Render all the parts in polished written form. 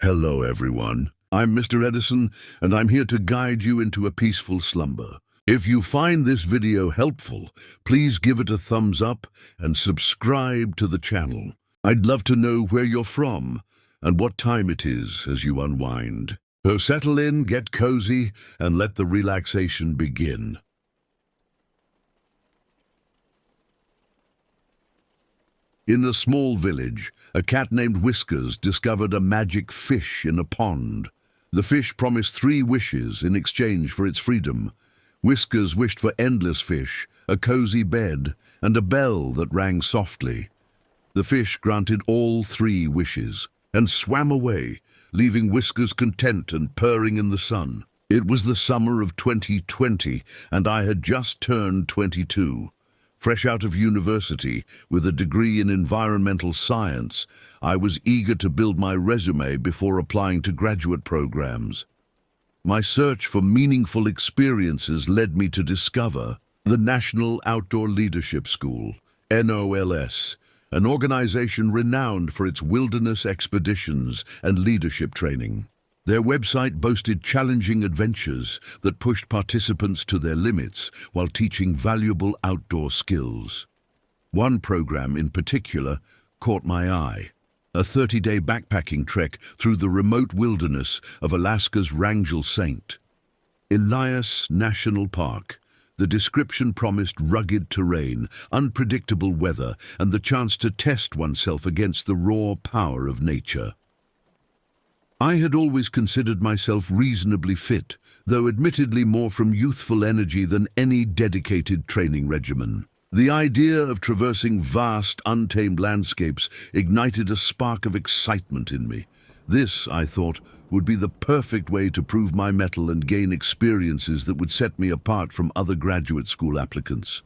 Hello, everyone. I'm Mr. Edison, and I'm here to guide you into a peaceful slumber. If you find this video helpful, please give it a thumbs up and subscribe to the channel. I'd love to know where you're from and what time it is as you unwind. So settle in, get cozy, and let the relaxation begin. In a small village, a cat named Whiskers discovered a magic fish in a pond. The fish promised 3 wishes in exchange for its freedom. Whiskers wished for endless fish, a cozy bed, and a bell that rang softly. The fish granted all 3 wishes and swam away, leaving Whiskers content and purring in the sun. It was the summer of 2020, and I had just turned 22. Fresh out of university, with a degree in environmental science, I was eager to build my resume before applying to graduate programs. My search for meaningful experiences led me to discover the National Outdoor Leadership School, NOLS, an organization renowned for its wilderness expeditions and leadership training. Their website boasted challenging adventures that pushed participants to their limits while teaching valuable outdoor skills. One program in particular caught my eye: a 30-day backpacking trek through the remote wilderness of Alaska's Wrangell St. Elias National Park. The description promised rugged terrain, unpredictable weather, and the chance to test oneself against the raw power of nature. I had always considered myself reasonably fit, though admittedly more from youthful energy than any dedicated training regimen. The idea of traversing vast, untamed landscapes ignited a spark of excitement in me. This, I thought, would be the perfect way to prove my mettle and gain experiences that would set me apart from other graduate school applicants.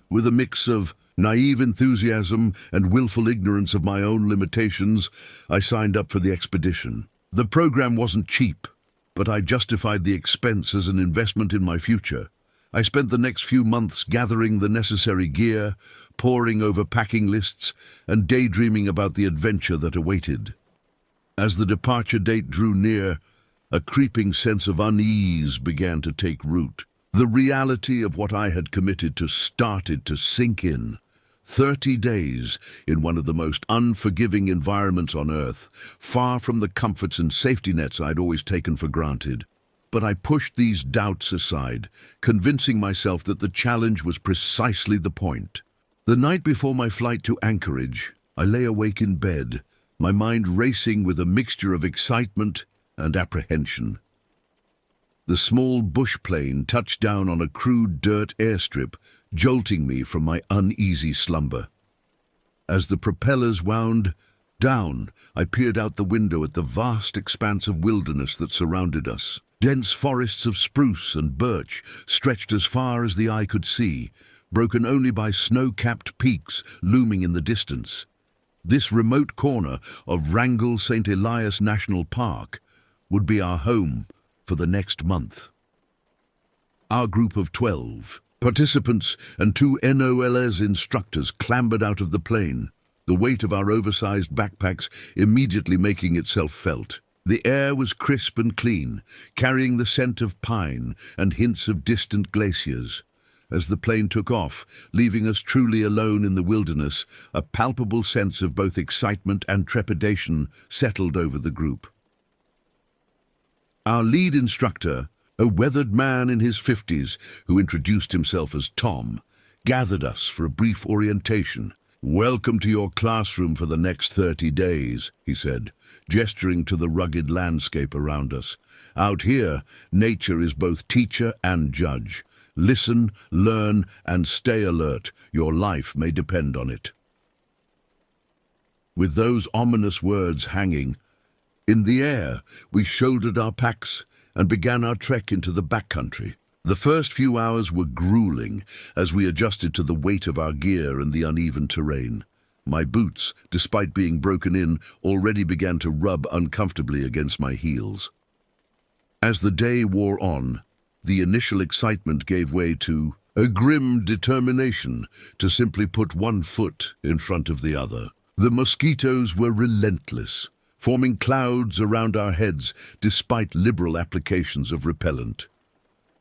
With a mix of naive enthusiasm and willful ignorance of my own limitations, I signed up for the expedition. The program wasn't cheap, but I justified the expense as an investment in my future. I spent the next few months gathering the necessary gear, poring over packing lists, and daydreaming about the adventure that awaited. As the departure date drew near, a creeping sense of unease began to take root. The reality of what I had committed to started to sink in. 30 days in one of the most unforgiving environments on Earth, far from the comforts and safety nets I'd always taken for granted. But I pushed these doubts aside, convincing myself that the challenge was precisely the point. The night before my flight to Anchorage, I lay awake in bed, my mind racing with a mixture of excitement and apprehension. The small bush plane touched down on a crude dirt airstrip, jolting me from my uneasy slumber. As the propellers wound down, I peered out the window at the vast expanse of wilderness that surrounded us. Dense forests of spruce and birch stretched as far as the eye could see, broken only by snow-capped peaks looming in the distance. This remote corner of Wrangell St. Elias National Park would be our home for the next month. Our group of 12 participants and 2 NOLS instructors clambered out of the plane, the weight of our oversized backpacks immediately making itself felt. The air was crisp and clean, carrying the scent of pine and hints of distant glaciers. As the plane took off, leaving us truly alone in the wilderness, a palpable sense of both excitement and trepidation settled over the group. Our lead instructor, a weathered man in his 50s who introduced himself as Tom, gathered us for a brief orientation. "Welcome to your classroom for the next 30 days, he said, gesturing to the rugged landscape around us. "Out here, nature is both teacher and judge. Listen, learn, and stay alert. Your life may depend on it." With those ominous words hanging in the air, we shouldered our packs and began our trek into the backcountry. The first few hours were grueling as we adjusted to the weight of our gear and the uneven terrain. My boots, despite being broken in, already began to rub uncomfortably against my heels. As the day wore on, the initial excitement gave way to a grim determination to simply put one foot in front of the other. The mosquitoes were relentless, forming clouds around our heads despite liberal applications of repellent.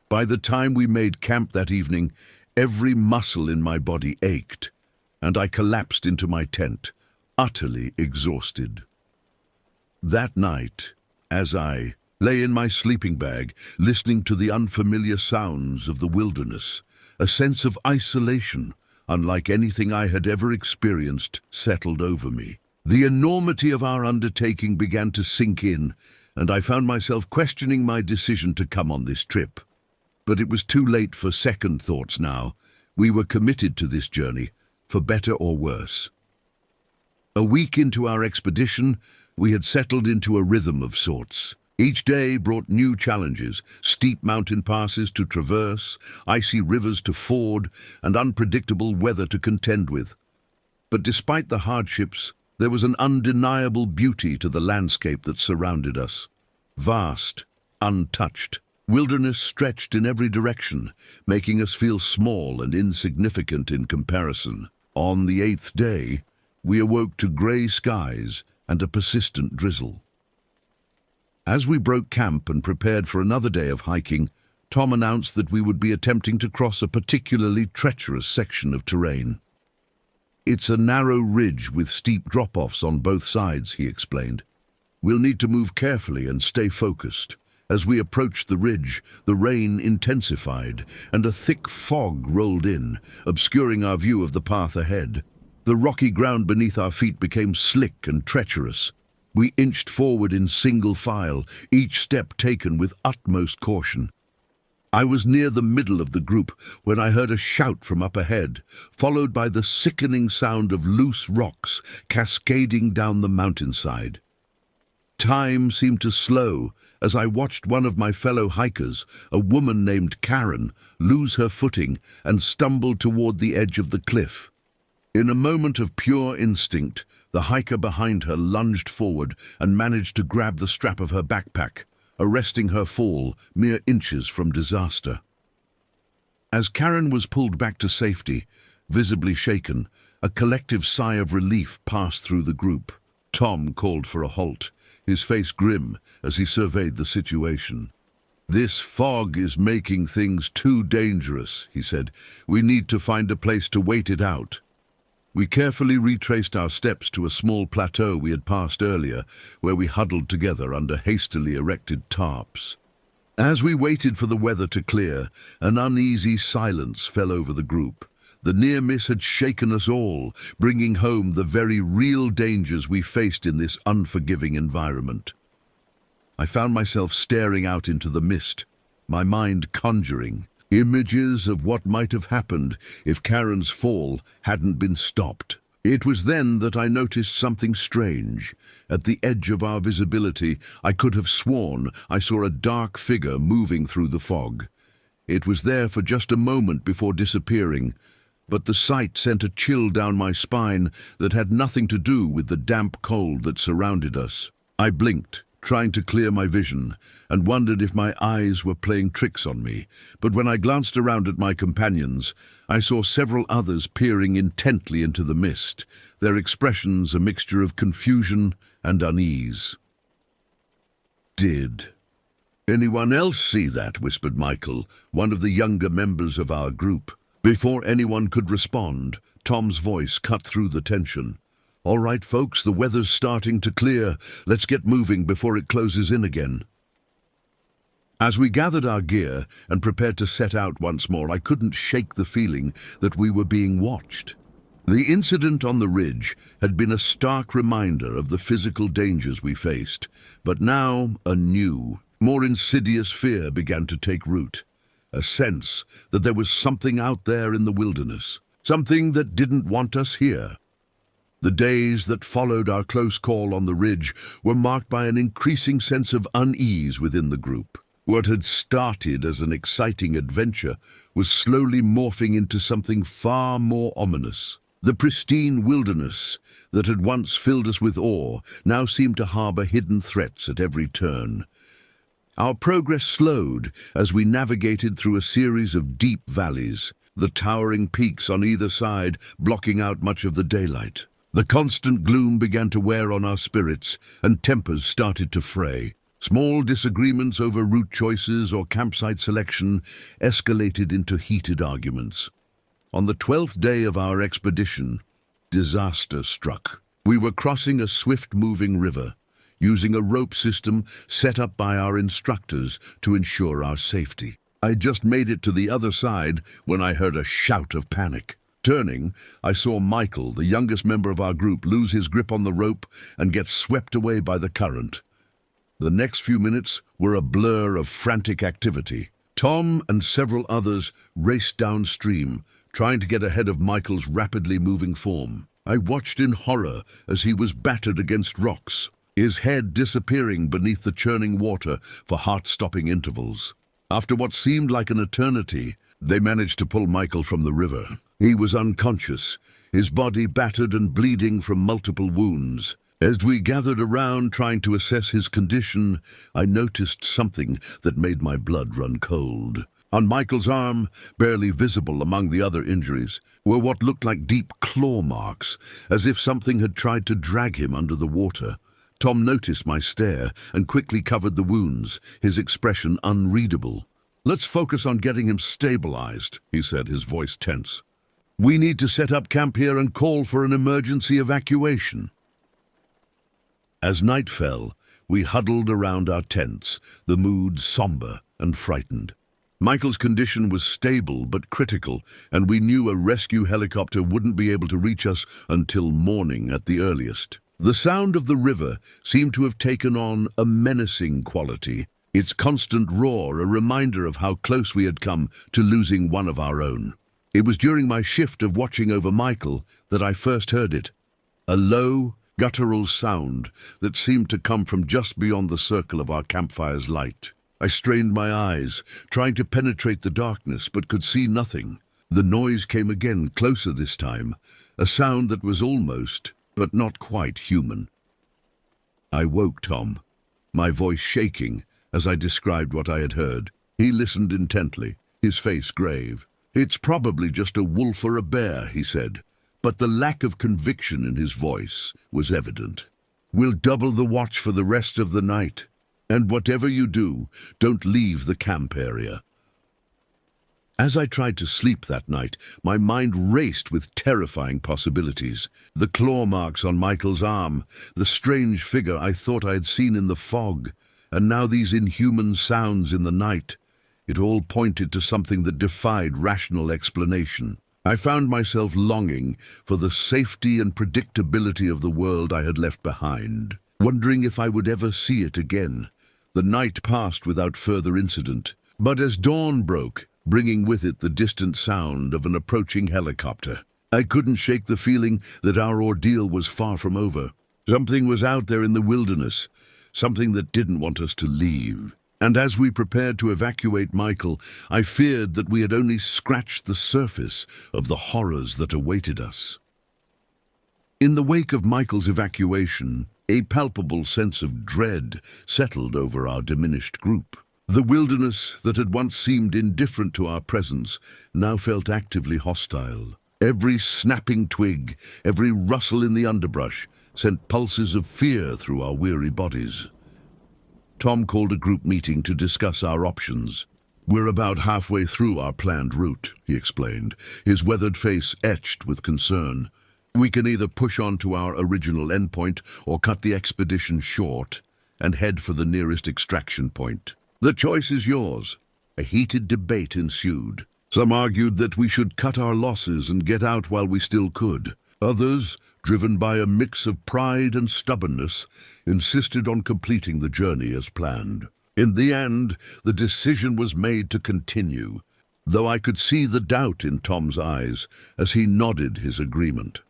By the time we made camp that evening, every muscle in my body ached, and I collapsed into my tent, utterly exhausted. That night, as I lay in my sleeping bag, listening to the unfamiliar sounds of the wilderness, a sense of isolation, unlike anything I had ever experienced, settled over me. The enormity of our undertaking began to sink in, and I found myself questioning my decision to come on this trip. But it was too late for second thoughts now. We were committed to this journey, for better or worse. A week into our expedition, we had settled into a rhythm of sorts. Each day brought new challenges, steep mountain passes to traverse, icy rivers to ford, and unpredictable weather to contend with. But despite the hardships, there was an undeniable beauty to the landscape that surrounded us. Vast, untouched, wilderness stretched in every direction, making us feel small and insignificant in comparison. On the 8th day, we awoke to grey skies and a persistent drizzle. As we broke camp and prepared for another day of hiking, Tom announced that we would be attempting to cross a particularly treacherous section of terrain. "It's a narrow ridge with steep drop-offs on both sides," he explained. "We'll need to move carefully and stay focused." As we approached the ridge, the rain intensified, and a thick fog rolled in, obscuring our view of the path ahead. The rocky ground beneath our feet became slick and treacherous. We inched forward in single file, each step taken with utmost caution. I was near the middle of the group when I heard a shout from up ahead, followed by the sickening sound of loose rocks cascading down the mountainside. Time seemed to slow as I watched one of my fellow hikers, a woman named Karen, lose her footing and stumble toward the edge of the cliff. In a moment of pure instinct, the hiker behind her lunged forward and managed to grab the strap of her backpack, arresting her fall mere inches from disaster. As Karen was pulled back to safety, visibly shaken, a collective sigh of relief passed through the group. Tom called for a halt, his face grim as he surveyed the situation. "This fog is making things too dangerous," he said. "We need to find a place to wait it out." We carefully retraced our steps to a small plateau we had passed earlier, where we huddled together under hastily erected tarps. As we waited for the weather to clear, an uneasy silence fell over the group. The near miss had shaken us all, bringing home the very real dangers we faced in this unforgiving environment. I found myself staring out into the mist, my mind conjuring images of what might have happened if Karen's fall hadn't been stopped. It was then that I noticed something strange. At the edge of our visibility, I could have sworn I saw a dark figure moving through the fog. It was there for just a moment before disappearing, but the sight sent a chill down my spine that had nothing to do with the damp cold that surrounded us. I blinked, trying to clear my vision, and wondered if my eyes were playing tricks on me. But when I glanced around at my companions, I saw several others peering intently into the mist, their expressions a mixture of confusion and unease. "Did anyone else see that?" whispered Michael, one of the younger members of our group. Before anyone could respond, Tom's voice cut through the tension. "All right, folks, the weather's starting to clear. Let's get moving before it closes in again." As we gathered our gear and prepared to set out once more, I couldn't shake the feeling that we were being watched. The incident on the ridge had been a stark reminder of the physical dangers we faced, but now a new, more insidious fear began to take root. A sense that there was something out there in the wilderness, something that didn't want us here. The days that followed our close call on the ridge were marked by an increasing sense of unease within the group. What had started as an exciting adventure was slowly morphing into something far more ominous. The pristine wilderness that had once filled us with awe now seemed to harbor hidden threats at every turn. Our progress slowed as we navigated through a series of deep valleys, the towering peaks on either side blocking out much of the daylight. The constant gloom began to wear on our spirits, and tempers started to fray. Small disagreements over route choices or campsite selection escalated into heated arguments. On the 12th day of our expedition, disaster struck. We were crossing a swift-moving river, using a rope system set up by our instructors to ensure our safety. I just made it to the other side when I heard a shout of panic. Turning, I saw Michael, the youngest member of our group, lose his grip on the rope and get swept away by the current. The next few minutes were a blur of frantic activity. Tom and several others raced downstream, trying to get ahead of Michael's rapidly moving form. I watched in horror as he was battered against rocks, his head disappearing beneath the churning water for heart-stopping intervals. After what seemed like an eternity, they managed to pull Michael from the river. He was unconscious, his body battered and bleeding from multiple wounds. As we gathered around trying to assess his condition, I noticed something that made my blood run cold. On Michael's arm, barely visible among the other injuries, were what looked like deep claw marks, as if something had tried to drag him under the water. Tom noticed my stare and quickly covered the wounds, his expression unreadable. "Let's focus on getting him stabilized," he said, his voice tense. "We need to set up camp here and call for an emergency evacuation." As night fell, we huddled around our tents, the mood somber and frightened. Michael's condition was stable but critical, and we knew a rescue helicopter wouldn't be able to reach us until morning at the earliest. The sound of the river seemed to have taken on a menacing quality, its constant roar a reminder of how close we had come to losing one of our own. It was during my shift of watching over Michael that I first heard it, a low, guttural sound that seemed to come from just beyond the circle of our campfire's light. I strained my eyes, trying to penetrate the darkness, but could see nothing. The noise came again, closer this time, a sound that was almost, but not quite human. I woke Tom, my voice shaking as I described what I had heard. He listened intently, his face grave. "It's probably just a wolf or a bear," he said, but the lack of conviction in his voice was evident. "We'll double the watch for the rest of the night. And whatever you do, don't leave the camp area." As I tried to sleep that night, my mind raced with terrifying possibilities. The claw marks on Michael's arm, the strange figure I thought I had seen in the fog, and now these inhuman sounds in the night. It all pointed to something that defied rational explanation. I found myself longing for the safety and predictability of the world I had left behind, wondering if I would ever see it again. The night passed without further incident, but as dawn broke, bringing with it the distant sound of an approaching helicopter, I couldn't shake the feeling that our ordeal was far from over. Something was out there in the wilderness, something that didn't want us to leave. And as we prepared to evacuate Michael, I feared that we had only scratched the surface of the horrors that awaited us. In the wake of Michael's evacuation, a palpable sense of dread settled over our diminished group. The wilderness that had once seemed indifferent to our presence now felt actively hostile. Every snapping twig, every rustle in the underbrush sent pulses of fear through our weary bodies. Tom called a group meeting to discuss our options. "We're about halfway through our planned route," he explained, his weathered face etched with concern. "We can either push on to our original endpoint or cut the expedition short and head for the nearest extraction point. The choice is yours." A heated debate ensued. Some argued that we should cut our losses and get out while we still could. Others, driven by a mix of pride and stubbornness, insisted on completing the journey as planned. In the end, the decision was made to continue, though I could see the doubt in Tom's eyes as he nodded his agreement.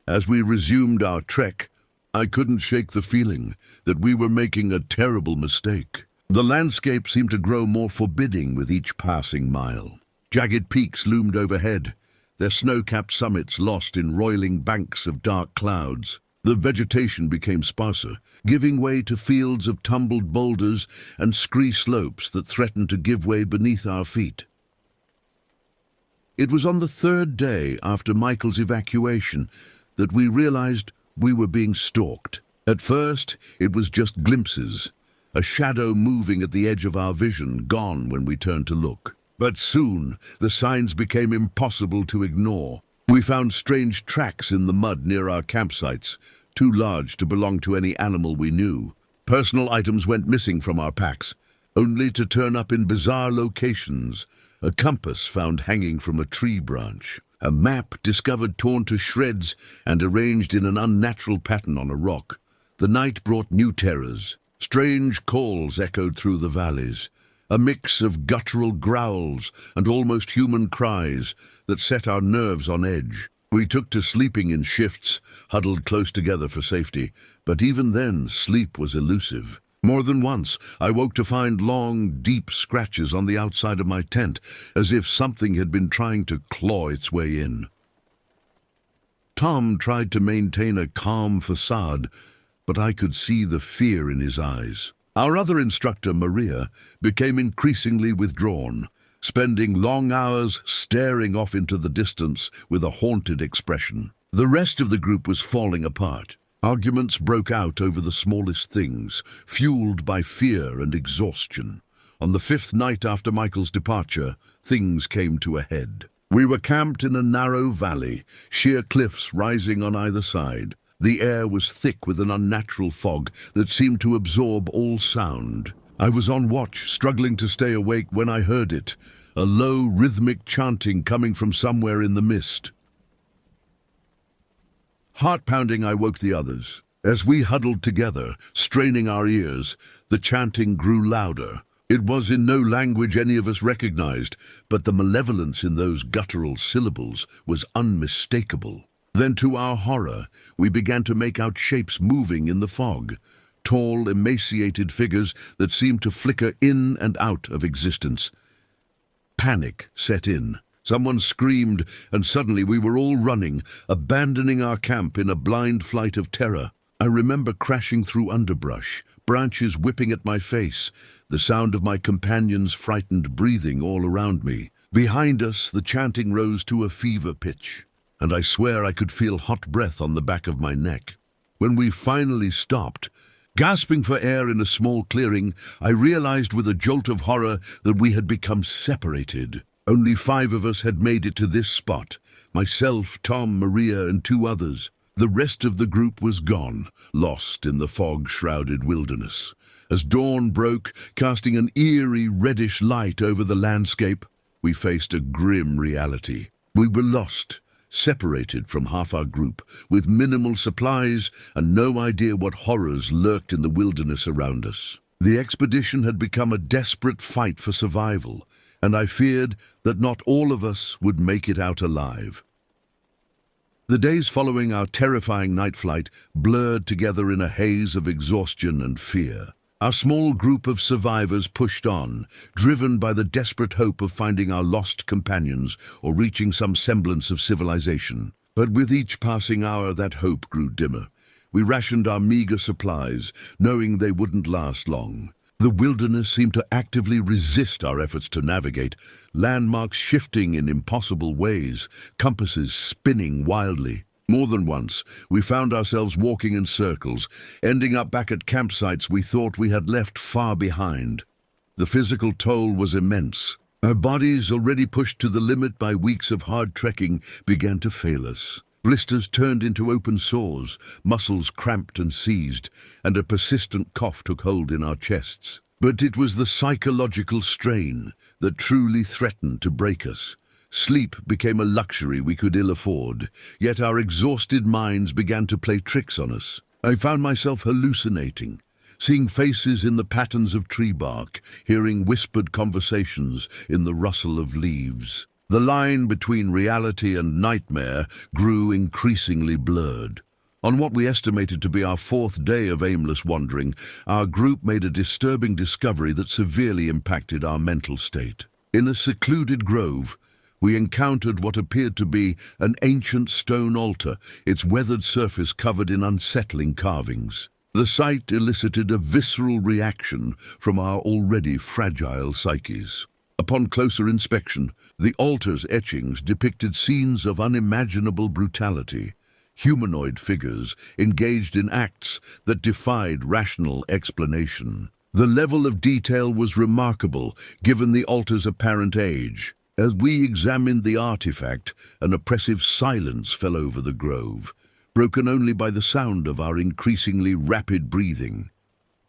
As we resumed our trek, I couldn't shake the feeling that we were making a terrible mistake. The landscape seemed to grow more forbidding with each passing mile. Jagged peaks loomed overhead, their snow-capped summits lost in roiling banks of dark clouds. The vegetation became sparser, giving way to fields of tumbled boulders and scree slopes that threatened to give way beneath our feet. It was on the third day after Michael's evacuation that we realized we were being stalked. At first, it was just glimpses, a shadow moving at the edge of our vision, gone when we turned to look. But soon, the signs became impossible to ignore. We found strange tracks in the mud near our campsites, too large to belong to any animal we knew. Personal items went missing from our packs, only to turn up in bizarre locations. A compass found hanging from a tree branch, a map discovered torn to shreds and arranged in an unnatural pattern on a rock. The night brought new terrors. Strange calls echoed through the valleys, a mix of guttural growls and almost human cries that set our nerves on edge. We took to sleeping in shifts, huddled close together for safety, but even then, sleep was elusive. More than once, I woke to find long, deep scratches on the outside of my tent, as if something had been trying to claw its way in. Tom tried to maintain a calm facade, but I could see the fear in his eyes. Our other instructor, Maria, became increasingly withdrawn, spending long hours staring off into the distance with a haunted expression. The rest of the group was falling apart. Arguments broke out over the smallest things, fueled by fear and exhaustion. On the 5th night after Michael's departure, things came to a head. We were camped in a narrow valley, sheer cliffs rising on either side. The air was thick with an unnatural fog that seemed to absorb all sound. I was on watch, struggling to stay awake when I heard it, a low, rhythmic chanting coming from somewhere in the mist. Heart-pounding, I woke the others. As we huddled together, straining our ears, the chanting grew louder. It was in no language any of us recognized, but the malevolence in those guttural syllables was unmistakable. Then, to our horror, we began to make out shapes moving in the fog, tall, emaciated figures that seemed to flicker in and out of existence. Panic set in. Someone screamed, and suddenly we were all running, abandoning our camp in a blind flight of terror. I remember crashing through underbrush, branches whipping at my face, the sound of my companions' frightened breathing all around me. Behind us, the chanting rose to a fever pitch, and I swear I could feel hot breath on the back of my neck. When we finally stopped, gasping for air in a small clearing, I realized with a jolt of horror that we had become separated. Only 5 of us had made it to this spot, myself, Tom, Maria, and 2 others. The rest of the group was gone, lost in the fog-shrouded wilderness. As dawn broke, casting an eerie reddish light over the landscape, we faced a grim reality. We were lost, separated from half our group, with minimal supplies and no idea what horrors lurked in the wilderness around us. The expedition had become a desperate fight for survival, and I feared that not all of us would make it out alive. The days following our terrifying night flight blurred together in a haze of exhaustion and fear. Our small group of survivors pushed on, driven by the desperate hope of finding our lost companions or reaching some semblance of civilization. But with each passing hour, that hope grew dimmer. We rationed our meager supplies, knowing they wouldn't last long. The wilderness seemed to actively resist our efforts to navigate, landmarks shifting in impossible ways, compasses spinning wildly. More than once, we found ourselves walking in circles, ending up back at campsites we thought we had left far behind. The physical toll was immense. Our bodies, already pushed to the limit by weeks of hard trekking, began to fail us. Blisters turned into open sores, muscles cramped and seized, and a persistent cough took hold in our chests. But it was the psychological strain that truly threatened to break us. Sleep became a luxury we could ill afford, yet our exhausted minds began to play tricks on us. I found myself hallucinating, seeing faces in the patterns of tree bark, hearing whispered conversations in the rustle of leaves. The line between reality and nightmare grew increasingly blurred. On what we estimated to be our 4th day of aimless wandering, our group made a disturbing discovery that severely impacted our mental state. In a secluded grove, we encountered what appeared to be an ancient stone altar, its weathered surface covered in unsettling carvings. The sight elicited a visceral reaction from our already fragile psyches. Upon closer inspection, the altar's etchings depicted scenes of unimaginable brutality, humanoid figures engaged in acts that defied rational explanation. The level of detail was remarkable, given the altar's apparent age. As we examined the artifact, an oppressive silence fell over the grove, broken only by the sound of our increasingly rapid breathing.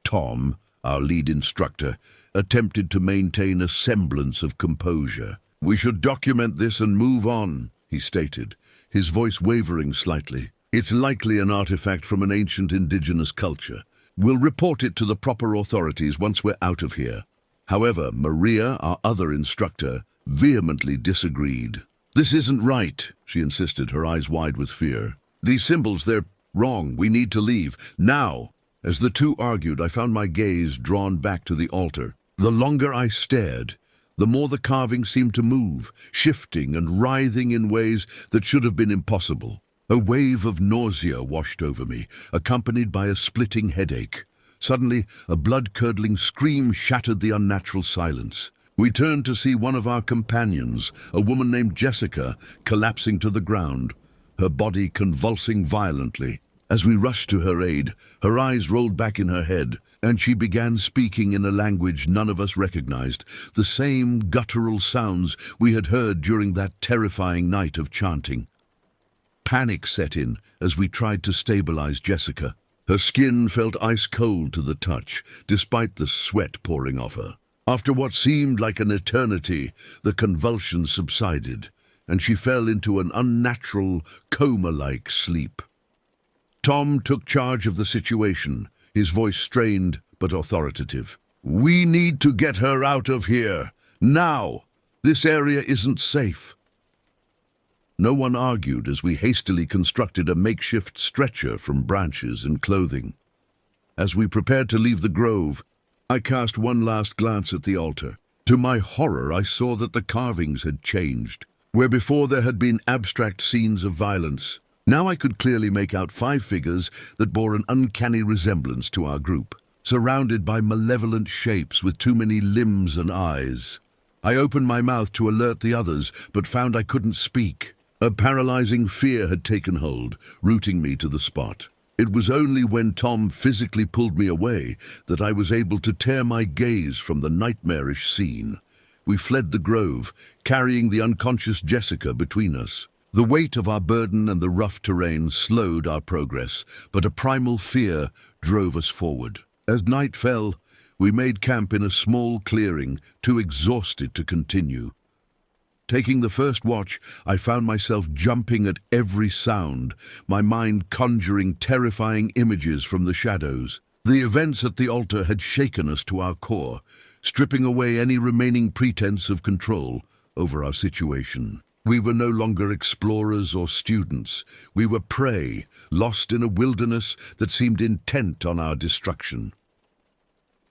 Tom, our lead instructor, attempted to maintain a semblance of composure. "We should document this and move on," he stated, his voice wavering slightly. "It's likely an artifact from an ancient indigenous culture. We'll report it to the proper authorities once we're out of here." However, Maria, our other instructor, vehemently disagreed. "This isn't right," she insisted, her eyes wide with fear. "These symbols, they're wrong. We need to leave. Now!" As the two argued, I found my gaze drawn back to the altar. The longer I stared, the more the carving seemed to move, shifting and writhing in ways that should have been impossible. A wave of nausea washed over me, accompanied by a splitting headache. Suddenly, a blood-curdling scream shattered the unnatural silence. We turned to see one of our companions, a woman named Jessica, collapsing to the ground, her body convulsing violently. As we rushed to her aid, her eyes rolled back in her head, and she began speaking in a language none of us recognized, the same guttural sounds we had heard during that terrifying night of chanting. Panic set in as we tried to stabilize Jessica. Her skin felt ice-cold to the touch, despite the sweat pouring off her. After what seemed like an eternity, the convulsions subsided, and she fell into an unnatural, coma-like sleep. Tom took charge of the situation, his voice strained but authoritative. "We need to get her out of here, now! This area isn't safe." No one argued as we hastily constructed a makeshift stretcher from branches and clothing. As we prepared to leave the grove, I cast one last glance at the altar. To my horror, I saw that the carvings had changed. Where before there had been abstract scenes of violence, now I could clearly make out 5 figures that bore an uncanny resemblance to our group, surrounded by malevolent shapes with too many limbs and eyes. I opened my mouth to alert the others, but found I couldn't speak. A paralyzing fear had taken hold, rooting me to the spot. It was only when Tom physically pulled me away that I was able to tear my gaze from the nightmarish scene. We fled the grove, carrying the unconscious Jessica between us. The weight of our burden and the rough terrain slowed our progress, but a primal fear drove us forward. As night fell, we made camp in a small clearing, too exhausted to continue. Taking the first watch, I found myself jumping at every sound, my mind conjuring terrifying images from the shadows. The events at the altar had shaken us to our core, stripping away any remaining pretense of control over our situation. We were no longer explorers or students. We were prey, lost in a wilderness that seemed intent on our destruction.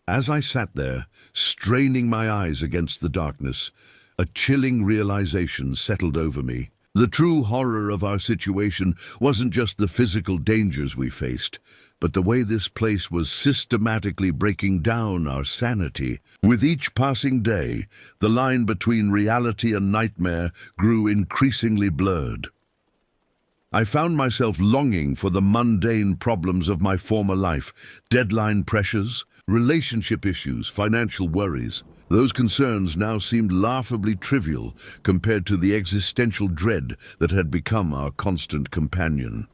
As I sat there, straining my eyes against the darkness, a chilling realization settled over me. The true horror of our situation wasn't just the physical dangers we faced, but the way this place was systematically breaking down our sanity. With each passing day, the line between reality and nightmare grew increasingly blurred. I found myself longing for the mundane problems of my former life, deadline pressures, relationship issues, financial worries. Those concerns now seemed laughably trivial compared to the existential dread that had become our constant companion.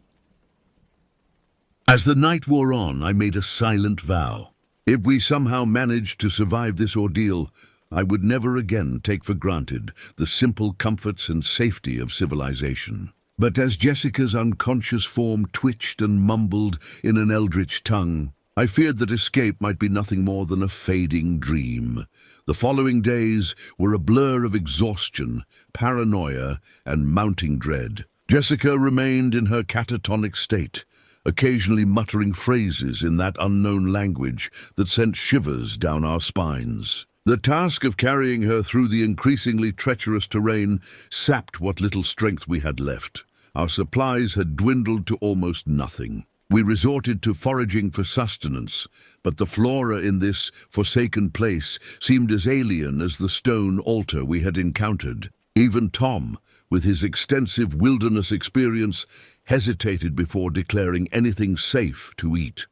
As the night wore on, I made a silent vow. If we somehow managed to survive this ordeal, I would never again take for granted the simple comforts and safety of civilization. But as Jessica's unconscious form twitched and mumbled in an eldritch tongue, I feared that escape might be nothing more than a fading dream. The following days were a blur of exhaustion, paranoia, and mounting dread. Jessica remained in her catatonic state, occasionally muttering phrases in that unknown language that sent shivers down our spines. The task of carrying her through the increasingly treacherous terrain sapped what little strength we had left. Our supplies had dwindled to almost nothing. We resorted to foraging for sustenance, but the flora in this forsaken place seemed as alien as the stone altar we had encountered. Even Tom, with his extensive wilderness experience, hesitated before declaring anything safe to eat.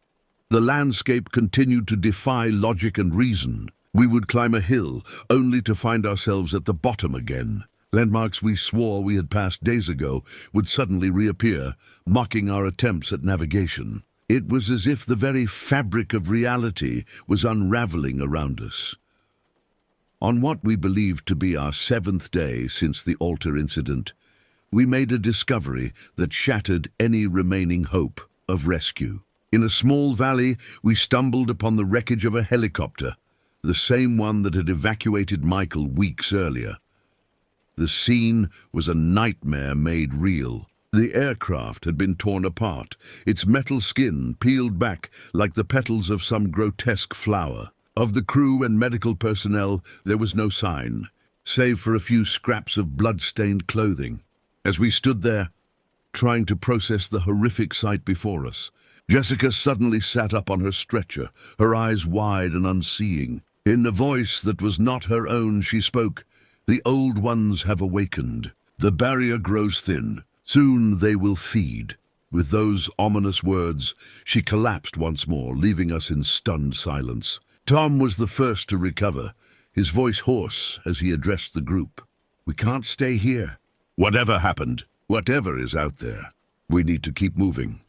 The landscape continued to defy logic and reason. We would climb a hill, only to find ourselves at the bottom again. Landmarks we swore we had passed days ago would suddenly reappear, mocking our attempts at navigation. It was as if the very fabric of reality was unraveling around us. On what we believed to be our 7th day since the altar incident, we made a discovery that shattered any remaining hope of rescue. In a small valley, we stumbled upon the wreckage of a helicopter, the same one that had evacuated Michael weeks earlier. The scene was a nightmare made real. The aircraft had been torn apart, its metal skin peeled back like the petals of some grotesque flower. Of the crew and medical personnel, there was no sign, save for a few scraps of blood-stained clothing. As we stood there, trying to process the horrific sight before us, Jessica suddenly sat up on her stretcher, her eyes wide and unseeing. In a voice that was not her own, she spoke, "The old ones have awakened. The barrier grows thin. Soon they will feed." With those ominous words, she collapsed once more, leaving us in stunned silence. Tom was the first to recover, his voice hoarse as he addressed the group. "We can't stay here. Whatever happened, whatever is out there, we need to keep moving."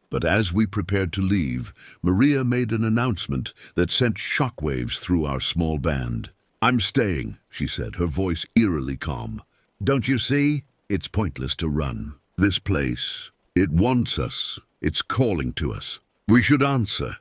But as we prepared to leave, Maria made an announcement that sent shockwaves through our small band. "I'm staying," she said, her voice eerily calm. "Don't you see? It's pointless to run. This place, it wants us. It's calling to us. We should answer."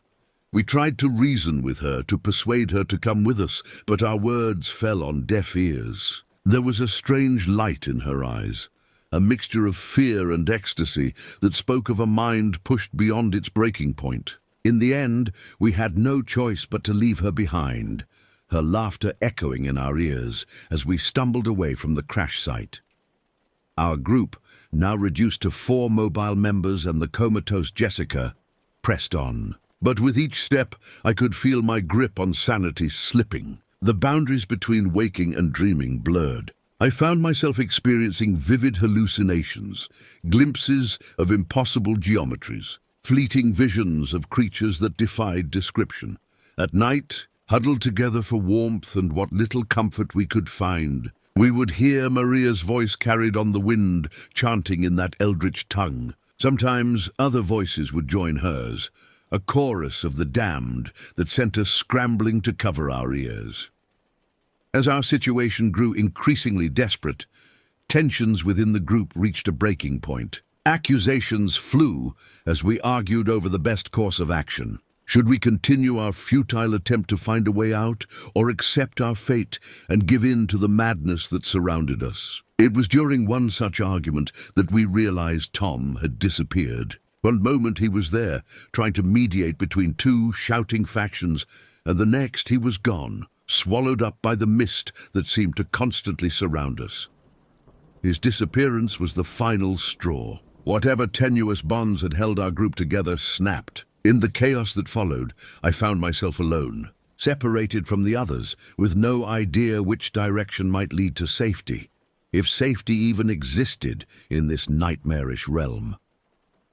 We tried to reason with her, to persuade her to come with us, but our words fell on deaf ears. There was a strange light in her eyes, a mixture of fear and ecstasy that spoke of a mind pushed beyond its breaking point. In the end, we had no choice but to leave her behind, her laughter echoing in our ears as we stumbled away from the crash site. Our group, now reduced to 4 mobile members and the comatose Jessica, pressed on. But with each step, I could feel my grip on sanity slipping. The boundaries between waking and dreaming blurred. I found myself experiencing vivid hallucinations, glimpses of impossible geometries, fleeting visions of creatures that defied description. At night, huddled together for warmth and what little comfort we could find, we would hear Maria's voice carried on the wind, chanting in that eldritch tongue. Sometimes other voices would join hers, a chorus of the damned that sent us scrambling to cover our ears. As our situation grew increasingly desperate, tensions within the group reached a breaking point. Accusations flew as we argued over the best course of action. Should we continue our futile attempt to find a way out, or accept our fate and give in to the madness that surrounded us? It was during one such argument that we realized Tom had disappeared. One moment he was there, trying to mediate between 2 shouting factions, and the next he was gone, swallowed up by the mist that seemed to constantly surround us. His disappearance was the final straw. Whatever tenuous bonds had held our group together snapped. In the chaos that followed, I found myself alone, separated from the others, with no idea which direction might lead to safety, if safety even existed in this nightmarish realm.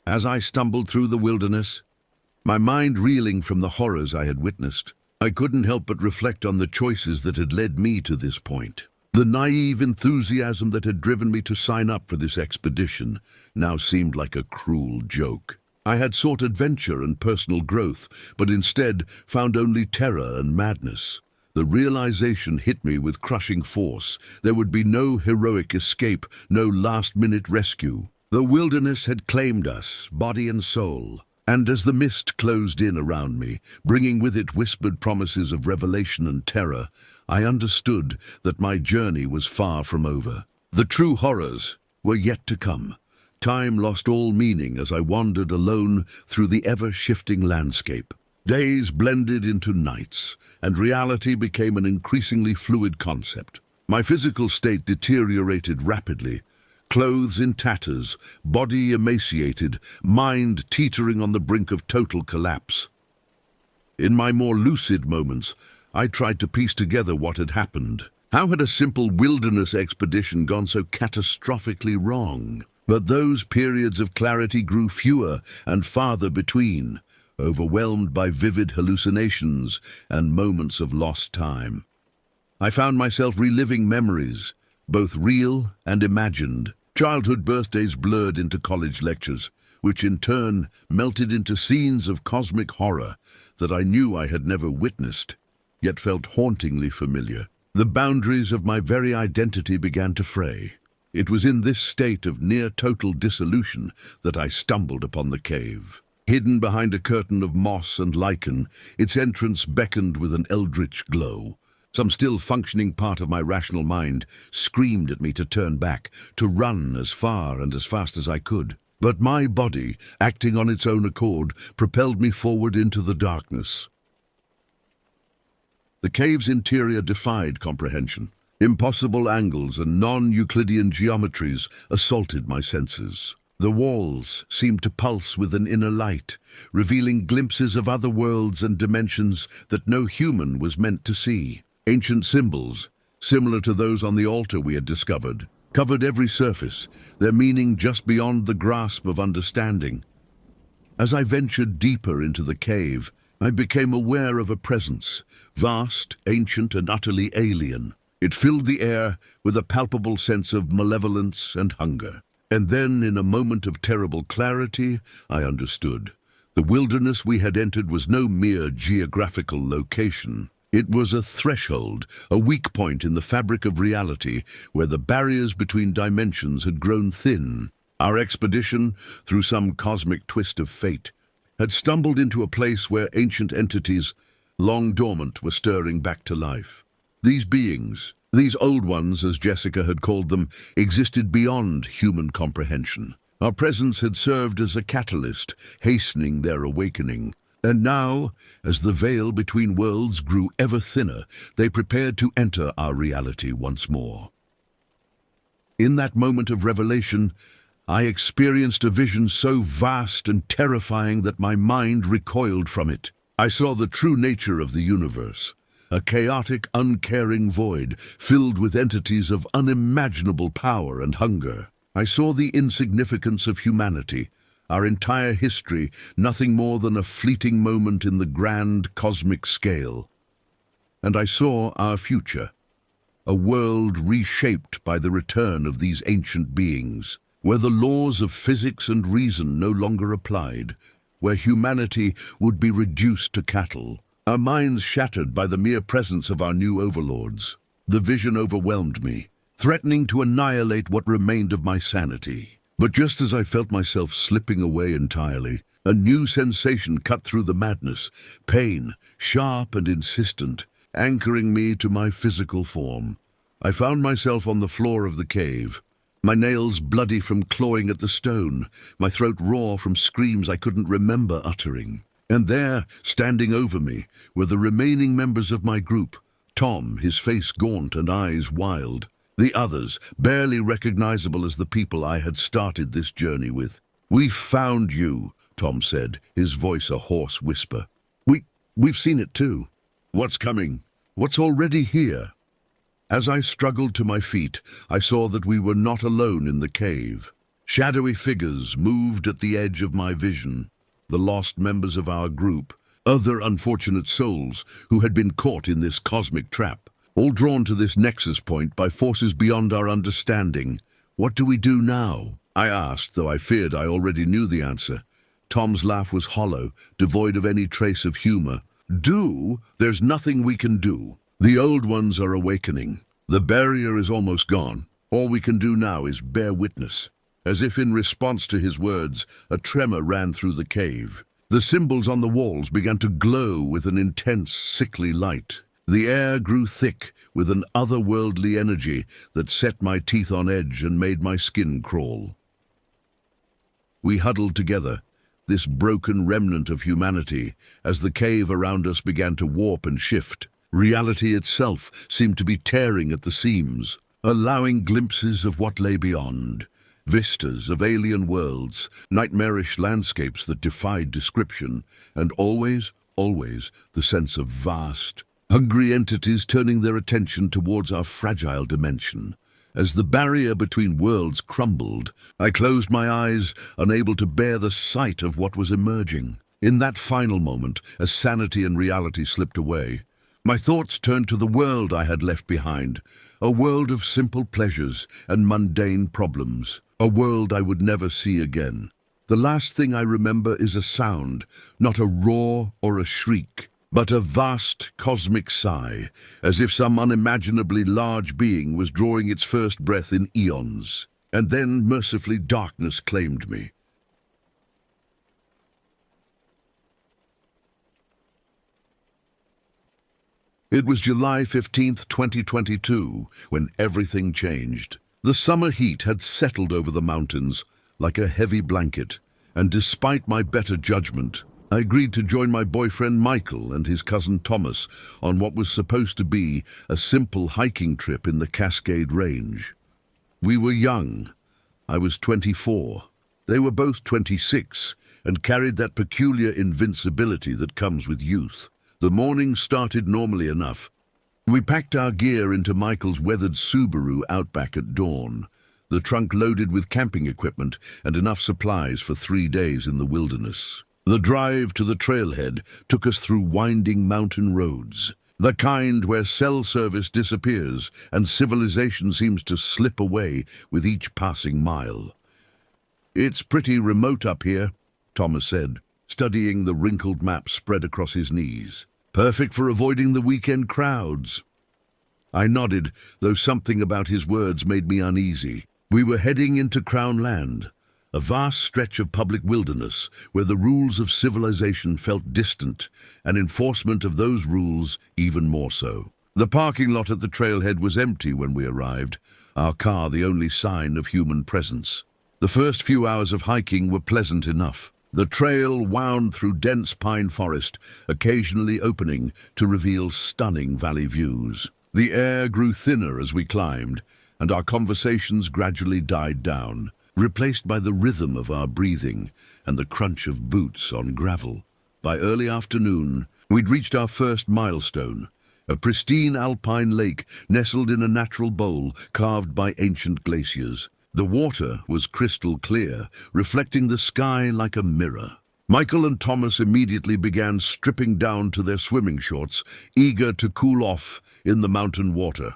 As I stumbled through the wilderness, my mind reeling from the horrors I had witnessed, I couldn't help but reflect on the choices that had led me to this point. The naive enthusiasm that had driven me to sign up for this expedition now seemed like a cruel joke. I had sought adventure and personal growth, but instead found only terror and madness. The realization hit me with crushing force. There would be no heroic escape, no last-minute rescue. The wilderness had claimed us, body and soul, and as the mist closed in around me, bringing with it whispered promises of revelation and terror, I understood that my journey was far from over. The true horrors were yet to come. Time lost all meaning as I wandered alone through the ever-shifting landscape. Days blended into nights, and reality became an increasingly fluid concept. My physical state deteriorated rapidly, clothes in tatters, body emaciated, mind teetering on the brink of total collapse. In my more lucid moments, I tried to piece together what had happened. How had a simple wilderness expedition gone so catastrophically wrong? But those periods of clarity grew fewer and farther between, overwhelmed by vivid hallucinations and moments of lost time. I found myself reliving memories, both real and imagined. Childhood birthdays blurred into college lectures, which in turn melted into scenes of cosmic horror that I knew I had never witnessed, yet felt hauntingly familiar. The boundaries of my very identity began to fray. It was in this state of near-total dissolution that I stumbled upon the cave. Hidden behind a curtain of moss and lichen, its entrance beckoned with an eldritch glow. Some still functioning part of my rational mind screamed at me to turn back, to run as far and as fast as I could. But my body, acting on its own accord, propelled me forward into the darkness. The cave's interior defied comprehension. Impossible angles and non-Euclidean geometries assaulted my senses. The walls seemed to pulse with an inner light, revealing glimpses of other worlds and dimensions that no human was meant to see. Ancient symbols, similar to those on the altar we had discovered, covered every surface, their meaning just beyond the grasp of understanding. As I ventured deeper into the cave, I became aware of a presence, vast, ancient, and utterly alien. It filled the air with a palpable sense of malevolence and hunger. And then, in a moment of terrible clarity, I understood. The wilderness we had entered was no mere geographical location. It was a threshold, a weak point in the fabric of reality, where the barriers between dimensions had grown thin. Our expedition, through some cosmic twist of fate, had stumbled into a place where ancient entities, long dormant, were stirring back to life. These beings, these old ones, as Jessica had called them, existed beyond human comprehension. Our presence had served as a catalyst, hastening their awakening. And now, as the veil between worlds grew ever thinner, they prepared to enter our reality once more. In that moment of revelation, I experienced a vision so vast and terrifying that my mind recoiled from it. I saw the true nature of the universe, a chaotic, uncaring void filled with entities of unimaginable power and hunger. I saw the insignificance of humanity, our entire history nothing more than a fleeting moment in the grand cosmic scale. And I saw our future, a world reshaped by the return of these ancient beings, where the laws of physics and reason no longer applied, where humanity would be reduced to cattle, our minds shattered by the mere presence of our new overlords. The vision overwhelmed me, threatening to annihilate what remained of my sanity. But just as I felt myself slipping away entirely, a new sensation cut through the madness, pain, sharp and insistent, anchoring me to my physical form. I found myself on the floor of the cave, my nails bloody from clawing at the stone, my throat raw from screams I couldn't remember uttering. And there, standing over me, were the remaining members of my group, Tom, his face gaunt and eyes wild. The others, barely recognizable as the people I had started this journey with. "We found you," Tom said, his voice a hoarse whisper. We've seen it too. What's coming? What's already here?" As I struggled to my feet, I saw that we were not alone in the cave. Shadowy figures moved at the edge of my vision, the lost members of our group, other unfortunate souls who had been caught in this cosmic trap. All drawn to this nexus point by forces beyond our understanding. "What do we do now?" I asked, though I feared I already knew the answer. Tom's laugh was hollow, devoid of any trace of humor. "Do? There's nothing we can do. The old ones are awakening. The barrier is almost gone. All we can do now is bear witness." As if in response to his words, a tremor ran through the cave. The symbols on the walls began to glow with an intense, sickly light. The air grew thick with an otherworldly energy that set my teeth on edge and made my skin crawl. We huddled together, this broken remnant of humanity, as the cave around us began to warp and shift. Reality itself seemed to be tearing at the seams, allowing glimpses of what lay beyond. Vistas of alien worlds, nightmarish landscapes that defied description, and always the sense of vast, hungry entities turning their attention towards our fragile dimension. As the barrier between worlds crumbled, I closed my eyes, unable to bear the sight of what was emerging. In that final moment, as sanity and reality slipped away, my thoughts turned to the world I had left behind, a world of simple pleasures and mundane problems, a world I would never see again. The last thing I remember is a sound, not a roar or a shriek, but a vast cosmic sigh, as if some unimaginably large being was drawing its first breath in eons. And then, mercifully, darkness claimed me. It was July 15th, 2022, when everything changed. The summer heat had settled over the mountains like a heavy blanket, and despite my better judgment, I agreed to join my boyfriend Michael and his cousin Thomas on what was supposed to be a simple hiking trip in the Cascade Range. We were young. I was 24. They were both 26 and carried that peculiar invincibility that comes with youth. The morning started normally enough. We packed our gear into Michael's weathered Subaru Outback at dawn, the trunk loaded with camping equipment and enough supplies for 3 days in the wilderness. The drive to the trailhead took us through winding mountain roads, the kind where cell service disappears and civilization seems to slip away with each passing mile. "It's pretty remote up here," Thomas said, studying the wrinkled map spread across his knees. "Perfect for avoiding the weekend crowds." I nodded, though something about his words made me uneasy. We were heading into Crown Land, a vast stretch of public wilderness where the rules of civilization felt distant and enforcement of those rules even more so. The parking lot at the trailhead was empty when we arrived, our car the only sign of human presence. The first few hours of hiking were pleasant enough. The trail wound through dense pine forest, occasionally opening to reveal stunning valley views. The air grew thinner as we climbed, and our conversations gradually died down, replaced by the rhythm of our breathing and the crunch of boots on gravel. By early afternoon, we'd reached our first milestone, a pristine alpine lake nestled in a natural bowl carved by ancient glaciers. The water was crystal clear, reflecting the sky like a mirror. Michael and Thomas immediately began stripping down to their swimming shorts, eager to cool off in the mountain water.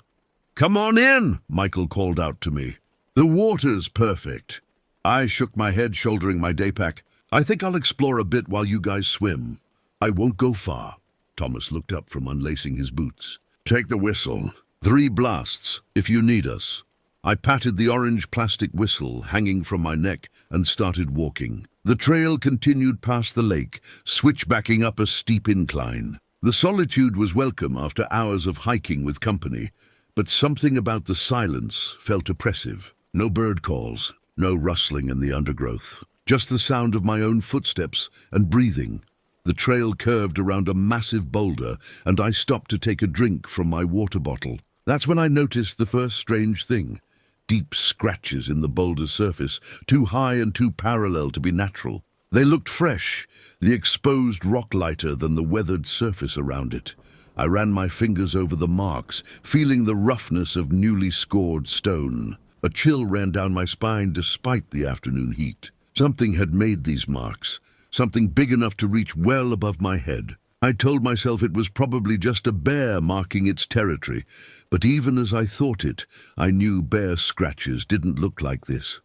"Come on in," Michael called out to me. "The water's perfect." I shook my head, shouldering my daypack. "I think I'll explore a bit while you guys swim." "I won't go far." Thomas looked up from unlacing his boots. "Take the whistle. 3 blasts, if you need us." I patted the orange plastic whistle hanging from my neck and started walking. The trail continued past the lake, switchbacking up a steep incline. The solitude was welcome after hours of hiking with company, but something about the silence felt oppressive. No bird calls, no rustling in the undergrowth, just the sound of my own footsteps and breathing. The trail curved around a massive boulder, and I stopped to take a drink from my water bottle. That's when I noticed the first strange thing. Deep scratches in the boulder's surface, too high and too parallel to be natural. They looked fresh, the exposed rock lighter than the weathered surface around it. I ran my fingers over the marks, feeling the roughness of newly scored stone. A chill ran down my spine despite the afternoon heat. Something had made these marks, something big enough to reach well above my head. I told myself it was probably just a bear marking its territory, but even as I thought it, I knew bear scratches didn't look like this.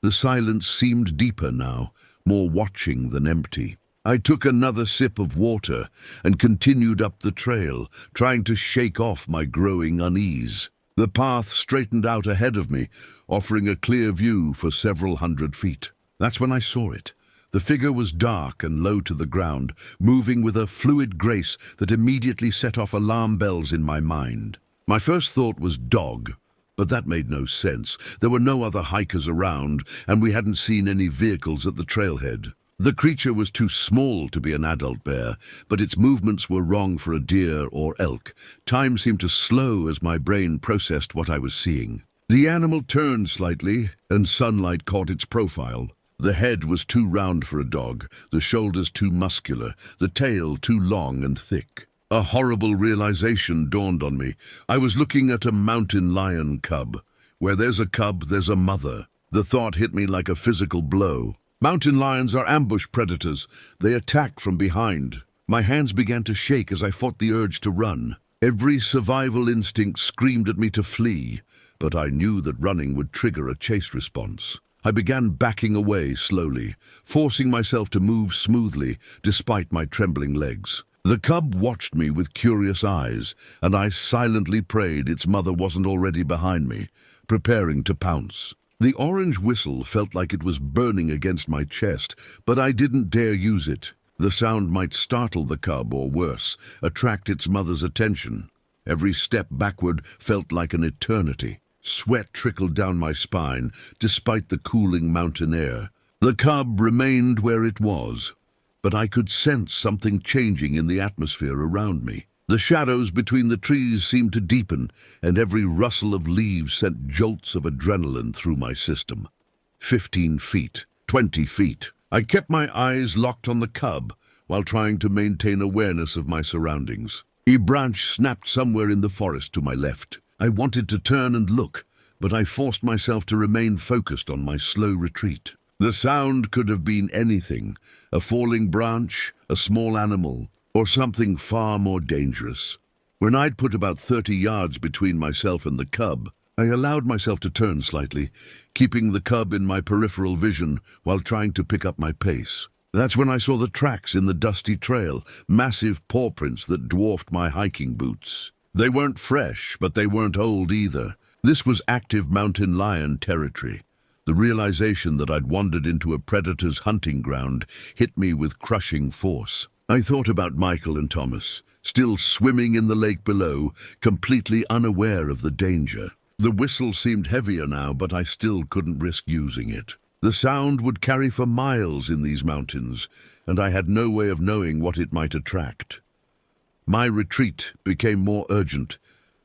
The silence seemed deeper now, more watching than empty. I took another sip of water and continued up the trail, trying to shake off my growing unease. The path straightened out ahead of me, offering a clear view for several hundred feet. That's when I saw it. The figure was dark and low to the ground, moving with a fluid grace that immediately set off alarm bells in my mind. My first thought was dog, but that made no sense. There were no other hikers around, and we hadn't seen any vehicles at the trailhead. The creature was too small to be an adult bear, but its movements were wrong for a deer or elk. Time seemed to slow as my brain processed what I was seeing. The animal turned slightly, and sunlight caught its profile. The head was too round for a dog, the shoulders too muscular, the tail too long and thick. A horrible realization dawned on me. I was looking at a mountain lion cub. Where there's a cub, there's a mother. The thought hit me like a physical blow. Mountain lions are ambush predators. They attack from behind. My hands began to shake as I fought the urge to run. Every survival instinct screamed at me to flee, but I knew that running would trigger a chase response. I began backing away slowly, forcing myself to move smoothly despite my trembling legs. The cub watched me with curious eyes, and I silently prayed its mother wasn't already behind me, preparing to pounce. The orange whistle felt like it was burning against my chest, but I didn't dare use it. The sound might startle the cub, or worse, attract its mother's attention. Every step backward felt like an eternity. Sweat trickled down my spine, despite the cooling mountain air. The cub remained where it was, but I could sense something changing in the atmosphere around me. The shadows between the trees seemed to deepen, and every rustle of leaves sent jolts of adrenaline through my system. 15 feet, 20 feet. I kept my eyes locked on the cub while trying to maintain awareness of my surroundings. A branch snapped somewhere in the forest to my left. I wanted to turn and look, but I forced myself to remain focused on my slow retreat. The sound could have been anything: a falling branch, a small animal, or something far more dangerous. When I'd put about 30 yards between myself and the cub, I allowed myself to turn slightly, keeping the cub in my peripheral vision while trying to pick up my pace. That's when I saw the tracks in the dusty trail, massive paw prints that dwarfed my hiking boots. They weren't fresh, but they weren't old either. This was active mountain lion territory. The realization that I'd wandered into a predator's hunting ground hit me with crushing force. I thought about Michael and Thomas, still swimming in the lake below, completely unaware of the danger. The whistle seemed heavier now, but I still couldn't risk using it. The sound would carry for miles in these mountains, and I had no way of knowing what it might attract. My retreat became more urgent,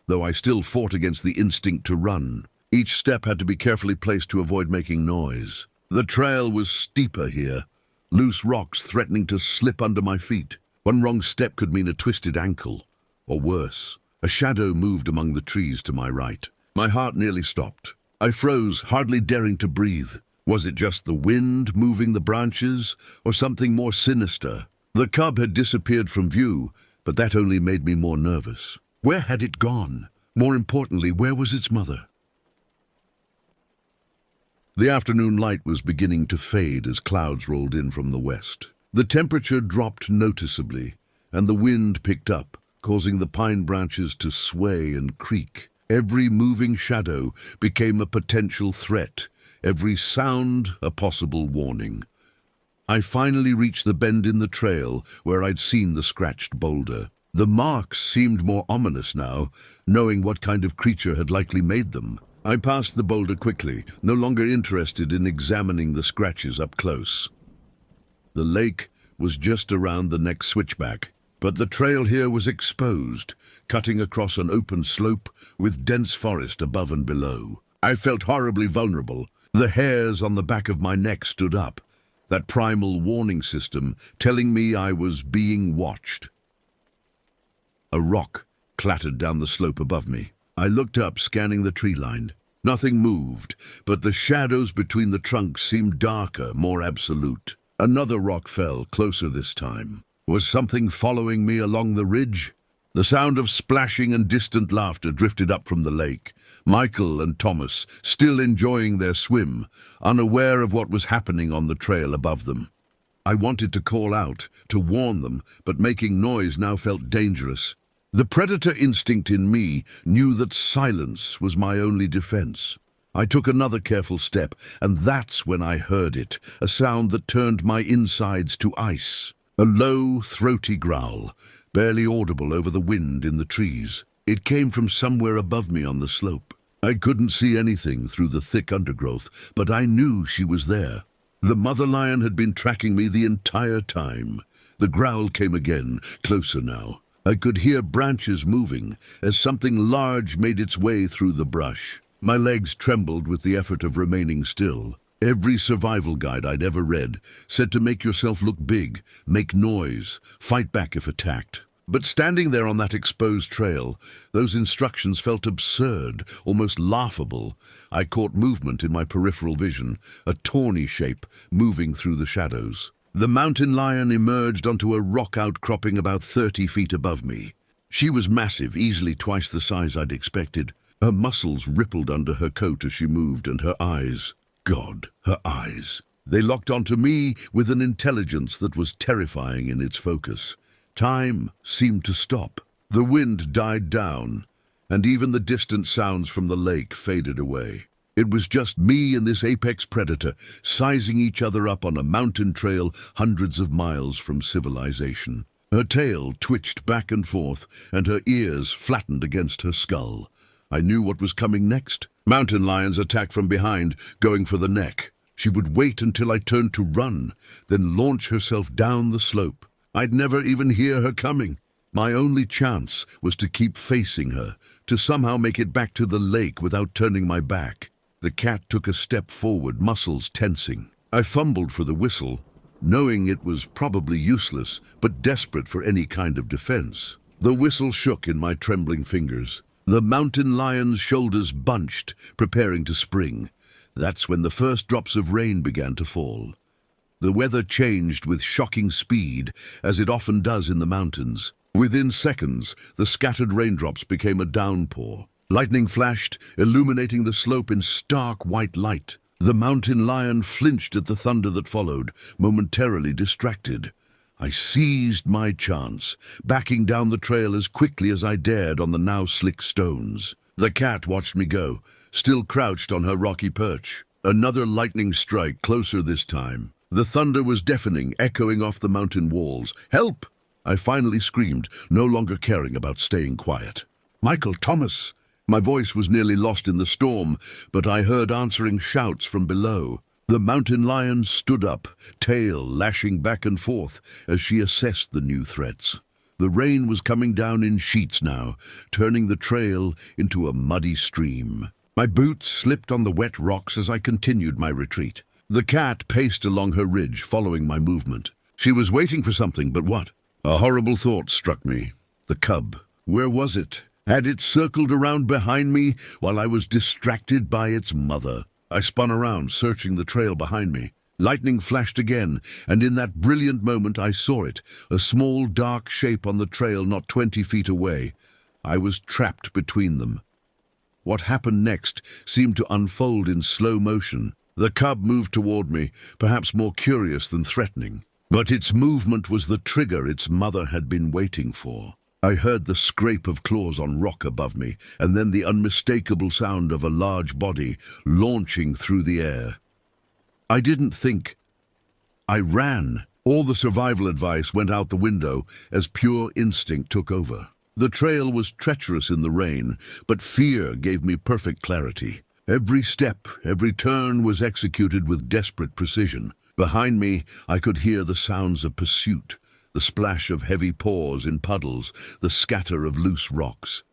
though I still fought against the instinct to run. Each step had to be carefully placed to avoid making noise. The trail was steeper here, loose rocks threatening to slip under my feet. One wrong step could mean a twisted ankle, or worse. A shadow moved among the trees to my right. My heart nearly stopped. I froze, hardly daring to breathe. Was it just the wind moving the branches, or something more sinister? The cub had disappeared from view, but that only made me more nervous. Where had it gone? More importantly, where was its mother? The afternoon light was beginning to fade as clouds rolled in from the west. The temperature dropped noticeably, and the wind picked up, causing the pine branches to sway and creak. Every moving shadow became a potential threat, every sound a possible warning. I finally reached the bend in the trail where I'd seen the scratched boulder. The marks seemed more ominous now, knowing what kind of creature had likely made them. I passed the boulder quickly, no longer interested in examining the scratches up close. The lake was just around the next switchback, but the trail here was exposed, cutting across an open slope with dense forest above and below. I felt horribly vulnerable. The hairs on the back of my neck stood up, that primal warning system telling me I was being watched. A rock clattered down the slope above me. I looked up, scanning the tree line. Nothing moved, but the shadows between the trunks seemed darker, more absolute. Another rock fell, closer this time. Was something following me along the ridge? The sound of splashing and distant laughter drifted up from the lake. Michael and Thomas, still enjoying their swim, unaware of what was happening on the trail above them. I wanted to call out, to warn them, but making noise now felt dangerous. The predator instinct in me knew that silence was my only defense. I took another careful step, and that's when I heard it, a sound that turned my insides to ice. A low, throaty growl, barely audible over the wind in the trees. It came from somewhere above me on the slope. I couldn't see anything through the thick undergrowth, but I knew she was there. The mother lion had been tracking me the entire time. The growl came again, closer now. I could hear branches moving as something large made its way through the brush. My legs trembled with the effort of remaining still. Every survival guide I'd ever read said to make yourself look big, make noise, fight back if attacked. But standing there on that exposed trail, those instructions felt absurd, almost laughable. I caught movement in my peripheral vision, a tawny shape moving through the shadows. The mountain lion emerged onto a rock outcropping about 30 feet above me. She was massive, easily twice the size I'd expected. Her muscles rippled under her coat as she moved, and her eyes, God, her eyes. They locked onto me with an intelligence that was terrifying in its focus. Time seemed to stop. The wind died down, and even the distant sounds from the lake faded away. It was just me and this apex predator, sizing each other up on a mountain trail hundreds of miles from civilization. Her tail twitched back and forth, and her ears flattened against her skull. I knew what was coming next. Mountain lions attacked from behind, going for the neck. She would wait until I turned to run, then launch herself down the slope. I'd never even hear her coming. My only chance was to keep facing her, to somehow make it back to the lake without turning my back. The cat took a step forward, muscles tensing. I fumbled for the whistle, knowing it was probably useless, but desperate for any kind of defense. The whistle shook in my trembling fingers. The mountain lion's shoulders bunched, preparing to spring. That's when the first drops of rain began to fall. The weather changed with shocking speed, as it often does in the mountains. Within seconds, the scattered raindrops became a downpour. Lightning flashed, illuminating the slope in stark white light. The mountain lion flinched at the thunder that followed, momentarily distracted. I seized my chance, backing down the trail as quickly as I dared on the now slick stones. The cat watched me go, still crouched on her rocky perch. Another lightning strike, closer this time. The thunder was deafening, echoing off the mountain walls. "Help!" I finally screamed, no longer caring about staying quiet. "Michael, Thomas!" My voice was nearly lost in the storm, but I heard answering shouts from below. The mountain lion stood up, tail lashing back and forth as she assessed the new threats. The rain was coming down in sheets now, turning the trail into a muddy stream. My boots slipped on the wet rocks as I continued my retreat. The cat paced along her ridge, following my movement. She was waiting for something, but what? A horrible thought struck me. The cub. Where was it? Had it circled around behind me while I was distracted by its mother? I spun around, searching the trail behind me. Lightning flashed again, and in that brilliant moment I saw it, a small dark shape on the trail not 20 feet away. I was trapped between them. What happened next seemed to unfold in slow motion. The cub moved toward me, perhaps more curious than threatening. But its movement was the trigger its mother had been waiting for. I heard the scrape of claws on rock above me, and then the unmistakable sound of a large body launching through the air. I didn't think. I ran. All the survival advice went out the window as pure instinct took over. The trail was treacherous in the rain, but fear gave me perfect clarity. Every step, every turn was executed with desperate precision. Behind me, I could hear the sounds of pursuit, the splash of heavy paws in puddles, the scatter of loose rocks.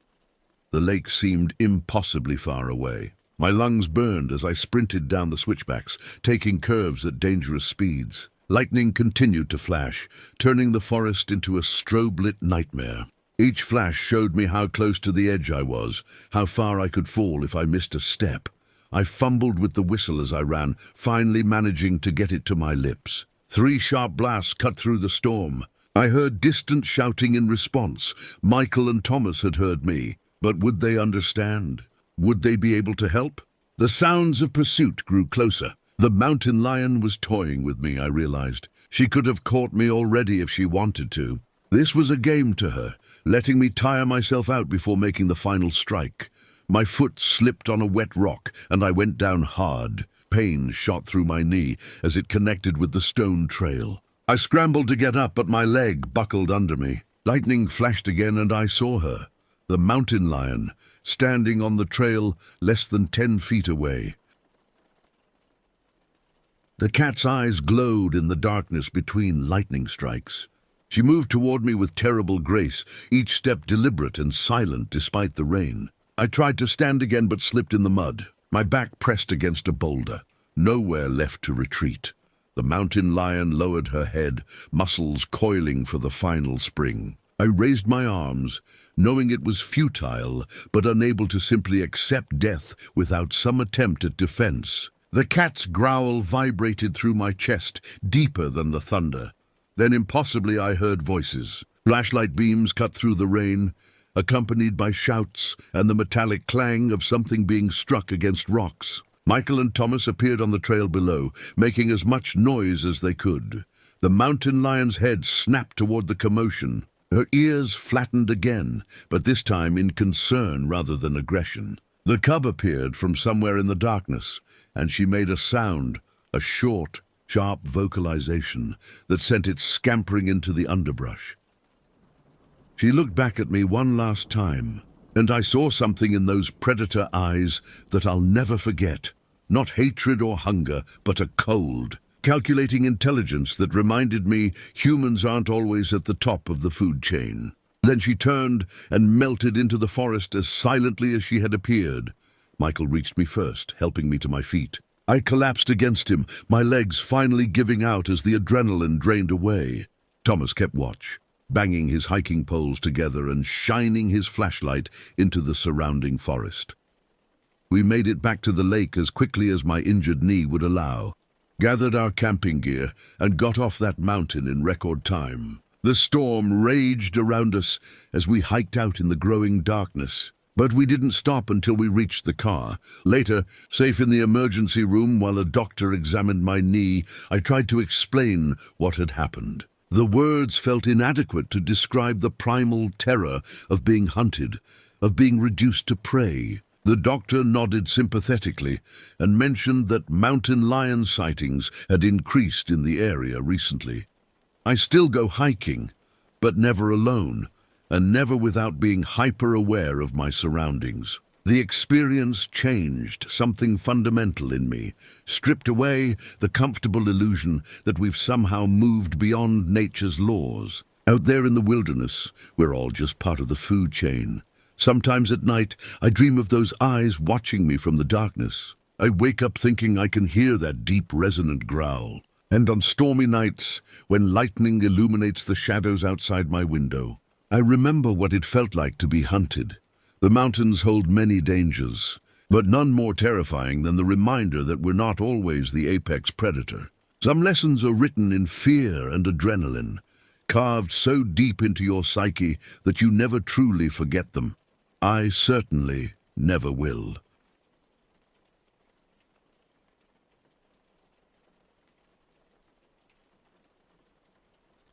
The lake seemed impossibly far away. My lungs burned as I sprinted down the switchbacks, taking curves at dangerous speeds. Lightning continued to flash, turning the forest into a strobe-lit nightmare. Each flash showed me how close to the edge I was, how far I could fall if I missed a step. I fumbled with the whistle as I ran, finally managing to get it to my lips. 3 sharp blasts cut through the storm. I heard distant shouting in response. Michael and Thomas had heard me, but would they understand? Would they be able to help? The sounds of pursuit grew closer. The mountain lion was toying with me, I realized. She could have caught me already if she wanted to. This was a game to her, letting me tire myself out before making the final strike. My foot slipped on a wet rock, and I went down hard. Pain shot through my knee as it connected with the stone trail. I scrambled to get up, but my leg buckled under me. Lightning flashed again, and I saw her, the mountain lion, standing on the trail less than 10 feet away. The cat's eyes glowed in the darkness between lightning strikes. She moved toward me with terrible grace, each step deliberate and silent despite the rain. I tried to stand again but slipped in the mud, my back pressed against a boulder. Nowhere left to retreat. The mountain lion lowered her head, muscles coiling for the final spring. I raised my arms, knowing it was futile, but unable to simply accept death without some attempt at defense. The cat's growl vibrated through my chest, deeper than the thunder. Then impossibly I heard voices. Flashlight beams cut through the rain, accompanied by shouts and the metallic clang of something being struck against rocks. Michael and Thomas appeared on the trail below, making as much noise as they could. The mountain lion's head snapped toward the commotion. Her ears flattened again, but this time in concern rather than aggression. The cub appeared from somewhere in the darkness, and she made a sound, a short, sharp vocalization that sent it scampering into the underbrush. She looked back at me one last time, and I saw something in those predator eyes that I'll never forget. Not hatred or hunger, but a cold, calculating intelligence that reminded me humans aren't always at the top of the food chain. Then she turned and melted into the forest as silently as she had appeared. Michael reached me first, helping me to my feet. I collapsed against him, my legs finally giving out as the adrenaline drained away. Thomas kept watch, banging his hiking poles together and shining his flashlight into the surrounding forest. We made it back to the lake as quickly as my injured knee would allow, gathered our camping gear, and got off that mountain in record time. The storm raged around us as we hiked out in the growing darkness, but we didn't stop until we reached the car. Later, safe in the emergency room while a doctor examined my knee, I tried to explain what had happened. The words felt inadequate to describe the primal terror of being hunted, of being reduced to prey. The doctor nodded sympathetically and mentioned that mountain lion sightings had increased in the area recently. I still go hiking, but never alone, and never without being hyper-aware of my surroundings. The experience changed something fundamental in me, stripped away the comfortable illusion that we've somehow moved beyond nature's laws. Out there in the wilderness, we're all just part of the food chain. Sometimes at night, I dream of those eyes watching me from the darkness. I wake up thinking I can hear that deep, resonant growl. And on stormy nights, when lightning illuminates the shadows outside my window, I remember what it felt like to be hunted. The mountains hold many dangers, but none more terrifying than the reminder that we're not always the apex predator. Some lessons are written in fear and adrenaline, carved so deep into your psyche that you never truly forget them. I certainly never will.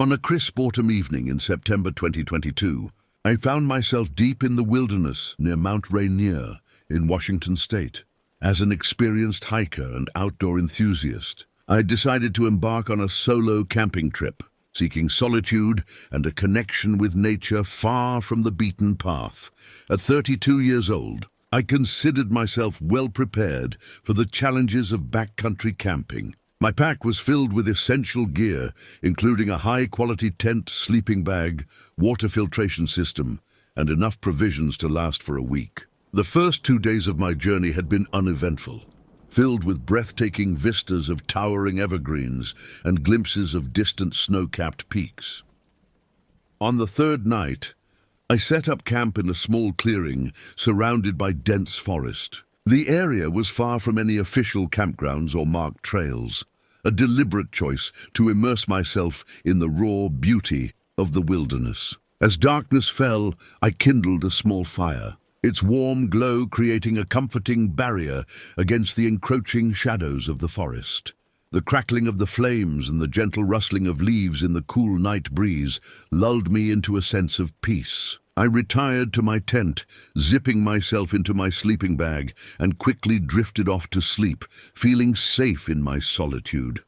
On a crisp autumn evening in September 2022, I found myself deep in the wilderness near Mount Rainier in Washington State. As an experienced hiker and outdoor enthusiast, I decided to embark on a solo camping trip, seeking solitude and a connection with nature far from the beaten path. At 32 years old, I considered myself well prepared for the challenges of backcountry camping. My pack was filled with essential gear, including a high-quality tent, sleeping bag, water filtration system, and enough provisions to last for a week. The first 2 days of my journey had been uneventful, filled with breathtaking vistas of towering evergreens and glimpses of distant snow-capped peaks. On the third night, I set up camp in a small clearing surrounded by dense forest. The area was far from any official campgrounds or marked trails, a deliberate choice to immerse myself in the raw beauty of the wilderness. As darkness fell, I kindled a small fire, its warm glow creating a comforting barrier against the encroaching shadows of the forest. The crackling of the flames and the gentle rustling of leaves in the cool night breeze lulled me into a sense of peace. I retired to my tent, zipping myself into my sleeping bag, and quickly drifted off to sleep, feeling safe in my solitude.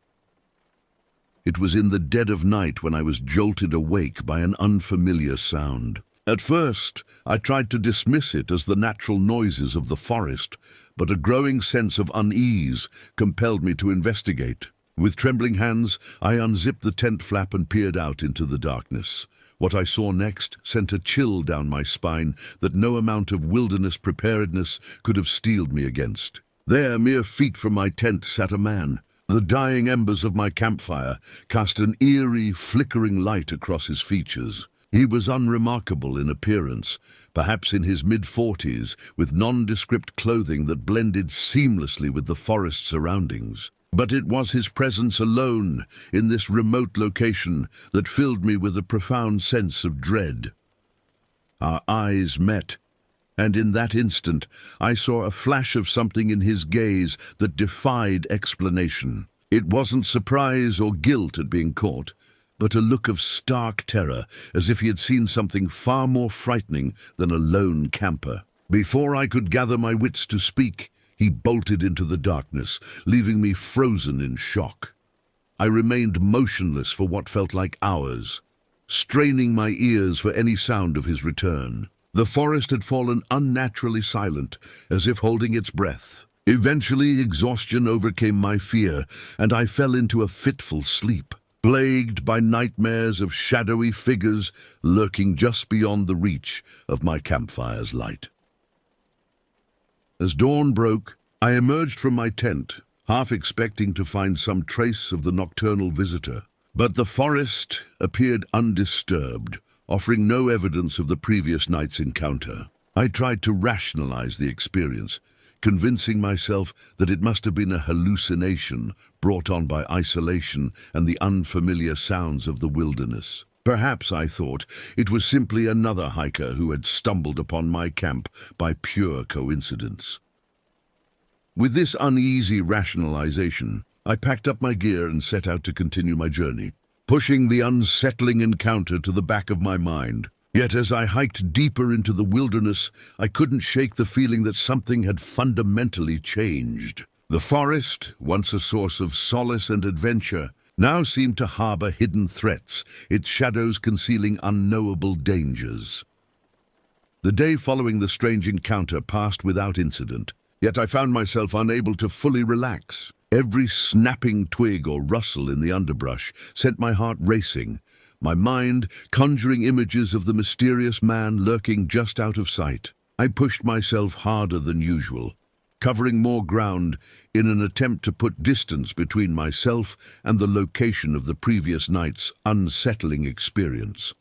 It was in the dead of night when I was jolted awake by an unfamiliar sound. At first, I tried to dismiss it as the natural noises of the forest, but a growing sense of unease compelled me to investigate. With trembling hands, I unzipped the tent flap and peered out into the darkness. What I saw next sent a chill down my spine that no amount of wilderness preparedness could have steeled me against. There, mere feet from my tent, sat a man. The dying embers of my campfire cast an eerie, flickering light across his features. He was unremarkable in appearance, perhaps in his mid-40s, with nondescript clothing that blended seamlessly with the forest surroundings. But it was his presence alone in this remote location that filled me with a profound sense of dread. Our eyes met, and in that instant I saw a flash of something in his gaze that defied explanation. It wasn't surprise or guilt at being caught, but a look of stark terror, as if he had seen something far more frightening than a lone camper. Before I could gather my wits to speak, he bolted into the darkness, leaving me frozen in shock. I remained motionless for what felt like hours, straining my ears for any sound of his return. The forest had fallen unnaturally silent, as if holding its breath. Eventually, exhaustion overcame my fear, and I fell into a fitful sleep, plagued by nightmares of shadowy figures lurking just beyond the reach of my campfire's light. As dawn broke, I emerged from my tent, half expecting to find some trace of the nocturnal visitor. But the forest appeared undisturbed, offering no evidence of the previous night's encounter. I tried to rationalize the experience, convincing myself that it must have been a hallucination brought on by isolation and the unfamiliar sounds of the wilderness. Perhaps, I thought, it was simply another hiker who had stumbled upon my camp by pure coincidence. With this uneasy rationalization, I packed up my gear and set out to continue my journey, pushing the unsettling encounter to the back of my mind. Yet as I hiked deeper into the wilderness, I couldn't shake the feeling that something had fundamentally changed. The forest, once a source of solace and adventure, now seemed to harbor hidden threats, its shadows concealing unknowable dangers. The day following the strange encounter passed without incident, yet I found myself unable to fully relax. Every snapping twig or rustle in the underbrush sent my heart racing, my mind conjuring images of the mysterious man lurking just out of sight. I pushed myself harder than usual, covering more ground in an attempt to put distance between myself and the location of the previous night's unsettling experience.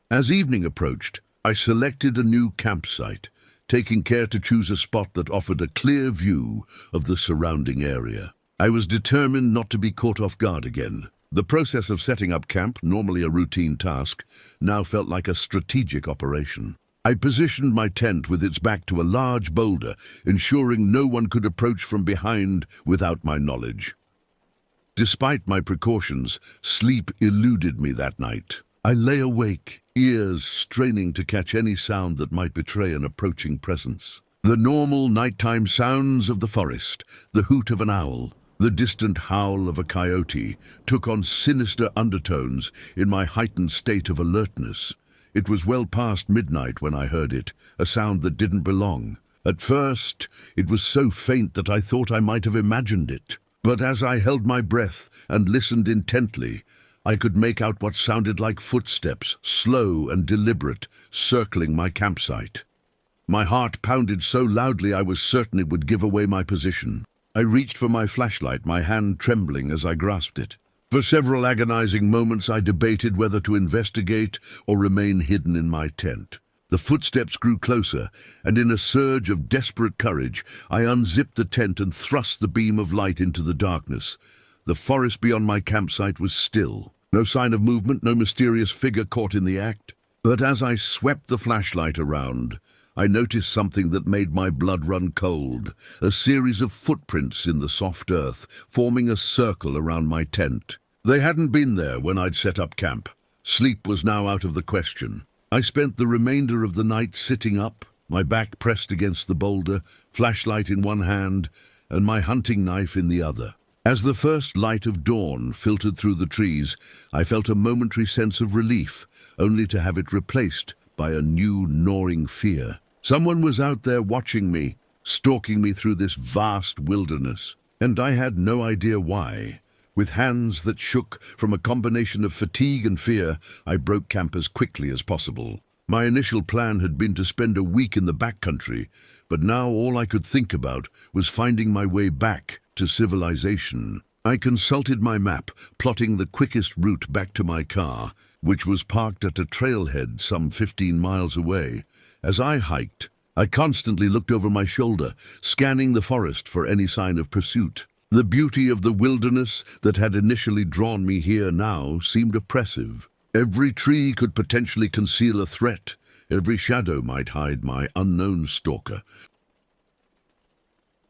As evening approached, I selected a new campsite, taking care to choose a spot that offered a clear view of the surrounding area. I was determined not to be caught off guard again. The process of setting up camp, normally a routine task, now felt like a strategic operation. I positioned my tent with its back to a large boulder, ensuring no one could approach from behind without my knowledge. Despite my precautions, sleep eluded me that night. I lay awake, ears straining to catch any sound that might betray an approaching presence. The normal nighttime sounds of the forest, the hoot of an owl, the distant howl of a coyote, took on sinister undertones in my heightened state of alertness. It was well past midnight when I heard it, a sound that didn't belong. At first, it was so faint that I thought I might have imagined it. But as I held my breath and listened intently, I could make out what sounded like footsteps, slow and deliberate, circling my campsite. My heart pounded so loudly I was certain it would give away my position. I reached for my flashlight, my hand trembling as I grasped it. For several agonizing moments I debated whether to investigate or remain hidden in my tent. The footsteps grew closer, and in a surge of desperate courage, I unzipped the tent and thrust the beam of light into the darkness. The forest beyond my campsite was still. No sign of movement, no mysterious figure caught in the act. But as I swept the flashlight around, I noticed something that made my blood run cold, a series of footprints in the soft earth, forming a circle around my tent. They hadn't been there when I'd set up camp. Sleep was now out of the question. I spent the remainder of the night sitting up, my back pressed against the boulder, flashlight in one hand, and my hunting knife in the other. As the first light of dawn filtered through the trees, I felt a momentary sense of relief, only to have it replaced by a new gnawing fear. Someone was out there watching me, stalking me through this vast wilderness, and I had no idea why. With hands that shook from a combination of fatigue and fear, I broke camp as quickly as possible. My initial plan had been to spend a week in the backcountry, but now all I could think about was finding my way back to civilization. I consulted my map, plotting the quickest route back to my car, which was parked at a trailhead some 15 miles away. As I hiked, I constantly looked over my shoulder, scanning the forest for any sign of pursuit. The beauty of the wilderness that had initially drawn me here now seemed oppressive. Every tree could potentially conceal a threat. Every shadow might hide my unknown stalker.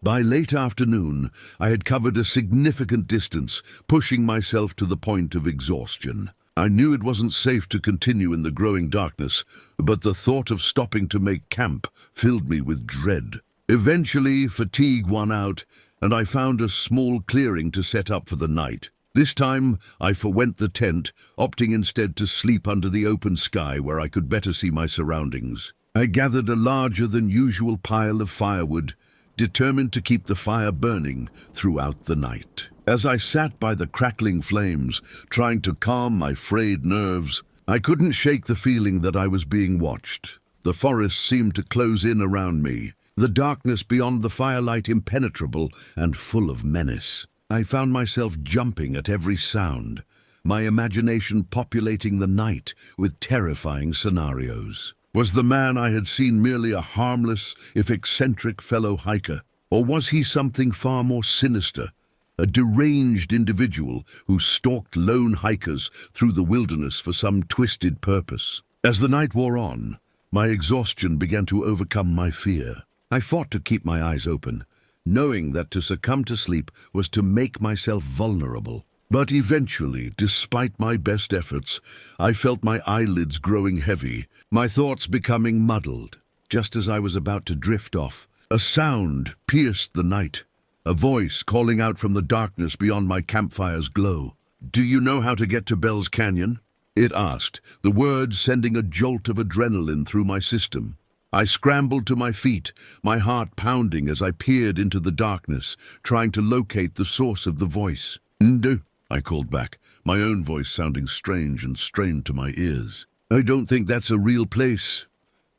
By late afternoon, I had covered a significant distance, pushing myself to the point of exhaustion. I knew it wasn't safe to continue in the growing darkness, but the thought of stopping to make camp filled me with dread. Eventually, fatigue won out, and I found a small clearing to set up for the night. This time, I forwent the tent, opting instead to sleep under the open sky where I could better see my surroundings. I gathered a larger-than-usual pile of firewood, determined to keep the fire burning throughout the night. As I sat by the crackling flames, trying to calm my frayed nerves, I couldn't shake the feeling that I was being watched. The forest seemed to close in around me, the darkness beyond the firelight impenetrable and full of menace. I found myself jumping at every sound, my imagination populating the night with terrifying scenarios. Was the man I had seen merely a harmless, if eccentric, fellow hiker? Or was he something far more sinister, a deranged individual who stalked lone hikers through the wilderness for some twisted purpose? As the night wore on, my exhaustion began to overcome my fear. I fought to keep my eyes open, knowing that to succumb to sleep was to make myself vulnerable. But eventually, despite my best efforts, I felt my eyelids growing heavy, my thoughts becoming muddled. Just as I was about to drift off, a sound pierced the night, a voice calling out from the darkness beyond my campfire's glow. "Do you know how to get to Bell's Canyon?" it asked, the words sending a jolt of adrenaline through my system. I scrambled to my feet, my heart pounding as I peered into the darkness, trying to locate the source of the voice. "Ndu," I called back, my own voice sounding strange and strained to my ears. "I don't think that's a real place,"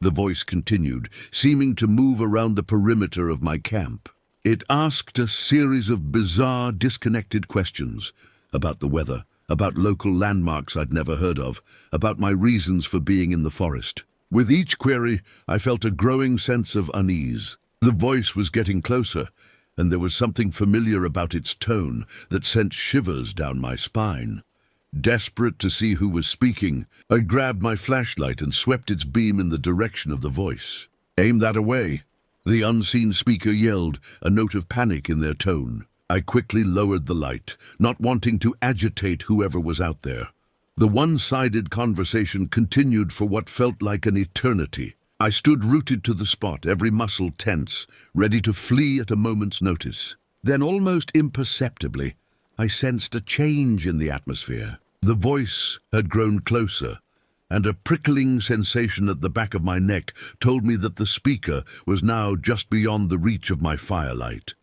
the voice continued, seeming to move around the perimeter of my camp. It asked a series of bizarre, disconnected questions about the weather, about local landmarks I'd never heard of, about my reasons for being in the forest. With each query, I felt a growing sense of unease. The voice was getting closer, and there was something familiar about its tone that sent shivers down my spine. Desperate to see who was speaking, I grabbed my flashlight and swept its beam in the direction of the voice. "Aim that away," the unseen speaker yelled, a note of panic in their tone. I quickly lowered the light, not wanting to agitate whoever was out there. The one-sided conversation continued for what felt like an eternity. I stood rooted to the spot, every muscle tense, ready to flee at a moment's notice. Then, almost imperceptibly, I sensed a change in the atmosphere. The voice had grown closer, and a prickling sensation at the back of my neck told me that the speaker was now just beyond the reach of my firelight.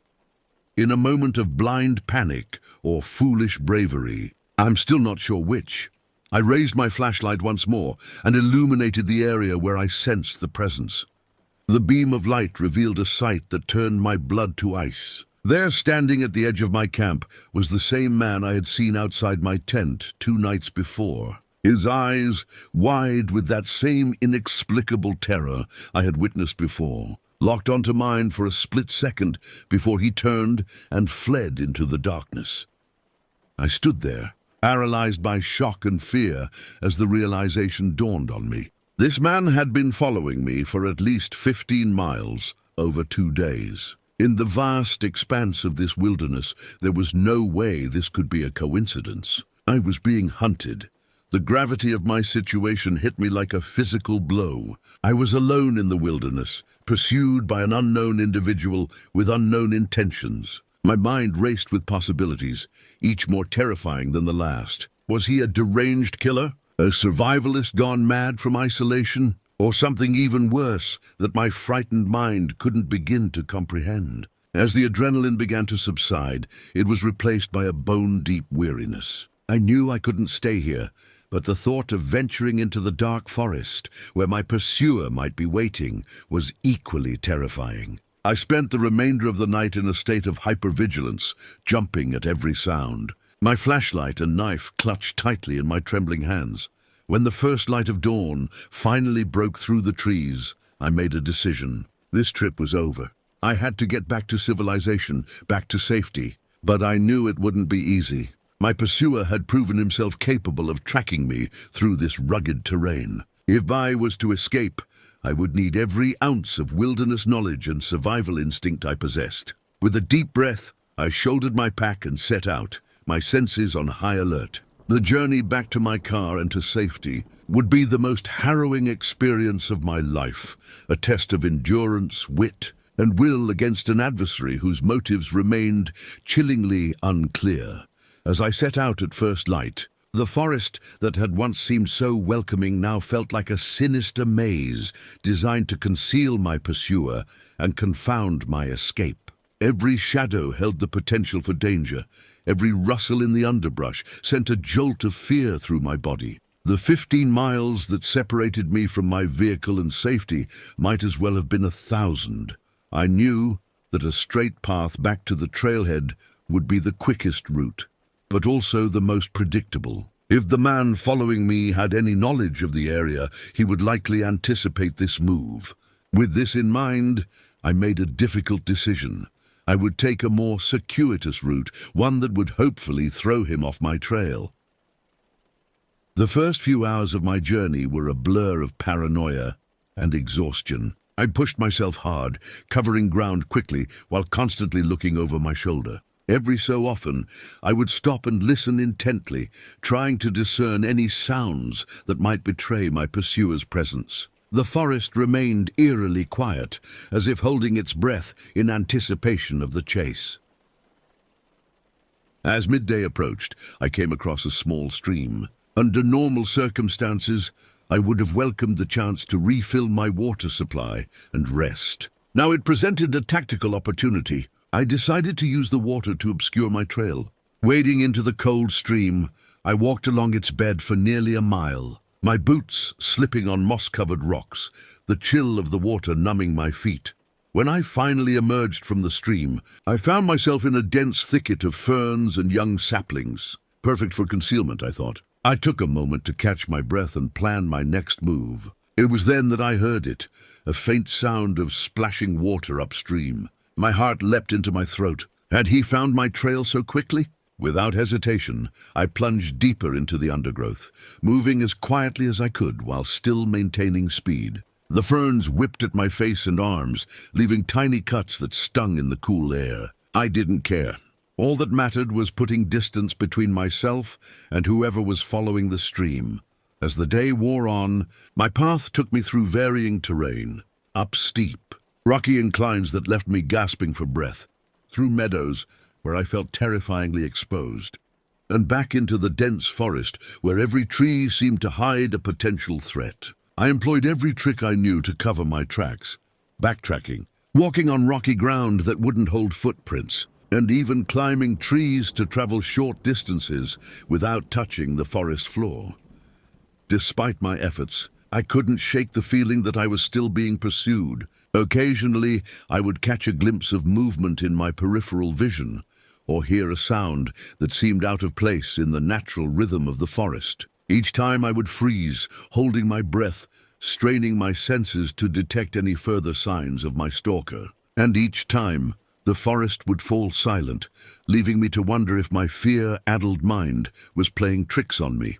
In a moment of blind panic or foolish bravery, I'm still not sure which, I raised my flashlight once more and illuminated the area where I sensed the presence. The beam of light revealed a sight that turned my blood to ice. There, standing at the edge of my camp, was the same man I had seen outside my tent 2 nights before. His eyes, wide with that same inexplicable terror I had witnessed before, locked onto mine for a split second before he turned and fled into the darkness. I stood there, paralyzed by shock and fear as the realization dawned on me. This man had been following me for at least 15 miles over 2 days. In the vast expanse of this wilderness, there was no way this could be a coincidence. I was being hunted. The gravity of my situation hit me like a physical blow. I was alone in the wilderness, pursued by an unknown individual with unknown intentions. My mind raced with possibilities, each more terrifying than the last. Was he a deranged killer? A survivalist gone mad from isolation? Or something even worse that my frightened mind couldn't begin to comprehend? As the adrenaline began to subside, it was replaced by a bone-deep weariness. I knew I couldn't stay here, but the thought of venturing into the dark forest, where my pursuer might be waiting, was equally terrifying. I spent the remainder of the night in a state of hypervigilance, jumping at every sound. My flashlight and knife clutched tightly in my trembling hands. When the first light of dawn finally broke through the trees, I made a decision. This trip was over. I had to get back to civilization, back to safety. But I knew it wouldn't be easy. My pursuer had proven himself capable of tracking me through this rugged terrain. If I was to escape, I would need every ounce of wilderness knowledge and survival instinct I possessed. With a deep breath, I shouldered my pack and set out, my senses on high alert. The journey back to my car and to safety would be the most harrowing experience of my life, a test of endurance, wit, and will against an adversary whose motives remained chillingly unclear. As I set out at first light, the forest that had once seemed so welcoming now felt like a sinister maze designed to conceal my pursuer and confound my escape. Every shadow held the potential for danger. Every rustle in the underbrush sent a jolt of fear through my body. The 15 miles that separated me from my vehicle and safety might as well have been 1,000. I knew that a straight path back to the trailhead would be the quickest route, but also the most predictable. If the man following me had any knowledge of the area, he would likely anticipate this move. With this in mind, I made a difficult decision. I would take a more circuitous route, one that would hopefully throw him off my trail. The first few hours of my journey were a blur of paranoia and exhaustion. I pushed myself hard, covering ground quickly while constantly looking over my shoulder. Every so often, I would stop and listen intently, trying to discern any sounds that might betray my pursuer's presence. The forest remained eerily quiet, as if holding its breath in anticipation of the chase. As midday approached, I came across a small stream. Under normal circumstances, I would have welcomed the chance to refill my water supply and rest. Now it presented a tactical opportunity. I decided to use the water to obscure my trail. Wading into the cold stream, I walked along its bed for nearly a mile, my boots slipping on moss-covered rocks, the chill of the water numbing my feet. When I finally emerged from the stream, I found myself in a dense thicket of ferns and young saplings. Perfect for concealment, I thought. I took a moment to catch my breath and plan my next move. It was then that I heard it, a faint sound of splashing water upstream. My heart leapt into my throat. Had he found my trail so quickly? Without hesitation, I plunged deeper into the undergrowth, moving as quietly as I could while still maintaining speed. The ferns whipped at my face and arms, leaving tiny cuts that stung in the cool air. I didn't care. All that mattered was putting distance between myself and whoever was following the stream. As the day wore on, my path took me through varying terrain, up steep, rocky inclines that left me gasping for breath, through meadows where I felt terrifyingly exposed, and back into the dense forest where every tree seemed to hide a potential threat. I employed every trick I knew to cover my tracks, backtracking, walking on rocky ground that wouldn't hold footprints, and even climbing trees to travel short distances without touching the forest floor. Despite my efforts, I couldn't shake the feeling that I was still being pursued. Occasionally, I would catch a glimpse of movement in my peripheral vision, or hear a sound that seemed out of place in the natural rhythm of the forest. Each time I would freeze, holding my breath, straining my senses to detect any further signs of my stalker. And each time, the forest would fall silent, leaving me to wonder if my fear-addled mind was playing tricks on me.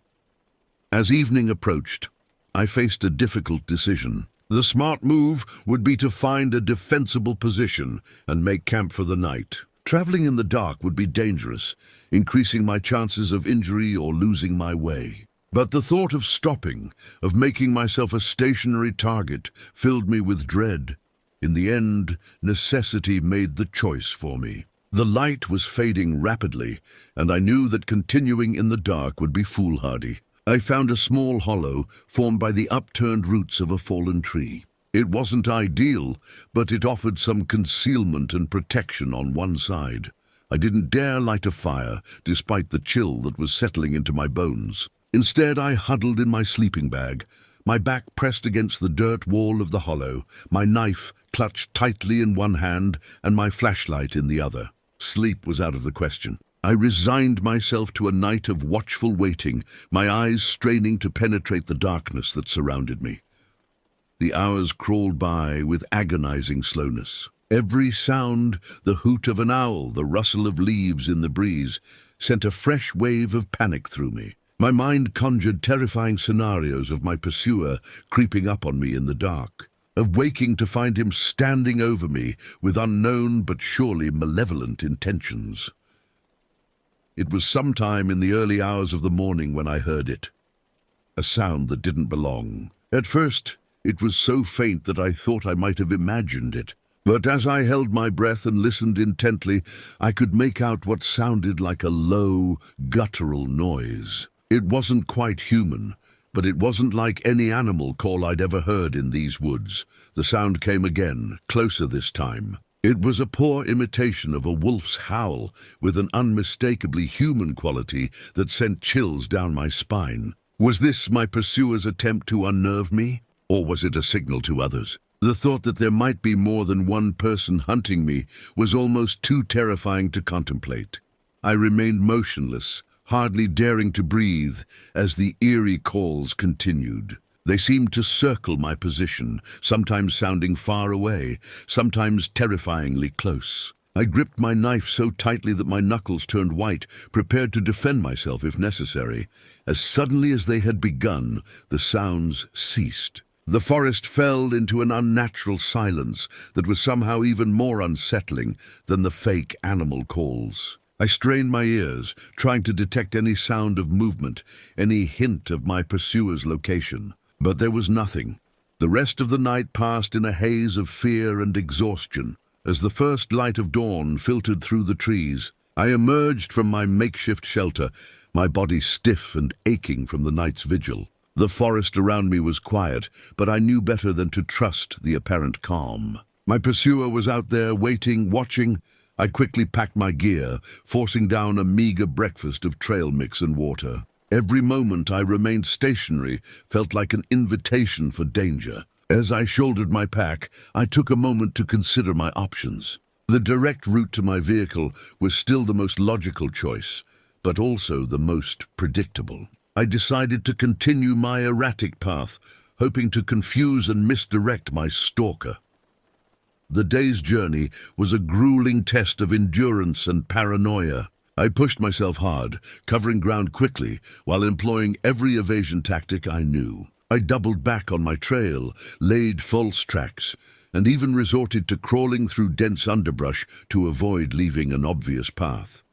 As evening approached, I faced a difficult decision. The smart move would be to find a defensible position and make camp for the night. Traveling in the dark would be dangerous, increasing my chances of injury or losing my way. But the thought of stopping, of making myself a stationary target, filled me with dread. In the end, necessity made the choice for me. The light was fading rapidly, and I knew that continuing in the dark would be foolhardy. I found a small hollow formed by the upturned roots of a fallen tree. It wasn't ideal, but it offered some concealment and protection on one side. I didn't dare light a fire, despite the chill that was settling into my bones. Instead, I huddled in my sleeping bag, my back pressed against the dirt wall of the hollow, my knife clutched tightly in one hand and my flashlight in the other. Sleep was out of the question. I resigned myself to a night of watchful waiting, my eyes straining to penetrate the darkness that surrounded me. The hours crawled by with agonizing slowness. Every sound, the hoot of an owl, the rustle of leaves in the breeze, sent a fresh wave of panic through me. My mind conjured terrifying scenarios of my pursuer creeping up on me in the dark, of waking to find him standing over me with unknown but surely malevolent intentions. It was sometime in the early hours of the morning when I heard it, a sound that didn't belong. At first, it was so faint that I thought I might have imagined it. But as I held my breath and listened intently, I could make out what sounded like a low, guttural noise. It wasn't quite human, but it wasn't like any animal call I'd ever heard in these woods. The sound came again, closer this time. It was a poor imitation of a wolf's howl, with an unmistakably human quality that sent chills down my spine. Was this my pursuer's attempt to unnerve me, or was it a signal to others? The thought that there might be more than one person hunting me was almost too terrifying to contemplate. I remained motionless, hardly daring to breathe as the eerie calls continued. They seemed to circle my position, sometimes sounding far away, sometimes terrifyingly close. I gripped my knife so tightly that my knuckles turned white, prepared to defend myself if necessary. As suddenly as they had begun, the sounds ceased. The forest fell into an unnatural silence that was somehow even more unsettling than the fake animal calls. I strained my ears, trying to detect any sound of movement, any hint of my pursuer's location. But there was nothing. The rest of the night passed in a haze of fear and exhaustion. As the first light of dawn filtered through the trees, I emerged from my makeshift shelter, my body stiff and aching from the night's vigil. The forest around me was quiet, but I knew better than to trust the apparent calm. My pursuer was out there waiting, watching. I quickly packed my gear, forcing down a meager breakfast of trail mix and water. Every moment I remained stationary felt like an invitation for danger. As I shouldered my pack, I took a moment to consider my options. The direct route to my vehicle was still the most logical choice, but also the most predictable. I decided to continue my erratic path, hoping to confuse and misdirect my stalker. The day's journey was a grueling test of endurance and paranoia. I pushed myself hard, covering ground quickly while employing every evasion tactic I knew. I doubled back on my trail, laid false tracks, and even resorted to crawling through dense underbrush to avoid leaving an obvious path.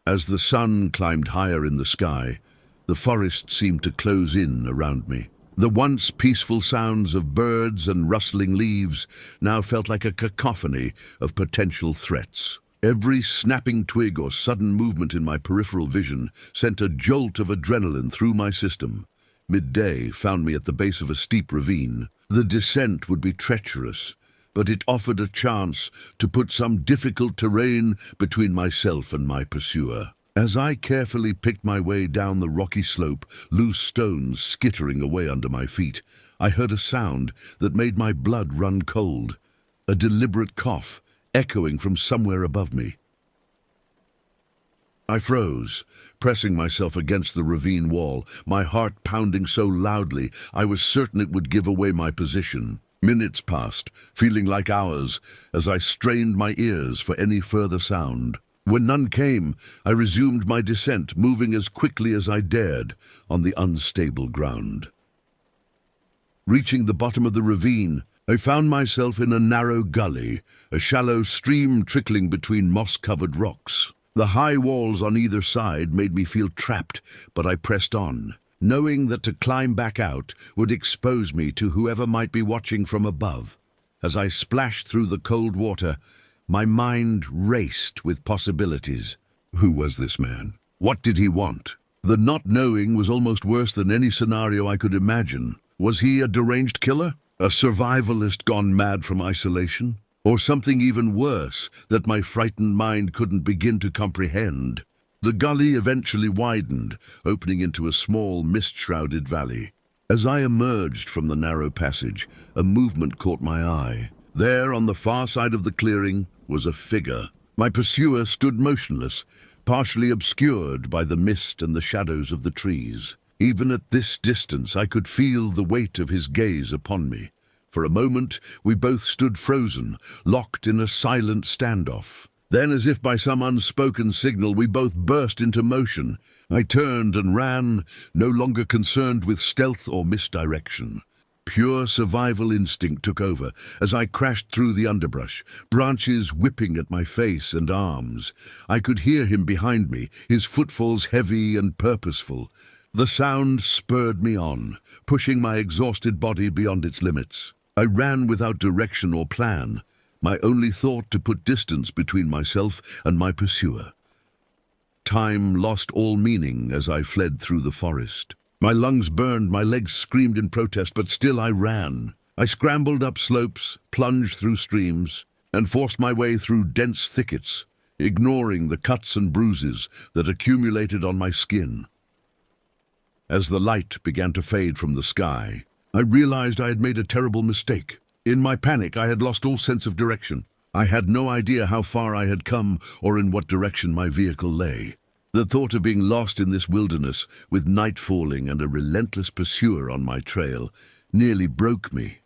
As the sun climbed higher in the sky, the forest seemed to close in around me. The once peaceful sounds of birds and rustling leaves now felt like a cacophony of potential threats. Every snapping twig or sudden movement in my peripheral vision sent a jolt of adrenaline through my system. Midday found me at the base of a steep ravine. The descent would be treacherous, but it offered a chance to put some difficult terrain between myself and my pursuer. As I carefully picked my way down the rocky slope, loose stones skittering away under my feet, I heard a sound that made my blood run cold, a deliberate cough echoing from somewhere above me. I froze, pressing myself against the ravine wall, my heart pounding so loudly I was certain it would give away my position. Minutes passed, feeling like hours, as I strained my ears for any further sound. When none came, I resumed my descent, moving as quickly as I dared on the unstable ground. Reaching the bottom of the ravine, I found myself in a narrow gully, a shallow stream trickling between moss-covered rocks. The high walls on either side made me feel trapped, but I pressed on, knowing that to climb back out would expose me to whoever might be watching from above. As I splashed through the cold water, my mind raced with possibilities. Who was this man? What did he want? The not knowing was almost worse than any scenario I could imagine. Was he a deranged killer? A survivalist gone mad from isolation? Or something even worse that my frightened mind couldn't begin to comprehend? The gully eventually widened, opening into a small, mist-shrouded valley. As I emerged from the narrow passage, a movement caught my eye. There, on the far side of the clearing, was a figure. My pursuer stood motionless, partially obscured by the mist and the shadows of the trees. Even at this distance, I could feel the weight of his gaze upon me. For a moment, we both stood frozen, locked in a silent standoff. Then, as if by some unspoken signal, we both burst into motion. I turned and ran, no longer concerned with stealth or misdirection. Pure survival instinct took over as I crashed through the underbrush, branches whipping at my face and arms. I could hear him behind me, his footfalls heavy and purposeful. The sound spurred me on, pushing my exhausted body beyond its limits. I ran without direction or plan, my only thought to put distance between myself and my pursuer. Time lost all meaning as I fled through the forest. My lungs burned, my legs screamed in protest, but still I ran. I scrambled up slopes, plunged through streams, and forced my way through dense thickets, ignoring the cuts and bruises that accumulated on my skin. As the light began to fade from the sky, I realized I had made a terrible mistake. In my panic, I had lost all sense of direction. I had no idea how far I had come or in what direction my vehicle lay. The thought of being lost in this wilderness, with night falling and a relentless pursuer on my trail, nearly broke me.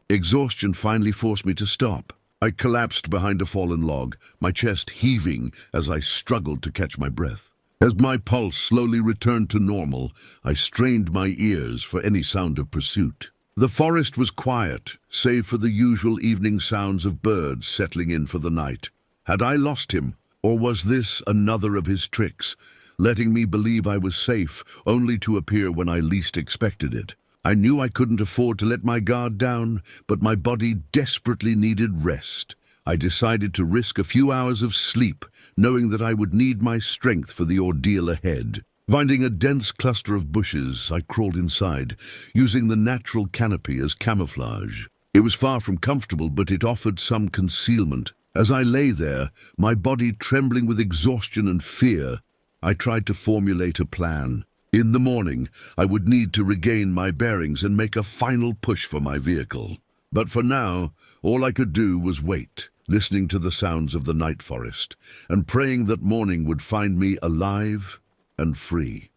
Exhaustion finally forced me to stop. I collapsed behind a fallen log, my chest heaving as I struggled to catch my breath. As my pulse slowly returned to normal, I strained my ears for any sound of pursuit. The forest was quiet, save for the usual evening sounds of birds settling in for the night. Had I lost him, or was this another of his tricks, letting me believe I was safe, only to appear when I least expected it? I knew I couldn't afford to let my guard down, but my body desperately needed rest. I decided to risk a few hours of sleep, knowing that I would need my strength for the ordeal ahead. Finding a dense cluster of bushes, I crawled inside, using the natural canopy as camouflage. It was far from comfortable, but it offered some concealment. As I lay there, my body trembling with exhaustion and fear, I tried to formulate a plan. In the morning, I would need to regain my bearings and make a final push for my vehicle. But for now, all I could do was wait, listening to the sounds of the night forest, and praying that morning would find me alive and free.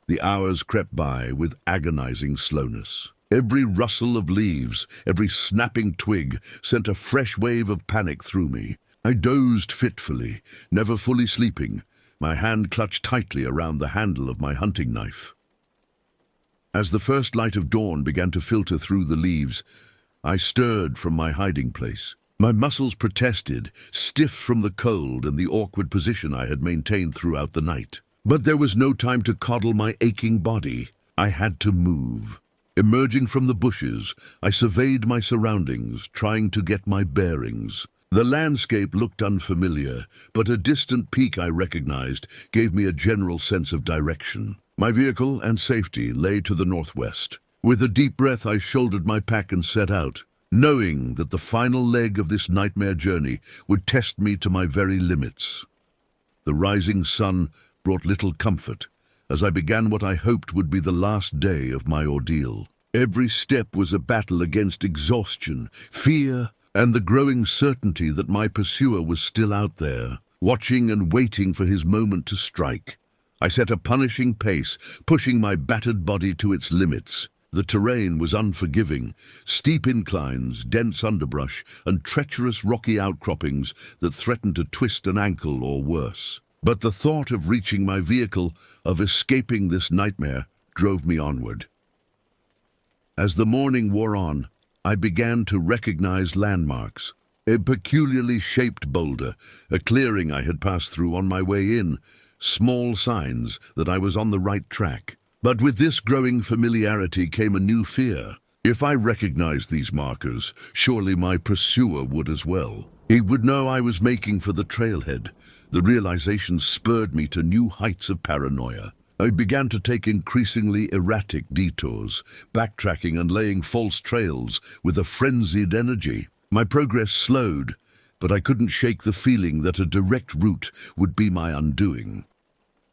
The hours crept by with agonizing slowness. Every rustle of leaves, every snapping twig sent a fresh wave of panic through me. I dozed fitfully, never fully sleeping, my hand clutched tightly around the handle of my hunting knife. As the first light of dawn began to filter through the leaves, I stirred from my hiding place. My muscles protested, stiff from the cold and the awkward position I had maintained throughout the night. But there was no time to coddle my aching body. I had to move. Emerging from the bushes, I surveyed my surroundings, trying to get my bearings. The landscape looked unfamiliar, but a distant peak I recognized gave me a general sense of direction. My vehicle and safety lay to the northwest. With a deep breath, I shouldered my pack and set out, knowing that the final leg of this nightmare journey would test me to my very limits. The rising sun brought little comfort as I began what I hoped would be the last day of my ordeal. Every step was a battle against exhaustion, fear, and the growing certainty that my pursuer was still out there, watching and waiting for his moment to strike. I set a punishing pace, pushing my battered body to its limits. The terrain was unforgiving, steep inclines, dense underbrush, and treacherous rocky outcroppings that threatened to twist an ankle or worse. But the thought of reaching my vehicle, of escaping this nightmare, drove me onward. As the morning wore on, I began to recognize landmarks. A peculiarly shaped boulder, a clearing I had passed through on my way in, small signs that I was on the right track. But with this growing familiarity came a new fear. If I recognized these markers, surely my pursuer would as well. He would know I was making for the trailhead. The realization spurred me to new heights of paranoia. I began to take increasingly erratic detours, backtracking and laying false trails with a frenzied energy. My progress slowed, but I couldn't shake the feeling that a direct route would be my undoing.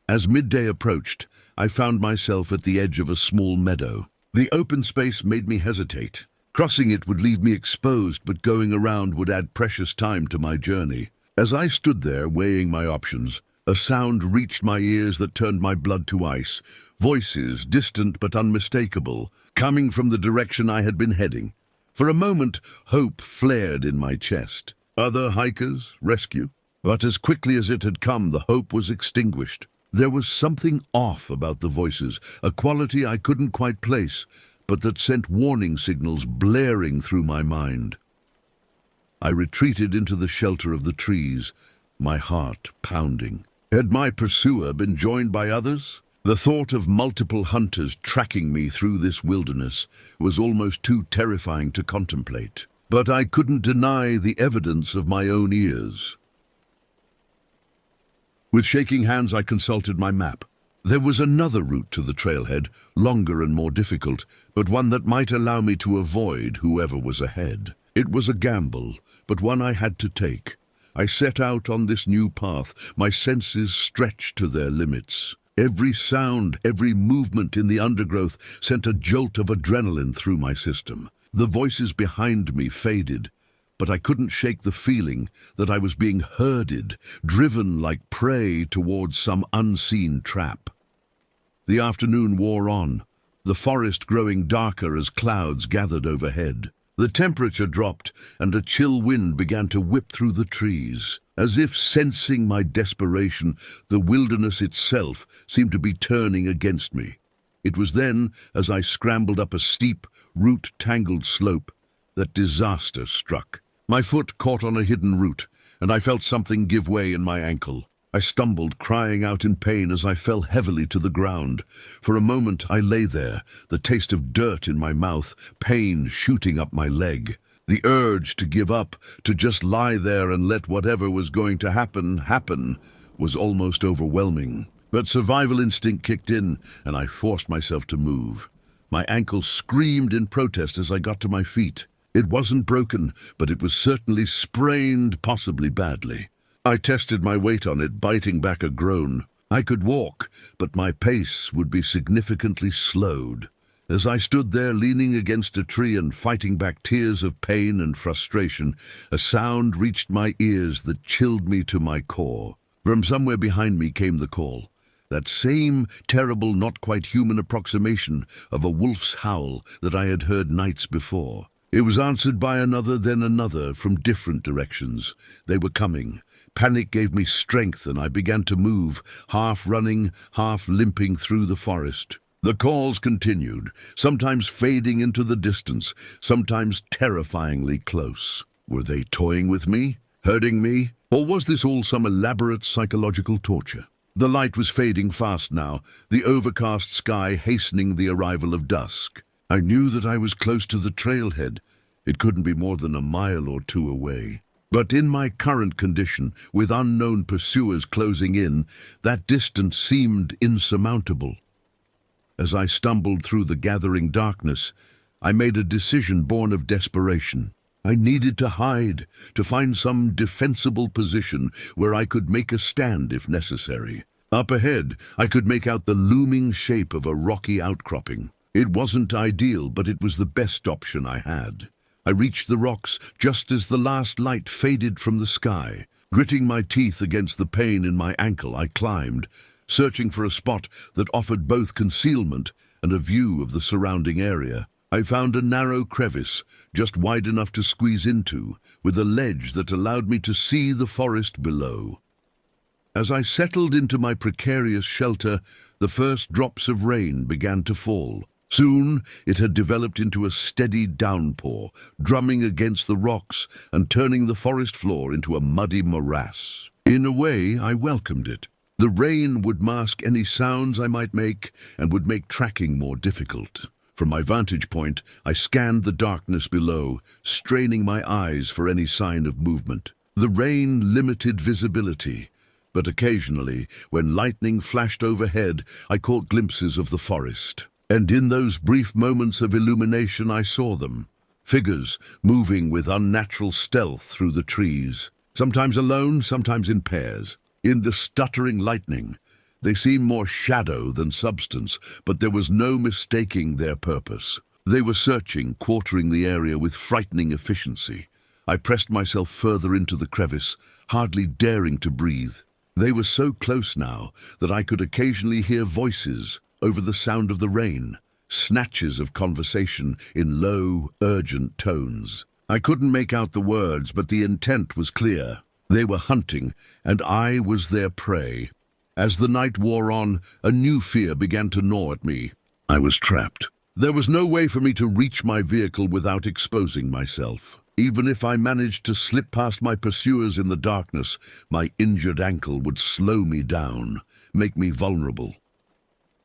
As midday approached, I found myself at the edge of a small meadow. The open space made me hesitate. Crossing it would leave me exposed, but going around would add precious time to my journey. As I stood there, weighing my options, a sound reached my ears that turned my blood to ice. Voices, distant but unmistakable, coming from the direction I had been heading. For a moment, hope flared in my chest. Other hikers, rescue. But as quickly as it had come, the hope was extinguished. There was something off about the voices, a quality I couldn't quite place, but that sent warning signals blaring through my mind. I retreated into the shelter of the trees, my heart pounding. Had my pursuer been joined by others? The thought of multiple hunters tracking me through this wilderness was almost too terrifying to contemplate. But I couldn't deny the evidence of my own ears. With shaking hands, I consulted my map. There was another route to the trailhead, longer and more difficult, but one that might allow me to avoid whoever was ahead. It was a gamble, but one I had to take. I set out on this new path, my senses stretched to their limits. Every sound, every movement in the undergrowth sent a jolt of adrenaline through my system. The voices behind me faded, but I couldn't shake the feeling that I was being herded, driven like prey towards some unseen trap. The afternoon wore on, the forest growing darker as clouds gathered overhead. The temperature dropped, and a chill wind began to whip through the trees. As if sensing my desperation, the wilderness itself seemed to be turning against me. It was then, as I scrambled up a steep, root-tangled slope, that disaster struck. My foot caught on a hidden root, and I felt something give way in my ankle. I stumbled, crying out in pain as I fell heavily to the ground. For a moment I lay there, the taste of dirt in my mouth, pain shooting up my leg. The urge to give up, to just lie there and let whatever was going to happen, was almost overwhelming. But survival instinct kicked in, and I forced myself to move. My ankle screamed in protest as I got to my feet. It wasn't broken, but it was certainly sprained, possibly badly. I tested my weight on it, biting back a groan. I could walk, but my pace would be significantly slowed. As I stood there leaning against a tree and fighting back tears of pain and frustration, a sound reached my ears that chilled me to my core. From somewhere behind me came the call. That same terrible, not quite human approximation of a wolf's howl that I had heard nights before. It was answered by another, then another, from different directions. They were coming. Panic gave me strength, and I began to move, half running, half limping through the forest. The calls continued, sometimes fading into the distance, sometimes terrifyingly close. Were they toying with me, hurting me, or was this all some elaborate psychological torture? The light was fading fast now, the overcast sky hastening the arrival of dusk. I knew that I was close to the trailhead. It couldn't be more than a mile or two away. But in my current condition, with unknown pursuers closing in, that distance seemed insurmountable. As I stumbled through the gathering darkness, I made a decision born of desperation. I needed to hide, to find some defensible position where I could make a stand if necessary. Up ahead, I could make out the looming shape of a rocky outcropping. It wasn't ideal, but it was the best option I had. I reached the rocks just as the last light faded from the sky. Gritting my teeth against the pain in my ankle, I climbed, searching for a spot that offered both concealment and a view of the surrounding area. I found a narrow crevice, just wide enough to squeeze into, with a ledge that allowed me to see the forest below. As I settled into my precarious shelter, the first drops of rain began to fall. Soon it had developed into a steady downpour, drumming against the rocks and turning the forest floor into a muddy morass. In a way, I welcomed it. The rain would mask any sounds I might make and would make tracking more difficult. From my vantage point, I scanned the darkness below, straining my eyes for any sign of movement. The rain limited visibility, but occasionally, when lightning flashed overhead, I caught glimpses of the forest. And in those brief moments of illumination I saw them, figures moving with unnatural stealth through the trees, sometimes alone, sometimes in pairs. In the stuttering lightning, They seemed more shadow than substance, but there was no mistaking their purpose. They were searching, quartering the area with frightening efficiency. I pressed myself further into the crevice, hardly daring to breathe. They were so close now that I could occasionally hear voices over the sound of the rain, snatches of conversation in low, urgent tones. I couldn't make out the words, but the intent was clear. They were hunting, and I was their prey. As the night wore on, a new fear began to gnaw at me. I was trapped. There was no way for me to reach my vehicle without exposing myself. Even if I managed to slip past my pursuers in the darkness, my injured ankle would slow me down, make me vulnerable.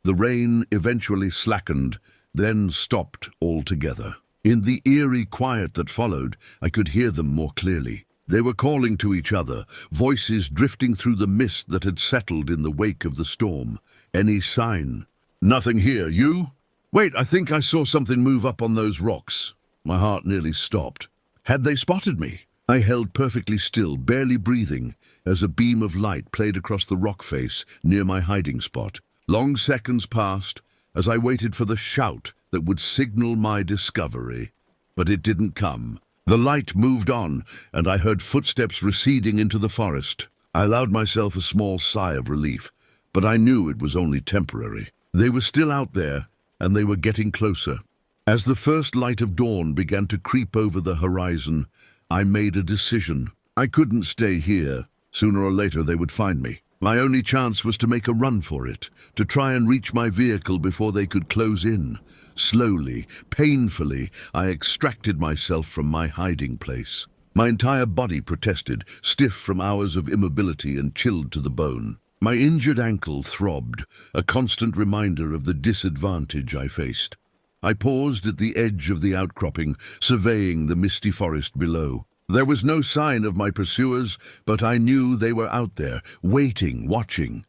The rain eventually slackened, then stopped altogether. In the eerie quiet that followed, I could hear them more clearly. They were calling to each other, voices drifting through the mist that had settled in the wake of the storm. Any sign? Nothing here. You? Wait, I think I saw something move up on those rocks. My heart nearly stopped. Had they spotted me? I held perfectly still, barely breathing, as a beam of light played across the rock face near my hiding spot. Long seconds passed as I waited for the shout that would signal my discovery. But it didn't come. The light moved on, and I heard footsteps receding into the forest. I allowed myself a small sigh of relief, but I knew it was only temporary. They were still out there, and they were getting closer. As the first light of dawn began to creep over the horizon, I made a decision. I couldn't stay here. Sooner or later they would find me. My only chance was to make a run for it, to try and reach my vehicle before they could close in. Slowly, painfully, I extracted myself from my hiding place. My entire body protested, stiff from hours of immobility and chilled to the bone. My injured ankle throbbed, a constant reminder of the disadvantage I faced. I paused at the edge of the outcropping, surveying the misty forest below. There was no sign of my pursuers, but I knew they were out there, waiting, watching.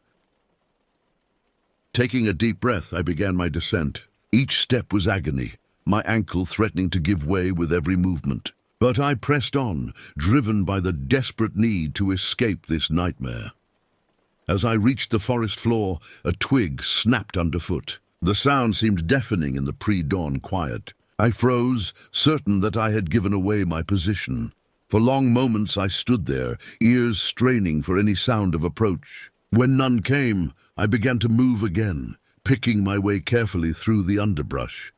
Taking a deep breath, I began my descent. Each step was agony, my ankle threatening to give way with every movement. But I pressed on, driven by the desperate need to escape this nightmare. As I reached the forest floor, a twig snapped underfoot. The sound seemed deafening in the pre-dawn quiet. I froze, certain that I had given away my position. For long moments I stood there, ears straining for any sound of approach. When none came, I began to move again, picking my way carefully through the underbrush.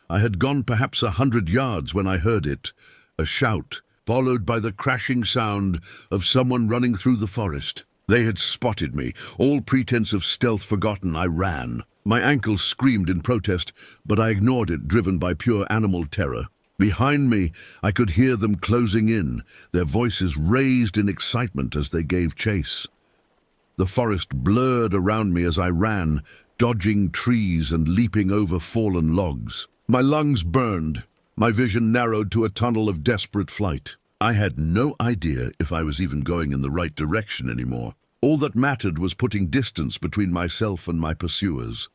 I had gone perhaps 100 yards when I heard it, a shout, followed by the crashing sound of someone running through the forest. They had spotted me. All pretense of stealth forgotten, I ran. My ankle screamed in protest, but I ignored it, driven by pure animal terror. Behind me, I could hear them closing in, their voices raised in excitement as they gave chase. The forest blurred around me as I ran, dodging trees and leaping over fallen logs. My lungs burned, my vision narrowed to a tunnel of desperate flight. I had no idea if I was even going in the right direction anymore. All that mattered was putting distance between myself and my pursuers.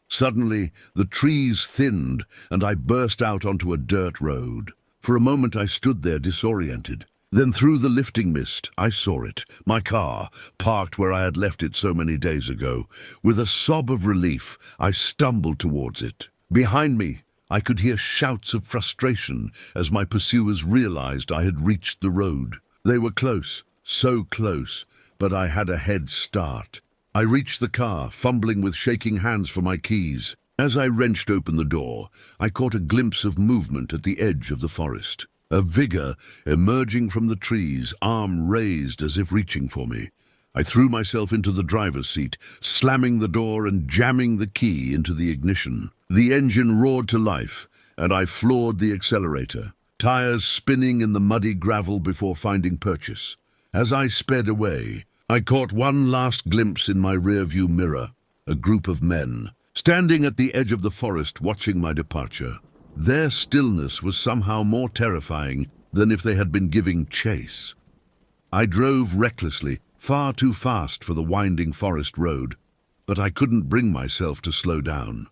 Suddenly, the trees thinned, and I burst out onto a dirt road. For a moment I stood there disoriented. Then through the lifting mist, I saw it, my car, parked where I had left it so many days ago. With a sob of relief, I stumbled towards it. Behind me, I could hear shouts of frustration as my pursuers realized I had reached the road. They were close, so close, but I had a head start. I reached the car, fumbling with shaking hands for my keys. As I wrenched open the door, I caught a glimpse of movement at the edge of the forest. A figure emerging from the trees, arm raised as if reaching for me. I threw myself into the driver's seat, slamming the door and jamming the key into the ignition. The engine roared to life, and I floored the accelerator, tires spinning in the muddy gravel before finding purchase. As I sped away, I caught one last glimpse in my rearview mirror, a group of men, standing at the edge of the forest watching my departure. Their stillness was somehow more terrifying than if they had been giving chase. I drove recklessly, far too fast for the winding forest road, but I couldn't bring myself to slow down.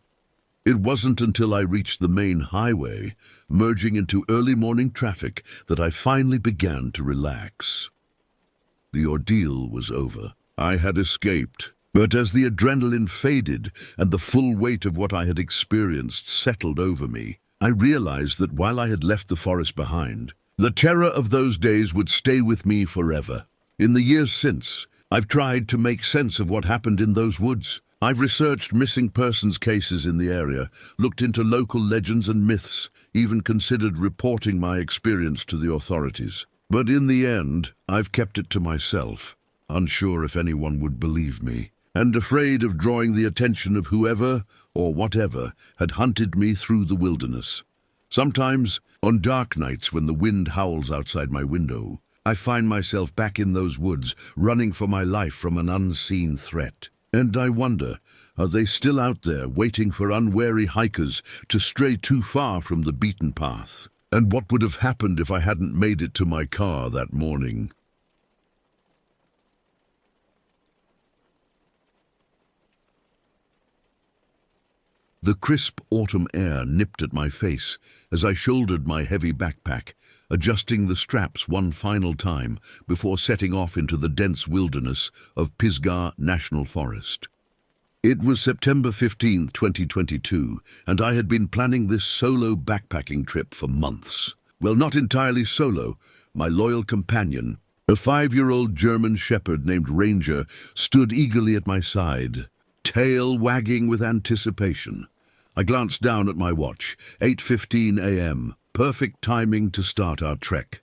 It wasn't until I reached the main highway, merging into early morning traffic, that I finally began to relax. The ordeal was over. I had escaped, But as the adrenaline faded and the full weight of what I had experienced settled over me, I realized that while I had left the forest behind, the terror of those days would stay with me forever. In the years since, I've tried to make sense of what happened in those woods. I've researched missing persons cases in the area, looked into local legends and myths, even considered reporting my experience to the authorities. But in the end, I've kept it to myself, unsure if anyone would believe me, and afraid of drawing the attention of whoever or whatever had hunted me through the wilderness. Sometimes, on dark nights when the wind howls outside my window, I find myself back in those woods, running for my life from an unseen threat. And I wonder, are they still out there waiting for unwary hikers to stray too far from the beaten path? And what would have happened if I hadn't made it to my car that morning? The crisp autumn air nipped at my face as I shouldered my heavy backpack, adjusting the straps one final time before setting off into the dense wilderness of Pisgah National Forest. It was September 15th, 2022, and I had been planning this solo backpacking trip for months. Well, not entirely solo. My loyal companion, a 5-year-old German shepherd named Ranger, stood eagerly at my side, tail wagging with anticipation. I glanced down at my watch, 8:15 a.m., perfect timing to start our trek.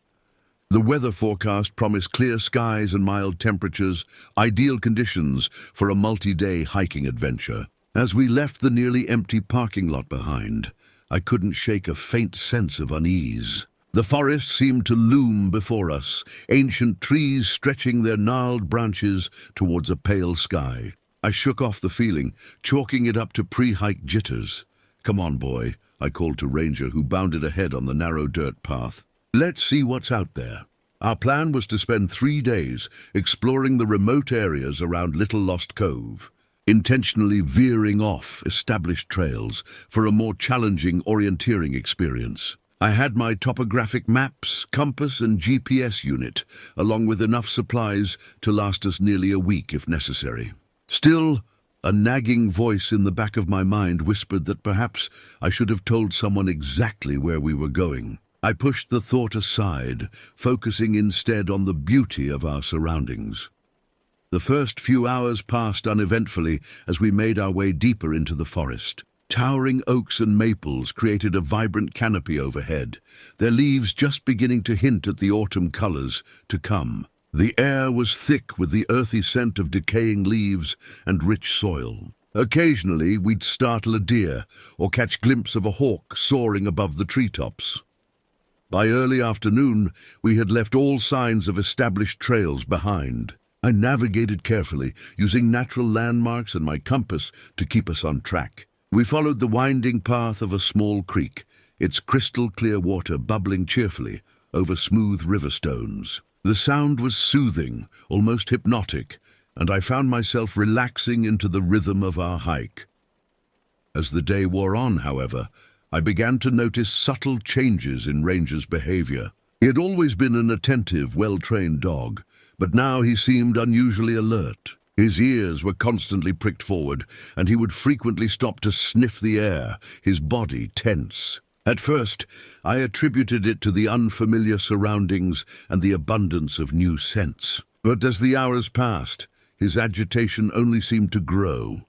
The weather forecast promised clear skies and mild temperatures, ideal conditions for a multi-day hiking adventure. As we left the nearly empty parking lot behind, I couldn't shake a faint sense of unease. The forest seemed to loom before us, ancient trees stretching their gnarled branches towards a pale sky. I shook off the feeling, chalking it up to pre-hike jitters. "Come on, boy," I called to Ranger, who bounded ahead on the narrow dirt path. "Let's see what's out there." Our plan was to spend 3 days exploring the remote areas around Little Lost Cove, intentionally veering off established trails for a more challenging orienteering experience. I had my topographic maps, compass and GPS unit, along with enough supplies to last us nearly a week if necessary. Still, a nagging voice in the back of my mind whispered that perhaps I should have told someone exactly where we were going. I pushed the thought aside, focusing instead on the beauty of our surroundings. The first few hours passed uneventfully as we made our way deeper into the forest. Towering oaks and maples created a vibrant canopy overhead, their leaves just beginning to hint at the autumn colors to come. The air was thick with the earthy scent of decaying leaves and rich soil. Occasionally, we'd startle a deer or catch a glimpse of a hawk soaring above the treetops. By early afternoon, we had left all signs of established trails behind. I navigated carefully, using natural landmarks and my compass to keep us on track. We followed the winding path of a small creek, its crystal-clear water bubbling cheerfully over smooth river stones. The sound was soothing, almost hypnotic, and I found myself relaxing into the rhythm of our hike. As the day wore on, however, I began to notice subtle changes in Ranger's behavior. He had always been an attentive, well-trained dog, but now he seemed unusually alert. His ears were constantly pricked forward, and he would frequently stop to sniff the air, his body tense. At first, I attributed it to the unfamiliar surroundings and the abundance of new scents. But as the hours passed, his agitation only seemed to grow.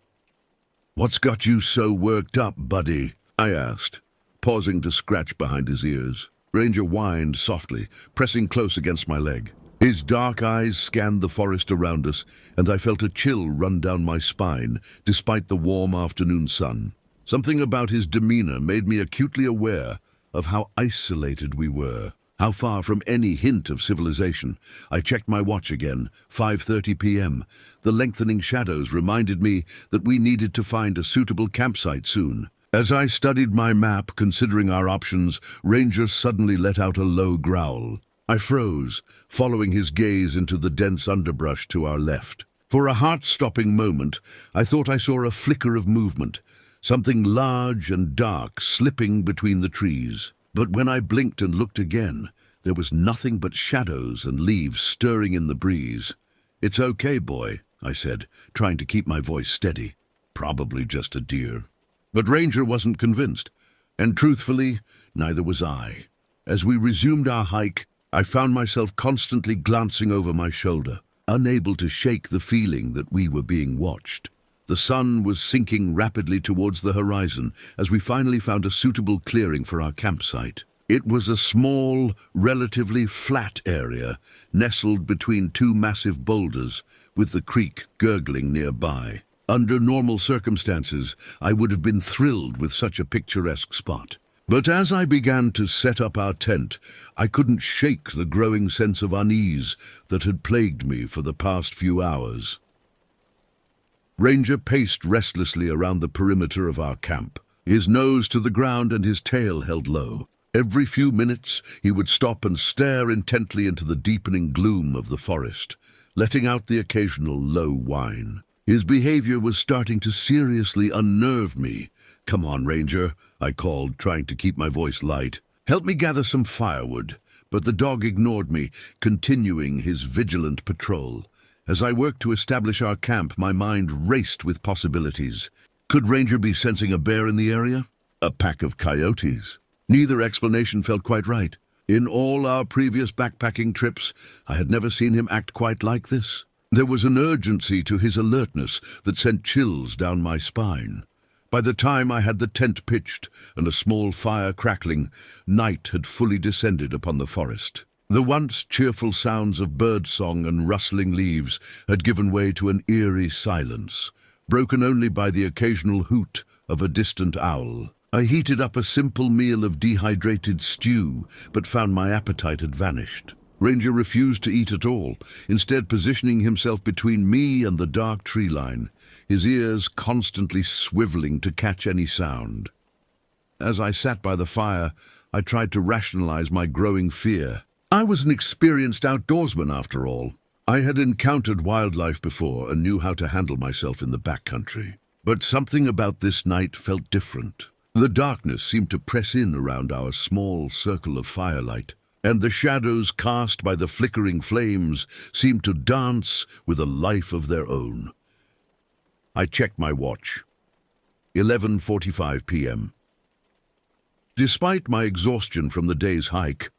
"What's got you so worked up, buddy?" I asked, pausing to scratch behind his ears. Ranger whined softly, pressing close against my leg. His dark eyes scanned the forest around us, and I felt a chill run down my spine, despite the warm afternoon sun. Something about his demeanor made me acutely aware of how isolated we were, how far from any hint of civilization. I checked my watch again, 5:30 p.m. The lengthening shadows reminded me that we needed to find a suitable campsite soon. As I studied my map, considering our options, Ranger suddenly let out a low growl. I froze, following his gaze into the dense underbrush to our left. For a heart-stopping moment, I thought I saw a flicker of movement, something large and dark slipping between the trees. But when I blinked and looked again, there was nothing but shadows and leaves stirring in the breeze. "It's okay, boy," I said, trying to keep my voice steady. Probably just a deer. But Ranger wasn't convinced, and truthfully, neither was I. As we resumed our hike, I found myself constantly glancing over my shoulder, unable to shake the feeling that we were being watched. The sun was sinking rapidly towards the horizon as we finally found a suitable clearing for our campsite. It was a small, relatively flat area, nestled between two massive boulders, with the creek gurgling nearby. Under normal circumstances, I would have been thrilled with such a picturesque spot. But as I began to set up our tent, I couldn't shake the growing sense of unease that had plagued me for the past few hours. Ranger paced restlessly around the perimeter of our camp, his nose to the ground and his tail held low. Every few minutes, he would stop and stare intently into the deepening gloom of the forest, letting out the occasional low whine. His behavior was starting to seriously unnerve me. "Come on, Ranger," I called, trying to keep my voice light. "Help me gather some firewood." But the dog ignored me, continuing his vigilant patrol. As I worked to establish our camp, my mind raced with possibilities. Could Ranger be sensing a bear in the area? A pack of coyotes? Neither explanation felt quite right. In all our previous backpacking trips, I had never seen him act quite like this. There was an urgency to his alertness that sent chills down my spine. By the time I had the tent pitched and a small fire crackling, night had fully descended upon the forest. The once cheerful sounds of birdsong and rustling leaves had given way to an eerie silence, broken only by the occasional hoot of a distant owl. I heated up a simple meal of dehydrated stew, but found my appetite had vanished. Ranger refused to eat at all, instead positioning himself between me and the dark tree line, his ears constantly swiveling to catch any sound. As I sat by the fire, I tried to rationalize my growing fear. I was an experienced outdoorsman after all. I had encountered wildlife before and knew how to handle myself in the backcountry. But something about this night felt different. The darkness seemed to press in around our small circle of firelight, and the shadows cast by the flickering flames seemed to dance with a life of their own. I checked my watch. 11:45 p.m. Despite my exhaustion from the day's hike,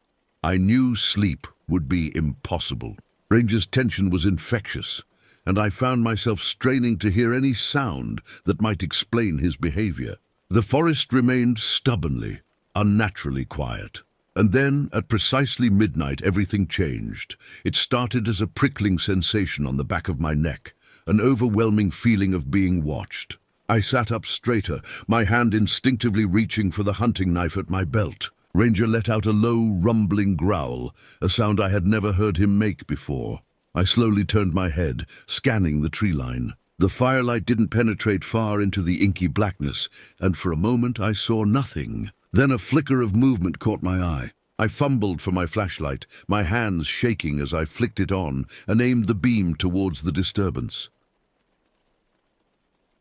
I knew sleep would be impossible. Ranger's tension was infectious, and I found myself straining to hear any sound that might explain his behavior. The forest remained stubbornly, unnaturally quiet. And then, at precisely midnight, everything changed. It started as a prickling sensation on the back of my neck, an overwhelming feeling of being watched. I sat up straighter, my hand instinctively reaching for the hunting knife at my belt. Ranger let out a low, rumbling growl, a sound I had never heard him make before. I slowly turned my head, scanning the tree line. The firelight didn't penetrate far into the inky blackness, and for a moment I saw nothing. Then a flicker of movement caught my eye. I fumbled for my flashlight, my hands shaking as I flicked it on and aimed the beam towards the disturbance.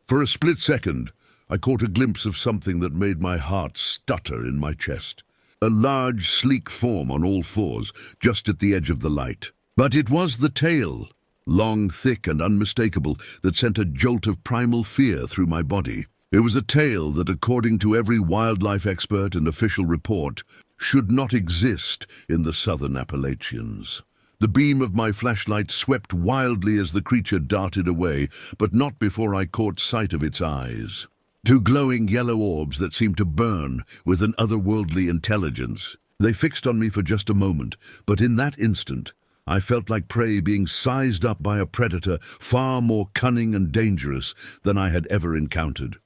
For a split second, I caught a glimpse of something that made my heart stutter in my chest. A large, sleek form on all fours, just at the edge of the light. But it was the tail, long, thick, and unmistakable, that sent a jolt of primal fear through my body. It was a tail that, according to every wildlife expert and official report, should not exist in the southern Appalachians. The beam of my flashlight swept wildly as the creature darted away, but not before I caught sight of its eyes. Two glowing yellow orbs that seemed to burn with an otherworldly intelligence. They fixed on me for just a moment, but in that instant, I felt like prey being sized up by a predator far more cunning and dangerous than I had ever encountered.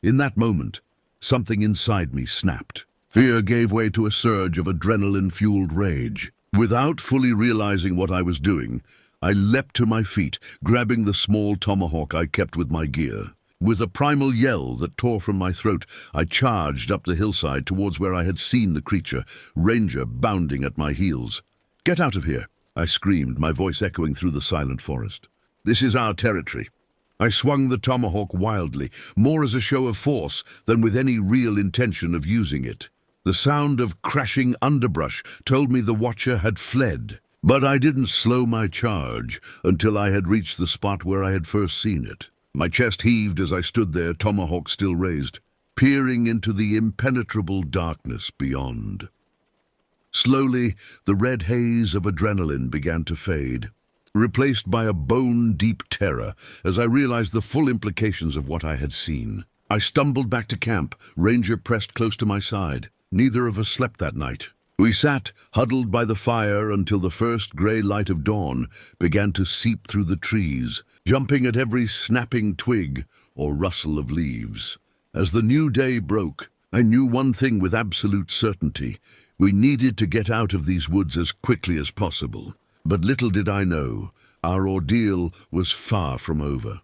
In that moment, something inside me snapped. Fear gave way to a surge of adrenaline-fueled rage. Without fully realizing what I was doing, I leapt to my feet, grabbing the small tomahawk I kept with my gear. With a primal yell that tore from my throat, I charged up the hillside towards where I had seen the creature, Ranger bounding at my heels. "Get out of here!" I screamed, my voice echoing through the silent forest. "This is our territory." I swung the tomahawk wildly, more as a show of force than with any real intention of using it. The sound of crashing underbrush told me the watcher had fled. But I didn't slow my charge until I had reached the spot where I had first seen it. My chest heaved as I stood there, tomahawk still raised, peering into the impenetrable darkness beyond. Slowly, the red haze of adrenaline began to fade, replaced by a bone-deep terror as I realized the full implications of what I had seen. I stumbled back to camp, Ranger pressed close to my side. Neither of us slept that night. We sat, huddled by the fire until the first grey light of dawn began to seep through the trees, jumping at every snapping twig or rustle of leaves. As the new day broke, I knew one thing with absolute certainty. We needed to get out of these woods as quickly as possible. But little did I know, our ordeal was far from over.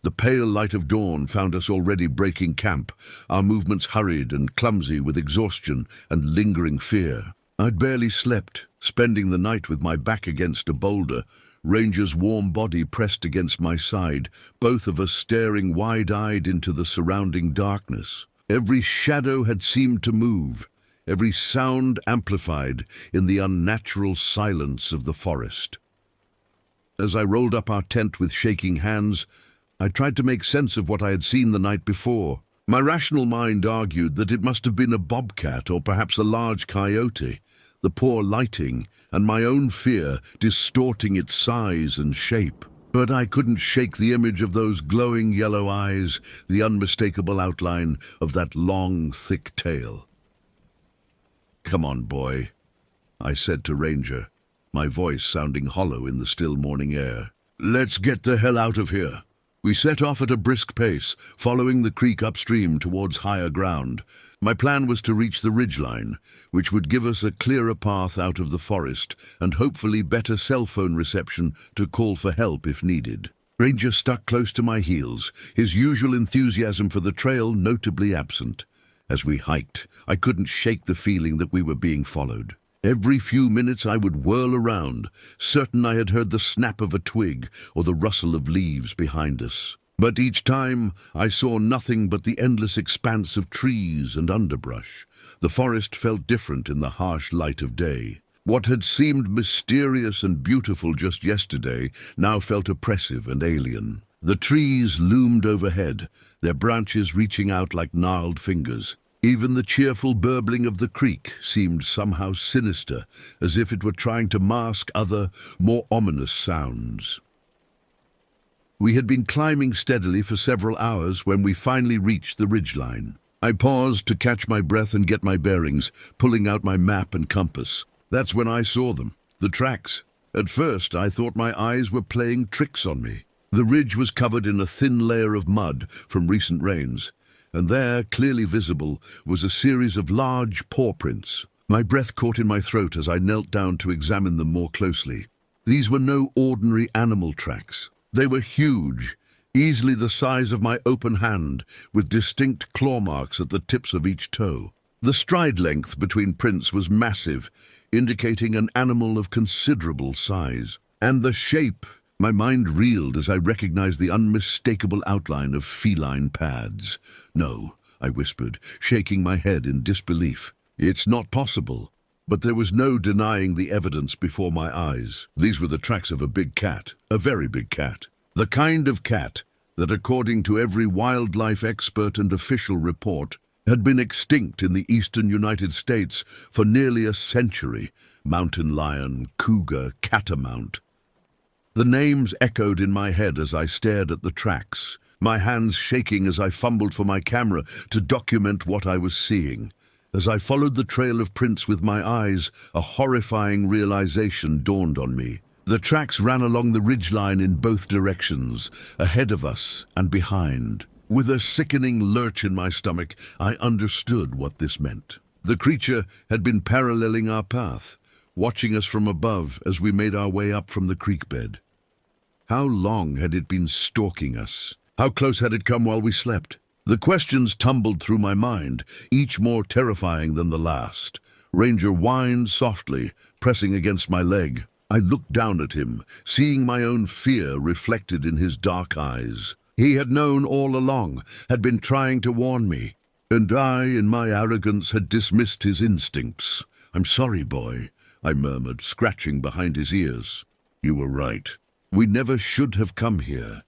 The pale light of dawn found us already breaking camp, our movements hurried and clumsy with exhaustion and lingering fear. I'd barely slept, spending the night with my back against a boulder, Ranger's warm body pressed against my side, both of us staring wide-eyed into the surrounding darkness. Every shadow had seemed to move, every sound amplified in the unnatural silence of the forest. As I rolled up our tent with shaking hands, I tried to make sense of what I had seen the night before. My rational mind argued that it must have been a bobcat or perhaps a large coyote, the poor lighting and my own fear distorting its size and shape. But I couldn't shake the image of those glowing yellow eyes, the unmistakable outline of that long, thick tail. "Come on, boy," I said to Ranger, my voice sounding hollow in the still morning air. "Let's get the hell out of here." We set off at a brisk pace, following the creek upstream towards higher ground. My plan was to reach the ridgeline, which would give us a clearer path out of the forest and hopefully better cell phone reception to call for help if needed. Ranger stuck close to my heels, his usual enthusiasm for the trail notably absent. As we hiked, I couldn't shake the feeling that we were being followed. Every few minutes I would whirl around, certain I had heard the snap of a twig or the rustle of leaves behind us. But each time I saw nothing but the endless expanse of trees and underbrush. The forest felt different in the harsh light of day. What had seemed mysterious and beautiful just yesterday now felt oppressive and alien. The trees loomed overhead, their branches reaching out like gnarled fingers. Even the cheerful burbling of the creek seemed somehow sinister, as if it were trying to mask other, more ominous sounds. We had been climbing steadily for several hours when we finally reached the ridgeline. I paused to catch my breath and get my bearings, pulling out my map and compass. That's when I saw them, the tracks. At first, I thought my eyes were playing tricks on me. The ridge was covered in a thin layer of mud from recent rains, and there, clearly visible, was a series of large paw prints. My breath caught in my throat as I knelt down to examine them more closely. These were no ordinary animal tracks. They were huge, easily the size of my open hand, with distinct claw marks at the tips of each toe. The stride length between prints was massive, indicating an animal of considerable size. And the shape! My mind reeled as I recognized the unmistakable outline of feline pads. "No," I whispered, shaking my head in disbelief. "It's not possible." But there was no denying the evidence before my eyes. These were the tracks of a big cat, a very big cat. The kind of cat that, according to every wildlife expert and official report, had been extinct in the eastern United States for nearly a century. Mountain lion, cougar, catamount. The names echoed in my head as I stared at the tracks, my hands shaking as I fumbled for my camera to document what I was seeing. As I followed the trail of prints with my eyes, a horrifying realization dawned on me. The tracks ran along the ridgeline in both directions, ahead of us and behind. With a sickening lurch in my stomach, I understood what this meant. The creature had been paralleling our path, watching us from above as we made our way up from the creek bed. How long had it been stalking us? How close had it come while we slept? The questions tumbled through my mind, each more terrifying than the last. Ranger whined softly, pressing against my leg. I looked down at him, seeing my own fear reflected in his dark eyes. He had known all along, had been trying to warn me, and I, in my arrogance, had dismissed his instincts. "I'm sorry, boy," I murmured, scratching behind his ears. You were right. We never should have come here.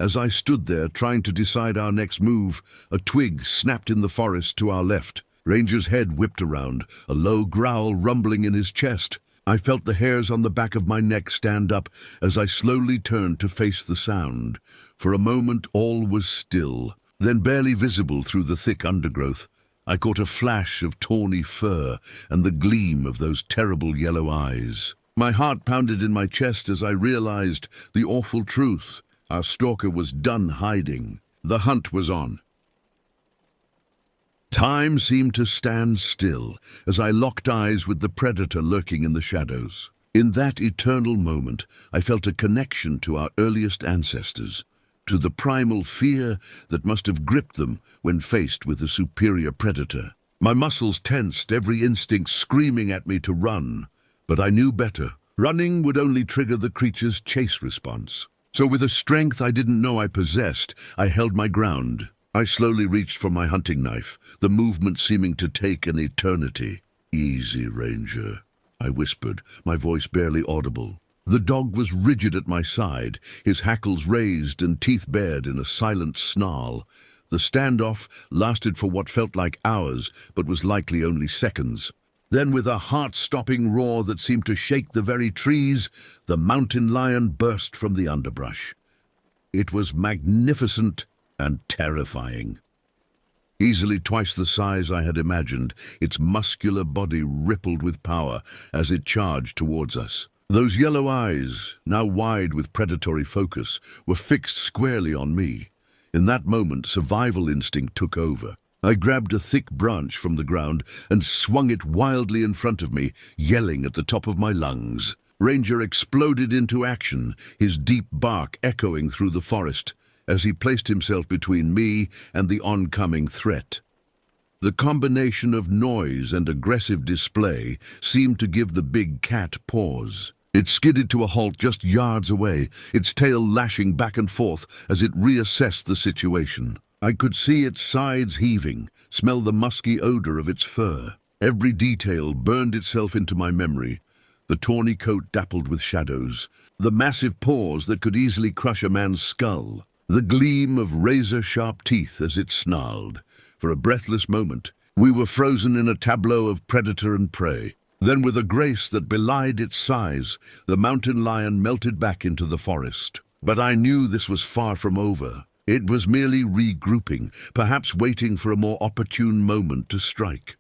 As I stood there trying to decide our next move, a twig snapped in the forest to our left. Ranger's head whipped around, a low growl rumbling in his chest. I felt the hairs on the back of my neck stand up as I slowly turned to face the sound. For a moment all was still. Then, barely visible through the thick undergrowth, I caught a flash of tawny fur and the gleam of those terrible yellow eyes. My heart pounded in my chest as I realized the awful truth. Our stalker was done hiding. The hunt was on. Time seemed to stand still as I locked eyes with the predator lurking in the shadows. In that eternal moment, I felt a connection to our earliest ancestors, to the primal fear that must have gripped them when faced with a superior predator. My muscles tensed, every instinct screaming at me to run. But I knew better. Running would only trigger the creature's chase response. So with a strength I didn't know I possessed, I held my ground. I slowly reached for my hunting knife, the movement seeming to take an eternity. Easy, Ranger, I whispered, my voice barely audible. The dog was rigid at my side, his hackles raised and teeth bared in a silent snarl. The standoff lasted for what felt like hours, but was likely only seconds. Then, with a heart-stopping roar that seemed to shake the very trees, the mountain lion burst from the underbrush. It was magnificent and terrifying. Easily twice the size I had imagined, its muscular body rippled with power as it charged towards us. Those yellow eyes, now wide with predatory focus, were fixed squarely on me. In that moment, survival instinct took over. I grabbed a thick branch from the ground and swung it wildly in front of me, yelling at the top of my lungs. Ranger exploded into action, his deep bark echoing through the forest, as he placed himself between me and the oncoming threat. The combination of noise and aggressive display seemed to give the big cat pause. It skidded to a halt just yards away, its tail lashing back and forth as it reassessed the situation. I could see its sides heaving, smell the musky odor of its fur. Every detail burned itself into my memory. The tawny coat dappled with shadows, the massive paws that could easily crush a man's skull, the gleam of razor-sharp teeth as it snarled. For a breathless moment, we were frozen in a tableau of predator and prey. Then, with a grace that belied its size, the mountain lion melted back into the forest. But I knew this was far from over. It was merely regrouping, perhaps waiting for a more opportune moment to strike.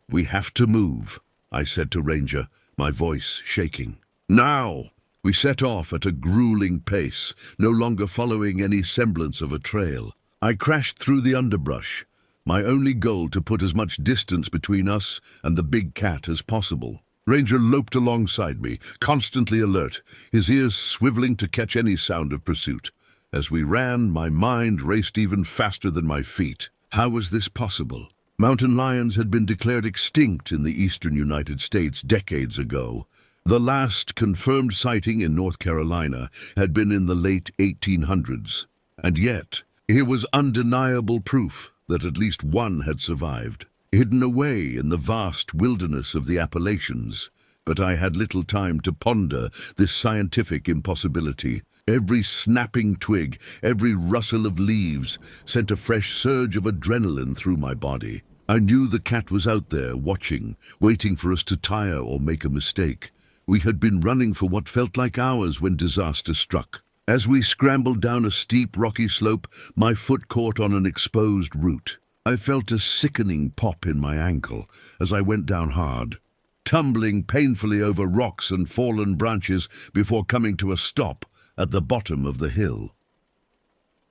"We have to move," I said to Ranger, my voice shaking. "Now!" We set off at a grueling pace, no longer following any semblance of a trail. I crashed through the underbrush, my only goal to put as much distance between us and the big cat as possible. Ranger loped alongside me, constantly alert, his ears swiveling to catch any sound of pursuit. As we ran, my mind raced even faster than my feet. How was this possible? Mountain lions had been declared extinct in the eastern United States decades ago. The last confirmed sighting in North Carolina had been in the late 1800s. And yet, here was undeniable proof that at least one had survived, hidden away in the vast wilderness of the Appalachians. But I had little time to ponder this scientific impossibility. Every snapping twig, every rustle of leaves sent a fresh surge of adrenaline through my body. I knew the cat was out there, watching, waiting for us to tire or make a mistake. We had been running for what felt like hours when disaster struck. As we scrambled down a steep, rocky slope, my foot caught on an exposed root. I felt a sickening pop in my ankle as I went down hard, tumbling painfully over rocks and fallen branches before coming to a stop at the bottom of the hill.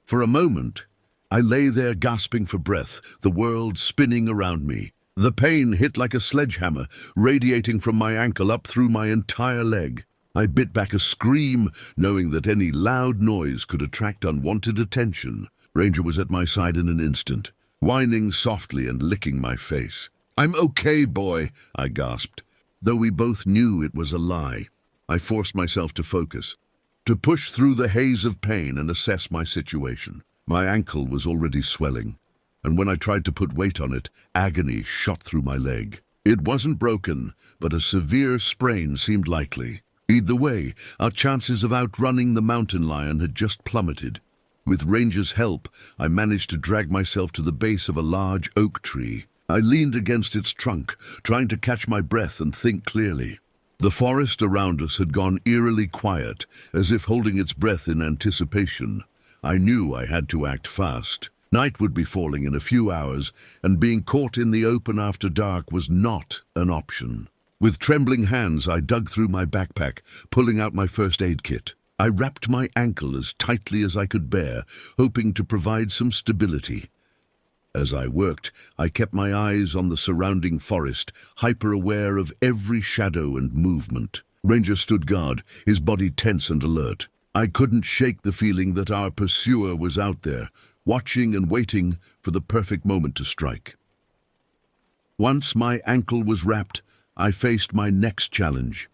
For a moment, I lay there gasping for breath, the world spinning around me. The pain hit like a sledgehammer, radiating from my ankle up through my entire leg. I bit back a scream, knowing that any loud noise could attract unwanted attention. Ranger was at my side in an instant, whining softly and licking my face. "I'm okay, boy," I gasped, though we both knew it was a lie. I forced myself to focus, to push through the haze of pain and assess my situation. My ankle was already swelling, and when I tried to put weight on it, agony shot through my leg. It wasn't broken, but a severe sprain seemed likely. Either way, our chances of outrunning the mountain lion had just plummeted. With Ranger's help, I managed to drag myself to the base of a large oak tree. I leaned against its trunk, trying to catch my breath and think clearly. The forest around us had gone eerily quiet, as if holding its breath in anticipation. I knew I had to act fast. Night would be falling in a few hours, and being caught in the open after dark was not an option. With trembling hands, I dug through my backpack, pulling out my first aid kit. I wrapped my ankle as tightly as I could bear, hoping to provide some stability. As I worked, I kept my eyes on the surrounding forest, hyper-aware of every shadow and movement. Ranger stood guard, his body tense and alert. I couldn't shake the feeling that our pursuer was out there, watching and waiting for the perfect moment to strike. Once my ankle was wrapped, I faced my next challenge,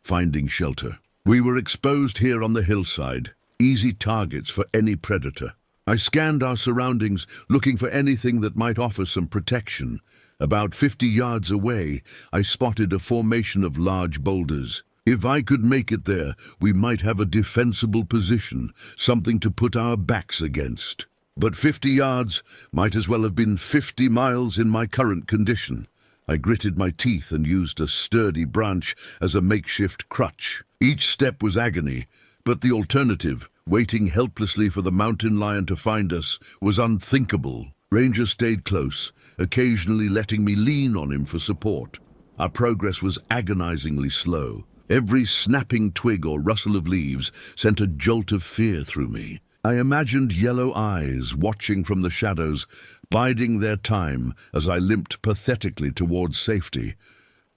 finding shelter. We were exposed here on the hillside, easy targets for any predator. I scanned our surroundings, looking for anything that might offer some protection. About 50 yards away, I spotted a formation of large boulders. If I could make it there, we might have a defensible position, something to put our backs against. But 50 yards might as well have been 50 miles in my current condition. I gritted my teeth and used a sturdy branch as a makeshift crutch. Each step was agony, but the alternative, waiting helplessly for the mountain lion to find us, was unthinkable. Ranger stayed close, occasionally letting me lean on him for support. Our progress was agonizingly slow. Every snapping twig or rustle of leaves sent a jolt of fear through me. I imagined yellow eyes watching from the shadows, biding their time as I limped pathetically towards safety.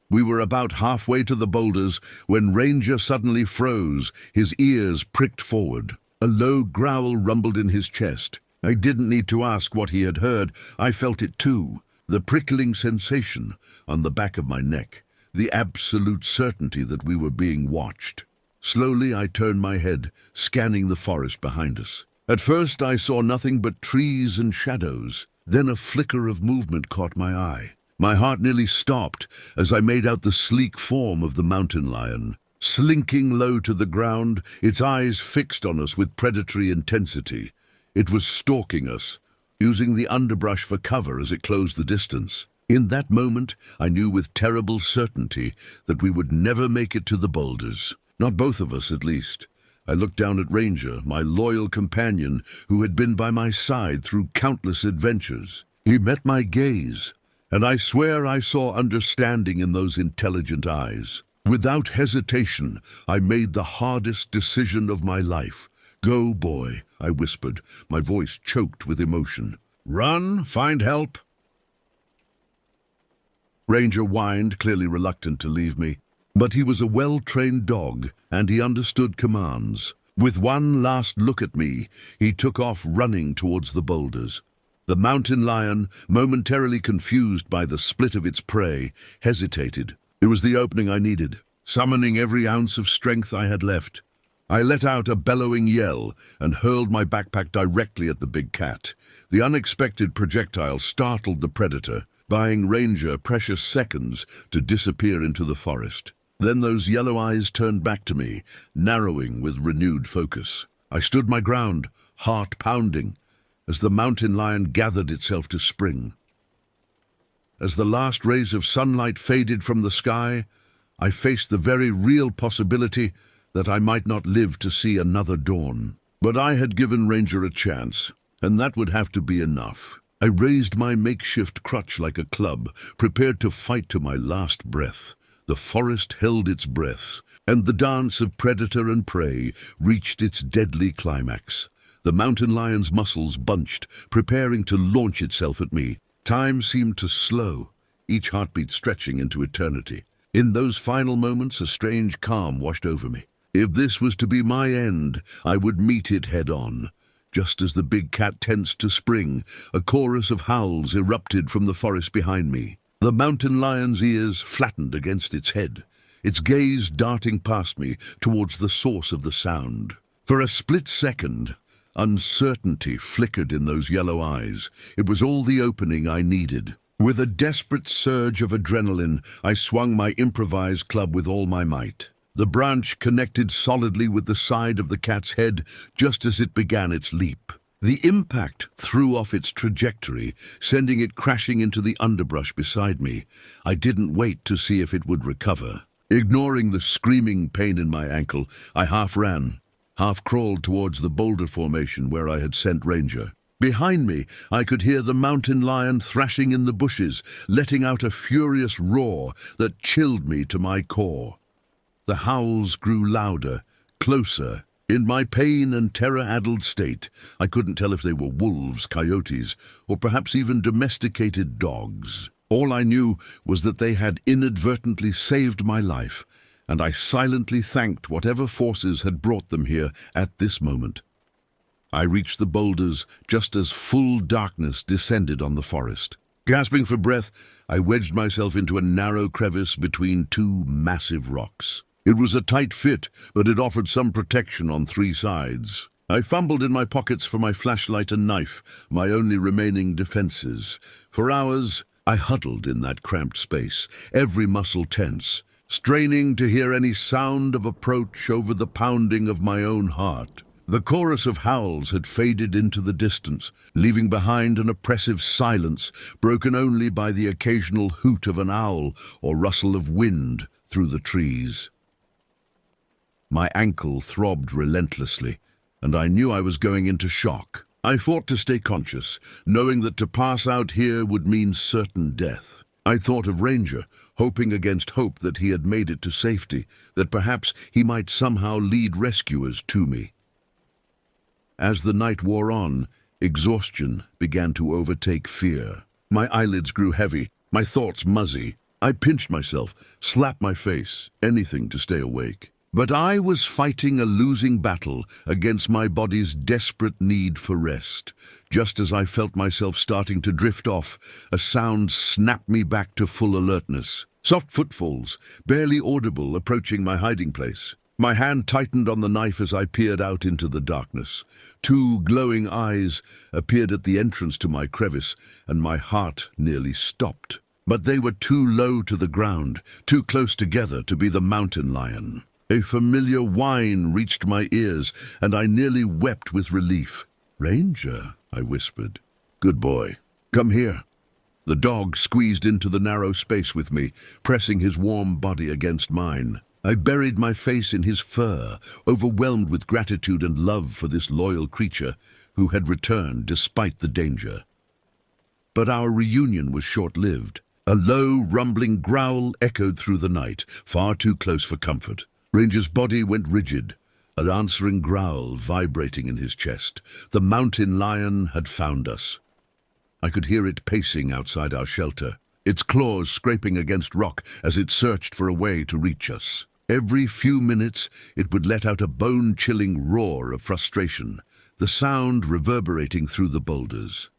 We were about halfway to the boulders when Ranger suddenly froze, his ears pricked forward. A low growl rumbled in his chest. I didn't need to ask what he had heard. I felt it too. The prickling sensation on the back of my neck. The absolute certainty that we were being watched. Slowly I turned my head, scanning the forest behind us. At first I saw nothing but trees and shadows. Then a flicker of movement caught my eye. My heart nearly stopped as I made out the sleek form of the mountain lion. Slinking low to the ground, its eyes fixed on us with predatory intensity. It was stalking us, using the underbrush for cover as it closed the distance. In that moment, I knew with terrible certainty that we would never make it to the boulders. Not both of us, at least. I looked down at Ranger, my loyal companion, who had been by my side through countless adventures. He met my gaze, and I swear I saw understanding in those intelligent eyes. Without hesitation, I made the hardest decision of my life. "Go, boy," I whispered, my voice choked with emotion. "Run, find help." Ranger whined, clearly reluctant to leave me. But he was a well-trained dog, and he understood commands. With one last look at me, he took off running towards the boulders. The mountain lion, momentarily confused by the split of its prey, hesitated. It was the opening I needed. Summoning every ounce of strength I had left, I let out a bellowing yell and hurled my backpack directly at the big cat. The unexpected projectile startled the predator, buying Ranger precious seconds to disappear into the forest. Then those yellow eyes turned back to me, narrowing with renewed focus. I stood my ground, heart pounding, as the mountain lion gathered itself to spring. As the last rays of sunlight faded from the sky, I faced the very real possibility that I might not live to see another dawn. But I had given Ranger a chance, and that would have to be enough. I raised my makeshift crutch like a club, prepared to fight to my last breath. The forest held its breath, and the dance of predator and prey reached its deadly climax. The mountain lion's muscles bunched, preparing to launch itself at me. Time seemed to slow, each heartbeat stretching into eternity. In those final moments, a strange calm washed over me. If this was to be my end, I would meet it head-on. Just as the big cat tensed to spring, a chorus of howls erupted from the forest behind me. The mountain lion's ears flattened against its head, its gaze darting past me towards the source of the sound. For a split second, uncertainty flickered in those yellow eyes. It was all the opening I needed. With a desperate surge of adrenaline, I swung my improvised club with all my might. The branch connected solidly with the side of the cat's head just as it began its leap. The impact threw off its trajectory, sending it crashing into the underbrush beside me. I didn't wait to see if it would recover. Ignoring the screaming pain in my ankle, I half ran, half crawled towards the boulder formation where I had sent Ranger. Behind me, I could hear the mountain lion thrashing in the bushes, letting out a furious roar that chilled me to my core. The howls grew louder, closer. In my pain and terror-addled state, I couldn't tell if they were wolves, coyotes, or perhaps even domesticated dogs. All I knew was that they had inadvertently saved my life, and I silently thanked whatever forces had brought them here at this moment. I reached the boulders just as full darkness descended on the forest. Gasping for breath, I wedged myself into a narrow crevice between two massive rocks. It was a tight fit, but it offered some protection on three sides. I fumbled in my pockets for my flashlight and knife, my only remaining defenses. For hours, I huddled in that cramped space, every muscle tense, straining to hear any sound of approach over the pounding of my own heart. The chorus of howls had faded into the distance, leaving behind an oppressive silence, broken only by the occasional hoot of an owl or rustle of wind through the trees. My ankle throbbed relentlessly, and I knew I was going into shock. I fought to stay conscious, knowing that to pass out here would mean certain death. I thought of Ranger, hoping against hope that he had made it to safety, that perhaps he might somehow lead rescuers to me. As the night wore on, exhaustion began to overtake fear. My eyelids grew heavy, my thoughts muzzy. I pinched myself, slapped my face, anything to stay awake. But I was fighting a losing battle against my body's desperate need for rest. Just as I felt myself starting to drift off, a sound snapped me back to full alertness. Soft footfalls, barely audible, approaching my hiding place. My hand tightened on the knife as I peered out into the darkness. Two glowing eyes appeared at the entrance to my crevice, and my heart nearly stopped. But they were too low to the ground, too close together to be the mountain lion. A familiar whine reached my ears, and I nearly wept with relief. "Ranger," I whispered. "Good boy. Come here." The dog squeezed into the narrow space with me, pressing his warm body against mine. I buried my face in his fur, overwhelmed with gratitude and love for this loyal creature who had returned despite the danger. But our reunion was short-lived. A low, rumbling growl echoed through the night, far too close for comfort. Ranger's body went rigid, an answering growl vibrating in his chest. The mountain lion had found us. I could hear it pacing outside our shelter, its claws scraping against rock as it searched for a way to reach us. Every few minutes, it would let out a bone-chilling roar of frustration, the sound reverberating through the boulders.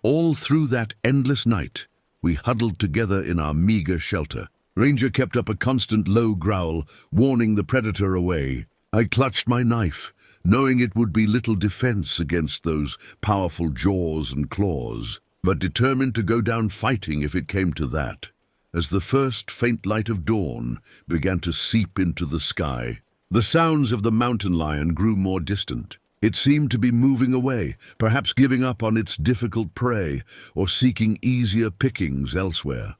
All through that endless night, we huddled together in our meager shelter. Ranger kept up a constant low growl, warning the predator away. I clutched my knife, knowing it would be little defense against those powerful jaws and claws, but determined to go down fighting if it came to that. As the first faint light of dawn began to seep into the sky, the sounds of the mountain lion grew more distant. It seemed to be moving away, perhaps giving up on its difficult prey or seeking easier pickings elsewhere.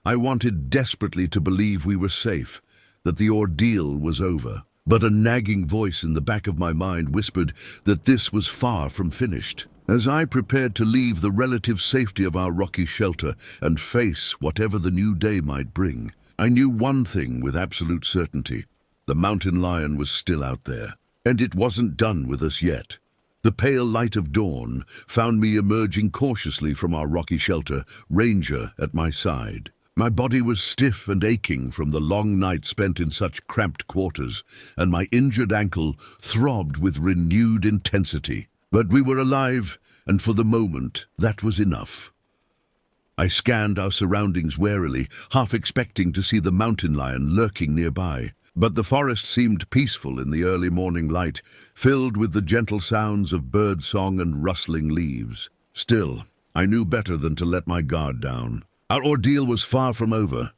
I wanted desperately to believe we were safe, that the ordeal was over, but a nagging voice in the back of my mind whispered that this was far from finished. As I prepared to leave the relative safety of our rocky shelter and face whatever the new day might bring, I knew one thing with absolute certainty. The mountain lion was still out there, and it wasn't done with us yet. The pale light of dawn found me emerging cautiously from our rocky shelter, Ranger at my side. My body was stiff and aching from the long night spent in such cramped quarters, and my injured ankle throbbed with renewed intensity. But we were alive, and for the moment, that was enough. I scanned our surroundings warily, half expecting to see the mountain lion lurking nearby. But the forest seemed peaceful in the early morning light, filled with the gentle sounds of bird song and rustling leaves. Still, I knew better than to let my guard down. Our ordeal was far from over.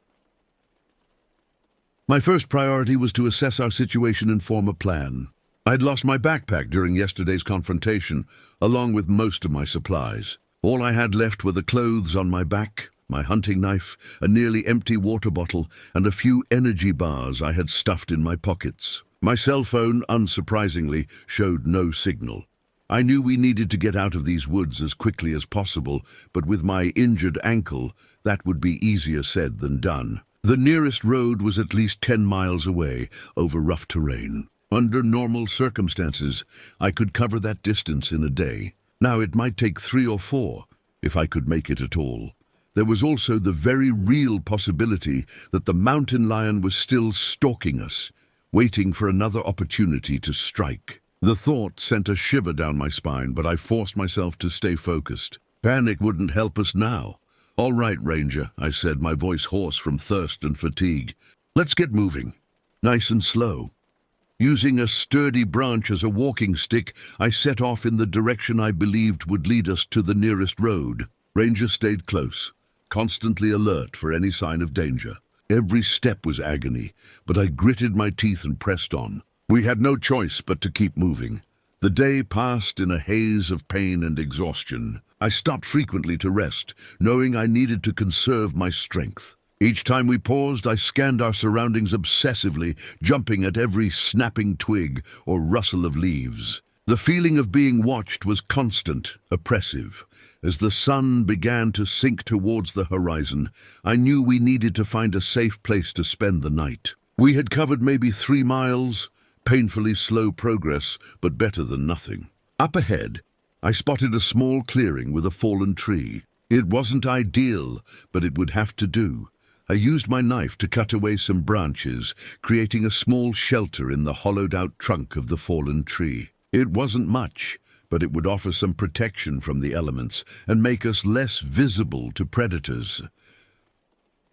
My first priority was to assess our situation and form a plan. I'd lost my backpack during yesterday's confrontation, along with most of my supplies. All I had left were the clothes on my back, my hunting knife, a nearly empty water bottle, and a few energy bars I had stuffed in my pockets. My cell phone, unsurprisingly, showed no signal. I knew we needed to get out of these woods as quickly as possible, but with my injured ankle, that would be easier said than done. The nearest road was at least 10 miles away, over rough terrain. Under normal circumstances, I could cover that distance in a day. Now it might take 3 or 4, if I could make it at all. There was also the very real possibility that the mountain lion was still stalking us, waiting for another opportunity to strike. The thought sent a shiver down my spine, but I forced myself to stay focused. Panic wouldn't help us now. "All right, Ranger," I said, my voice hoarse from thirst and fatigue. "Let's get moving." Nice and slow. Using a sturdy branch as a walking stick, I set off in the direction I believed would lead us to the nearest road. Ranger stayed close, constantly alert for any sign of danger. Every step was agony, but I gritted my teeth and pressed on. We had no choice but to keep moving. The day passed in a haze of pain and exhaustion. I stopped frequently to rest, knowing I needed to conserve my strength. Each time we paused, I scanned our surroundings obsessively, jumping at every snapping twig or rustle of leaves. The feeling of being watched was constant, oppressive. As the sun began to sink towards the horizon, I knew we needed to find a safe place to spend the night. We had covered maybe 3 miles, painfully slow progress, but better than nothing. Up ahead, I spotted a small clearing with a fallen tree. It wasn't ideal, but it would have to do. I used my knife to cut away some branches, creating a small shelter in the hollowed-out trunk of the fallen tree. It wasn't much, but it would offer some protection from the elements and make us less visible to predators.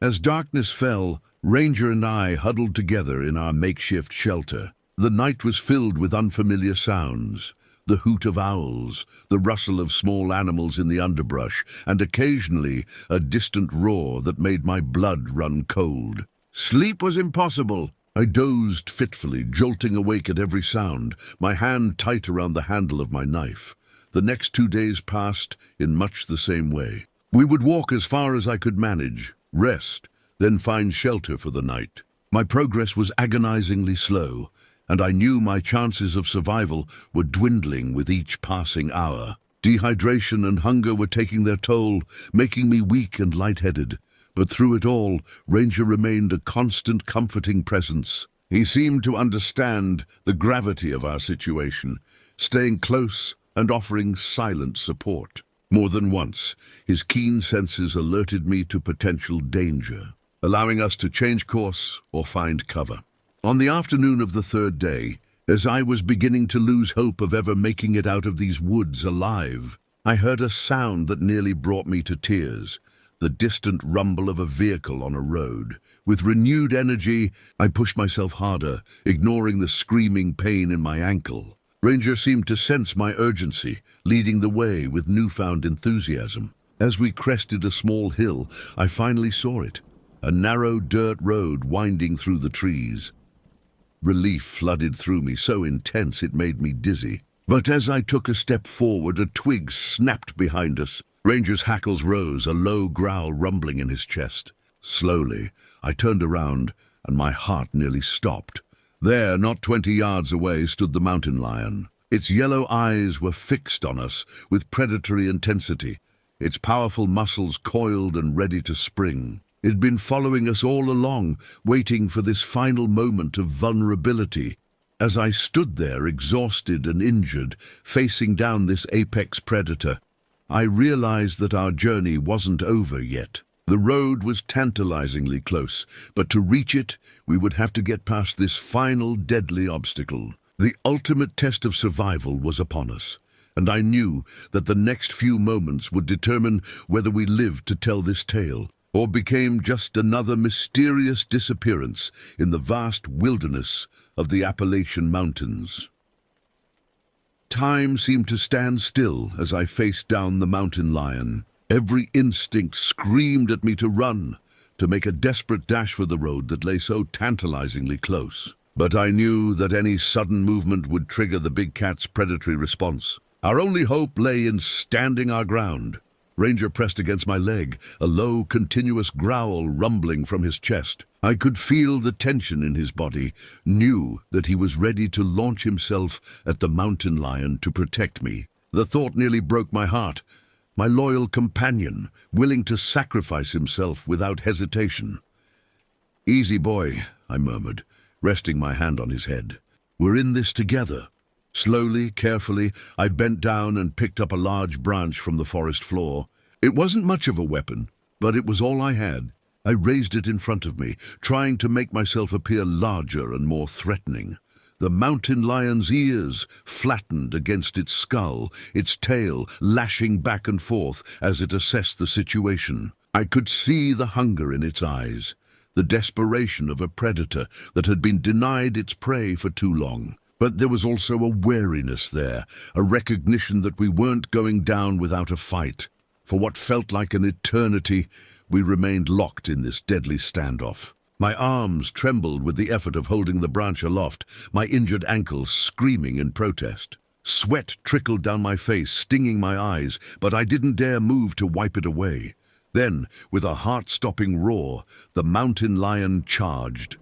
As darkness fell, Ranger and I huddled together in our makeshift shelter. The night was filled with unfamiliar sounds. The hoot of owls, the rustle of small animals in the underbrush, and occasionally a distant roar that made my blood run cold. Sleep was impossible. I dozed fitfully, jolting awake at every sound, my hand tight around the handle of my knife. The next 2 days passed in much the same way. We would walk as far as I could manage, rest, then find shelter for the night. My progress was agonizingly slow, and I knew my chances of survival were dwindling with each passing hour. Dehydration and hunger were taking their toll, making me weak and lightheaded. But through it all, Ranger remained a constant, comforting presence. He seemed to understand the gravity of our situation, staying close and offering silent support. More than once, his keen senses alerted me to potential danger, allowing us to change course or find cover. On the afternoon of the 3rd day, as I was beginning to lose hope of ever making it out of these woods alive, I heard a sound that nearly brought me to tears, the distant rumble of a vehicle on a road. With renewed energy, I pushed myself harder, ignoring the screaming pain in my ankle. Ranger seemed to sense my urgency, leading the way with newfound enthusiasm. As we crested a small hill, I finally saw it, a narrow dirt road winding through the trees. Relief flooded through me, so intense it made me dizzy. But as I took a step forward, a twig snapped behind us. Ranger's hackles rose, a low growl rumbling in his chest. Slowly, I turned around, and my heart nearly stopped. There, not 20 yards away, stood the mountain lion. Its yellow eyes were fixed on us with predatory intensity, its powerful muscles coiled and ready to spring. It had been following us all along, waiting for this final moment of vulnerability. As I stood there, exhausted and injured, facing down this apex predator, I realized that our journey wasn't over yet. The road was tantalizingly close, but to reach it, we would have to get past this final deadly obstacle. The ultimate test of survival was upon us, and I knew that the next few moments would determine whether we lived to tell this tale, or became just another mysterious disappearance in the vast wilderness of the Appalachian Mountains. Time seemed to stand still as I faced down the mountain lion. Every instinct screamed at me to run, to make a desperate dash for the road that lay so tantalizingly close. But I knew that any sudden movement would trigger the big cat's predatory response. Our only hope lay in standing our ground. Ranger pressed against my leg, a low, continuous growl rumbling from his chest. I could feel the tension in his body, knew that he was ready to launch himself at the mountain lion to protect me. The thought nearly broke my heart. My loyal companion, willing to sacrifice himself without hesitation. "Easy, boy," I murmured, resting my hand on his head. "We're in this together." Slowly, carefully, I bent down and picked up a large branch from the forest floor. It wasn't much of a weapon, but it was all I had. I raised it in front of me, trying to make myself appear larger and more threatening. The mountain lion's ears flattened against its skull, its tail lashing back and forth as it assessed the situation. I could see the hunger in its eyes, the desperation of a predator that had been denied its prey for too long. But there was also a wariness there, a recognition that we weren't going down without a fight. For what felt like an eternity, we remained locked in this deadly standoff. My arms trembled with the effort of holding the branch aloft, my injured ankles screaming in protest. Sweat trickled down my face, stinging my eyes, but I didn't dare move to wipe it away. Then, with a heart-stopping roar, the mountain lion charged.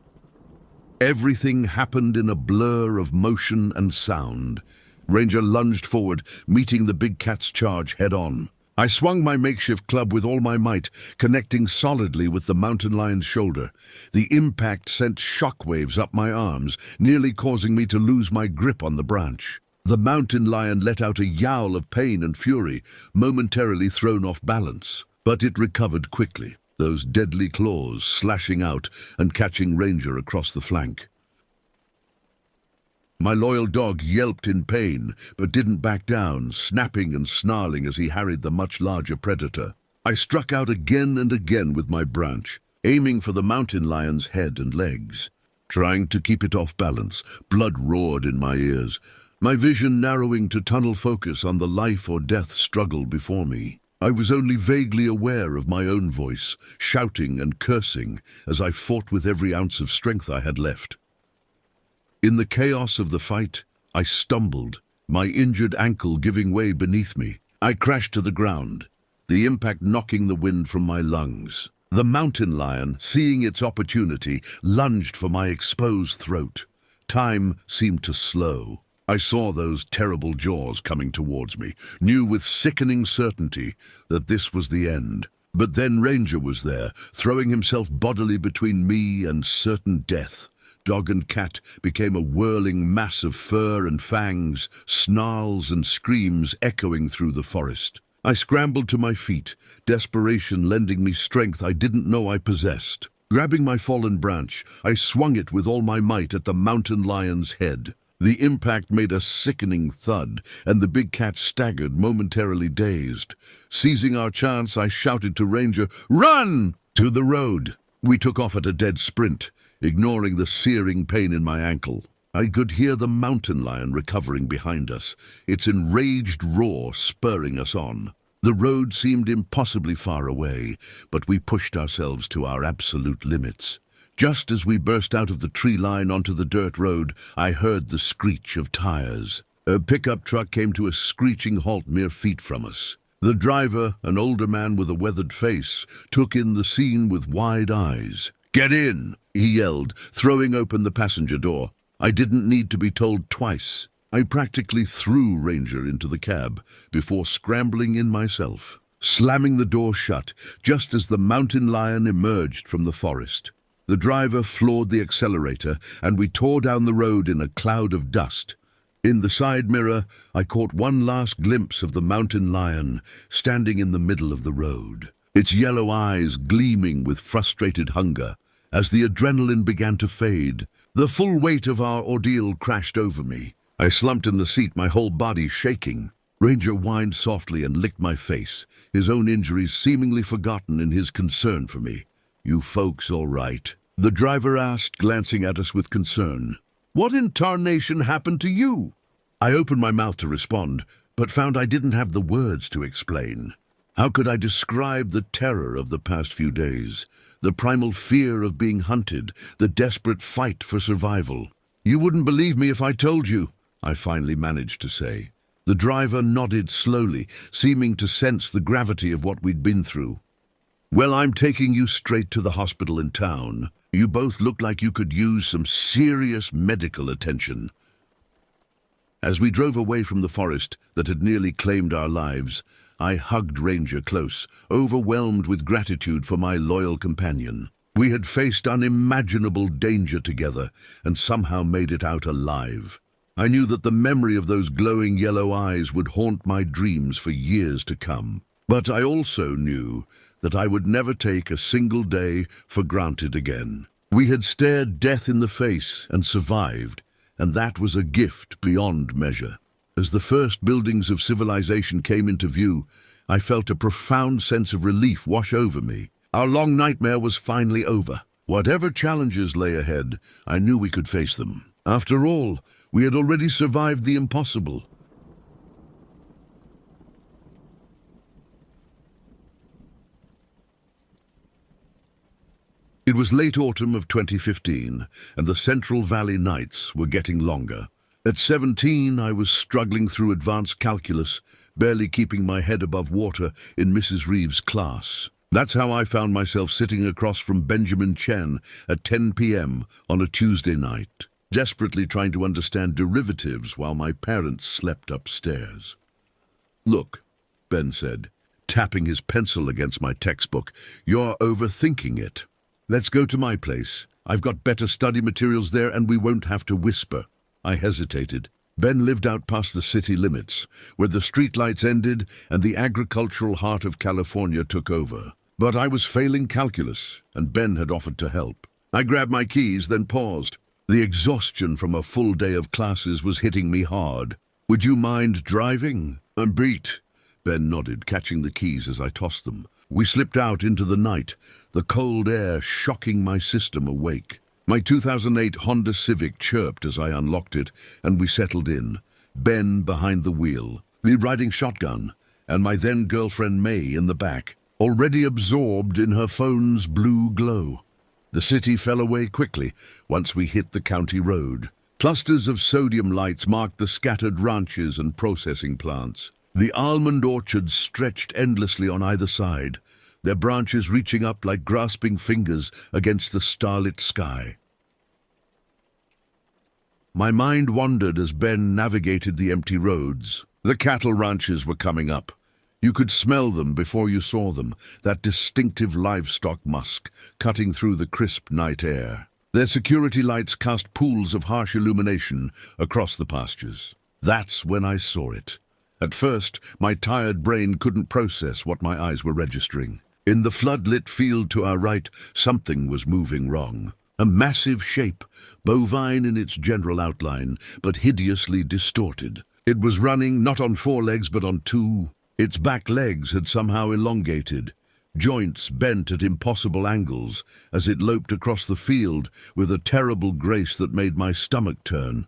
Everything happened in a blur of motion and sound. Ranger lunged forward, meeting the big cat's charge head-on. I swung my makeshift club with all my might, connecting solidly with the mountain lion's shoulder. The impact sent shockwaves up my arms, nearly causing me to lose my grip on the branch. The mountain lion let out a yowl of pain and fury, momentarily thrown off balance. But it recovered quickly, those deadly claws slashing out and catching Ranger across the flank. My loyal dog yelped in pain, but didn't back down, snapping and snarling as he harried the much larger predator. I struck out again and again with my branch, aiming for the mountain lion's head and legs. Trying to keep it off balance, blood roared in my ears, my vision narrowing to tunnel focus on the life or death struggle before me. I was only vaguely aware of my own voice, shouting and cursing as I fought with every ounce of strength I had left. In the chaos of the fight, I stumbled, my injured ankle giving way beneath me. I crashed to the ground, the impact knocking the wind from my lungs. The mountain lion, seeing its opportunity, lunged for my exposed throat. Time seemed to slow. I saw those terrible jaws coming towards me, knew with sickening certainty that this was the end. But then Ranger was there, throwing himself bodily between me and certain death. Dog and cat became a whirling mass of fur and fangs, snarls and screams echoing through the forest. I scrambled to my feet, desperation lending me strength I didn't know I possessed. Grabbing my fallen branch, I swung it with all my might at the mountain lion's head. The impact made a sickening thud, and the big cat staggered, momentarily dazed. Seizing our chance, I shouted to Ranger, "Run!" to the road. We took off at a dead sprint, ignoring the searing pain in my ankle. I could hear the mountain lion recovering behind us, its enraged roar spurring us on. The road seemed impossibly far away, but we pushed ourselves to our absolute limits. Just as we burst out of the tree line onto the dirt road, I heard the screech of tires. A pickup truck came to a screeching halt mere feet from us. The driver, an older man with a weathered face, took in the scene with wide eyes. "Get in!" he yelled, throwing open the passenger door. I didn't need to be told twice. I practically threw Ranger into the cab before scrambling in myself, slamming the door shut just as the mountain lion emerged from the forest. The driver floored the accelerator, and we tore down the road in a cloud of dust. In the side mirror, I caught one last glimpse of the mountain lion standing in the middle of the road, its yellow eyes gleaming with frustrated hunger. As the adrenaline began to fade, the full weight of our ordeal crashed over me. I slumped in the seat, my whole body shaking. Ranger whined softly and licked my face, his own injuries seemingly forgotten in his concern for me. "You folks all right?" the driver asked, glancing at us with concern. "What in tarnation happened to you?" I opened my mouth to respond, but found I didn't have the words to explain. How could I describe the terror of the past few days? The primal fear of being hunted, the desperate fight for survival. "You wouldn't believe me if I told you," I finally managed to say. The driver nodded slowly, seeming to sense the gravity of what we'd been through. "Well, I'm taking you straight to the hospital in town. You both look like you could use some serious medical attention." As we drove away from the forest that had nearly claimed our lives, I hugged Ranger close, overwhelmed with gratitude for my loyal companion. We had faced unimaginable danger together and somehow made it out alive. I knew that the memory of those glowing yellow eyes would haunt my dreams for years to come. But I also knew that I would never take a single day for granted again. We had stared death in the face and survived, and that was a gift beyond measure. As the first buildings of civilization came into view, I felt a profound sense of relief wash over me. Our long nightmare was finally over. Whatever challenges lay ahead, I knew we could face them. After all, we had already survived the impossible. It was late autumn of 2015, and the Central Valley nights were getting longer. At 17, I was struggling through advanced calculus, barely keeping my head above water in Mrs. Reeves' class. That's how I found myself sitting across from Benjamin Chen at 10 p.m. on a Tuesday night, desperately trying to understand derivatives while my parents slept upstairs. "Look," Ben said, tapping his pencil against my textbook, "you're overthinking it. Let's go to my place. I've got better study materials there and we won't have to whisper." I hesitated. Ben lived out past the city limits, where the streetlights ended and the agricultural heart of California took over. But I was failing calculus, and Ben had offered to help. I grabbed my keys, then paused. The exhaustion from a full day of classes was hitting me hard. "Would you mind driving?" "I'm beat." Ben nodded, catching the keys as I tossed them. We slipped out into the night, the cold air shocking my system awake. My 2008 Honda Civic chirped as I unlocked it, and we settled in, Ben behind the wheel, me riding shotgun, and my then-girlfriend May in the back, already absorbed in her phone's blue glow. The city fell away quickly once we hit the county road. Clusters of sodium lights marked the scattered ranches and processing plants. The almond orchards stretched endlessly on either side, their branches reaching up like grasping fingers against the starlit sky. My mind wandered as Ben navigated the empty roads. The cattle ranches were coming up. You could smell them before you saw them, that distinctive livestock musk cutting through the crisp night air. Their security lights cast pools of harsh illumination across the pastures. That's when I saw it. At first, my tired brain couldn't process what my eyes were registering. In the floodlit field to our right, something was moving wrong. A massive shape, bovine in its general outline, but hideously distorted. It was running not on 4 legs but on 2. Its back legs had somehow elongated, joints bent at impossible angles as it loped across the field with a terrible grace that made my stomach turn.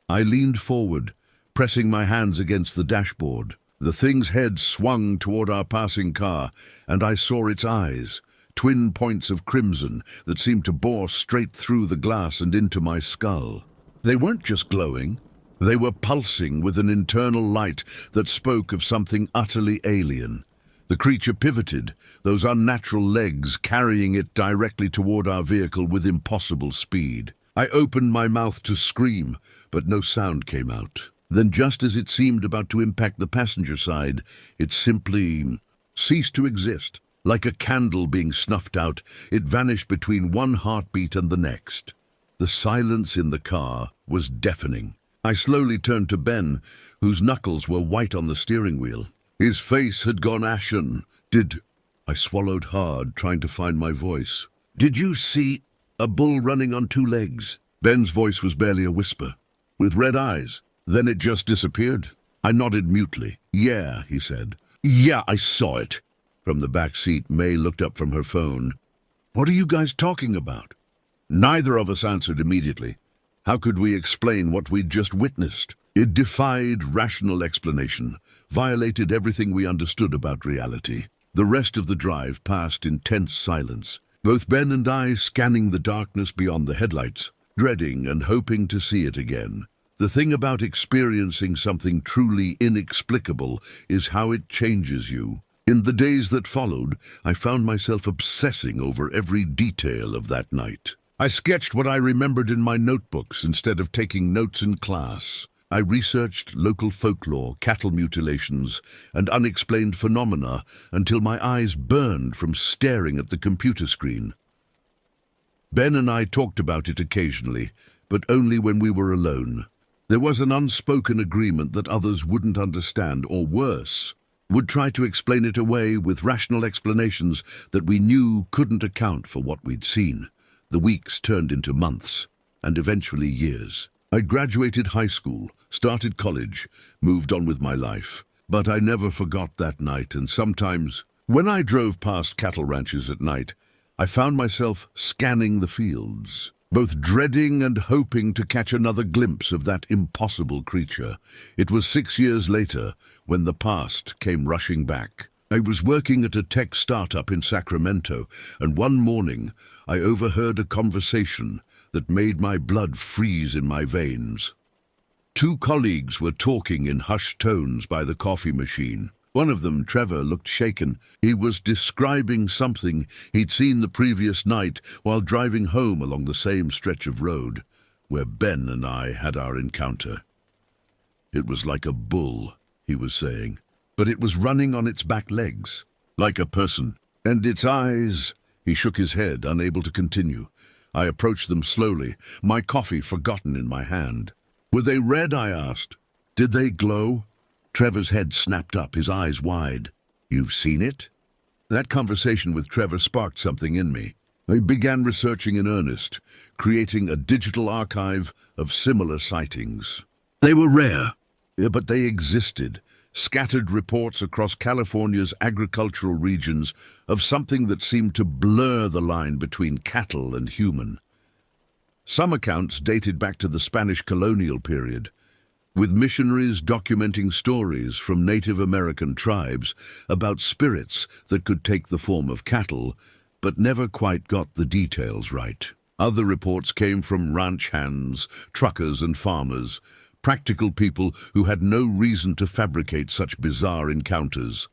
I leaned forward, pressing my hands against the dashboard. The thing's head swung toward our passing car, and I saw its eyes, twin points of crimson that seemed to bore straight through the glass and into my skull. They weren't just glowing, they were pulsing with an internal light that spoke of something utterly alien. The creature pivoted, those unnatural legs carrying it directly toward our vehicle with impossible speed. I opened my mouth to scream, but no sound came out. Then, just as it seemed about to impact the passenger side, it simply ceased to exist. Like a candle being snuffed out, it vanished between one heartbeat and the next. The silence in the car was deafening. I slowly turned to Ben, whose knuckles were white on the steering wheel. His face had gone ashen. I swallowed hard, trying to find my voice. "Did you see a bull running on 2 legs?" Ben's voice was barely a whisper. "With red eyes?" Then it just disappeared. I nodded mutely. "Yeah," he said. "Yeah, I saw it." From the back seat, May looked up from her phone. "What are you guys talking about?" Neither of us answered immediately. How could we explain what we'd just witnessed? It defied rational explanation, violated everything we understood about reality. The rest of the drive passed in tense silence, both Ben and I scanning the darkness beyond the headlights, dreading and hoping to see it again. The thing about experiencing something truly inexplicable is how it changes you. In the days that followed, I found myself obsessing over every detail of that night. I sketched what I remembered in my notebooks instead of taking notes in class. I researched local folklore, cattle mutilations, and unexplained phenomena until my eyes burned from staring at the computer screen. Ben and I talked about it occasionally, but only when we were alone. There was an unspoken agreement that others wouldn't understand, or worse, would try to explain it away with rational explanations that we knew couldn't account for what we'd seen. The weeks turned into months, and eventually years. I graduated high school, started college, moved on with my life. But I never forgot that night, and sometimes, when I drove past cattle ranches at night, I found myself scanning the fields, both dreading and hoping to catch another glimpse of that impossible creature. It was 6 years later when the past came rushing back. I was working at a tech startup in Sacramento, and one morning I overheard a conversation that made my blood freeze in my veins. Two colleagues were talking in hushed tones by the coffee machine. One of them, Trevor, looked shaken. He was describing something he'd seen the previous night while driving home along the same stretch of road where Ben and I had our encounter. It was like a bull, he was saying, but it was running on its back legs, like a person. And its eyes... He shook his head, unable to continue. I approached them slowly, my coffee forgotten in my hand. Were they red? I asked. Did they glow? Trevor's head snapped up, his eyes wide. You've seen it? That conversation with Trevor sparked something in me. I began researching in earnest, creating a digital archive of similar sightings. They were rare, but they existed. Scattered reports across California's agricultural regions of something that seemed to blur the line between cattle and human. Some accounts dated back to the Spanish colonial period, with missionaries documenting stories from Native American tribes about spirits that could take the form of cattle, but never quite got the details right. Other reports came from ranch hands, truckers and farmers, practical people who had no reason to fabricate such bizarre encounters.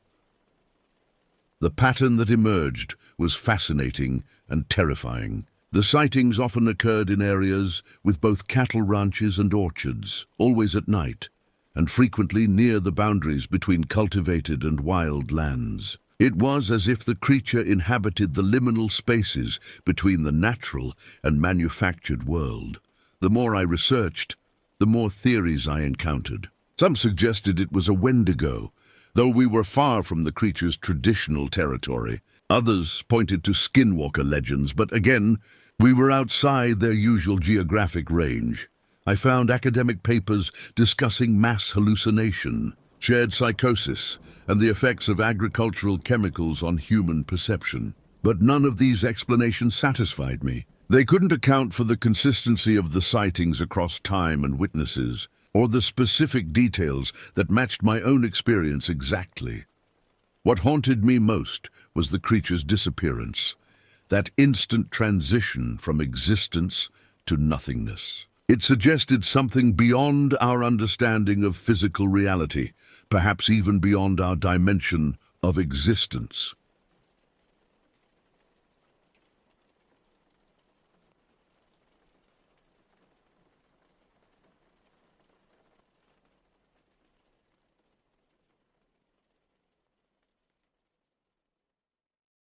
The pattern that emerged was fascinating and terrifying. The sightings often occurred in areas with both cattle ranches and orchards, always at night, and frequently near the boundaries between cultivated and wild lands. It was as if the creature inhabited the liminal spaces between the natural and manufactured world. The more I researched, the more theories I encountered. Some suggested it was a Wendigo, though we were far from the creature's traditional territory. Others pointed to Skinwalker legends, but again, we were outside their usual geographic range. I found academic papers discussing mass hallucination, shared psychosis, and the effects of agricultural chemicals on human perception. But none of these explanations satisfied me. They couldn't account for the consistency of the sightings across time and witnesses, or the specific details that matched my own experience exactly. What haunted me most was the creature's disappearance, that instant transition from existence to nothingness. It suggested something beyond our understanding of physical reality, perhaps even beyond our dimension of existence.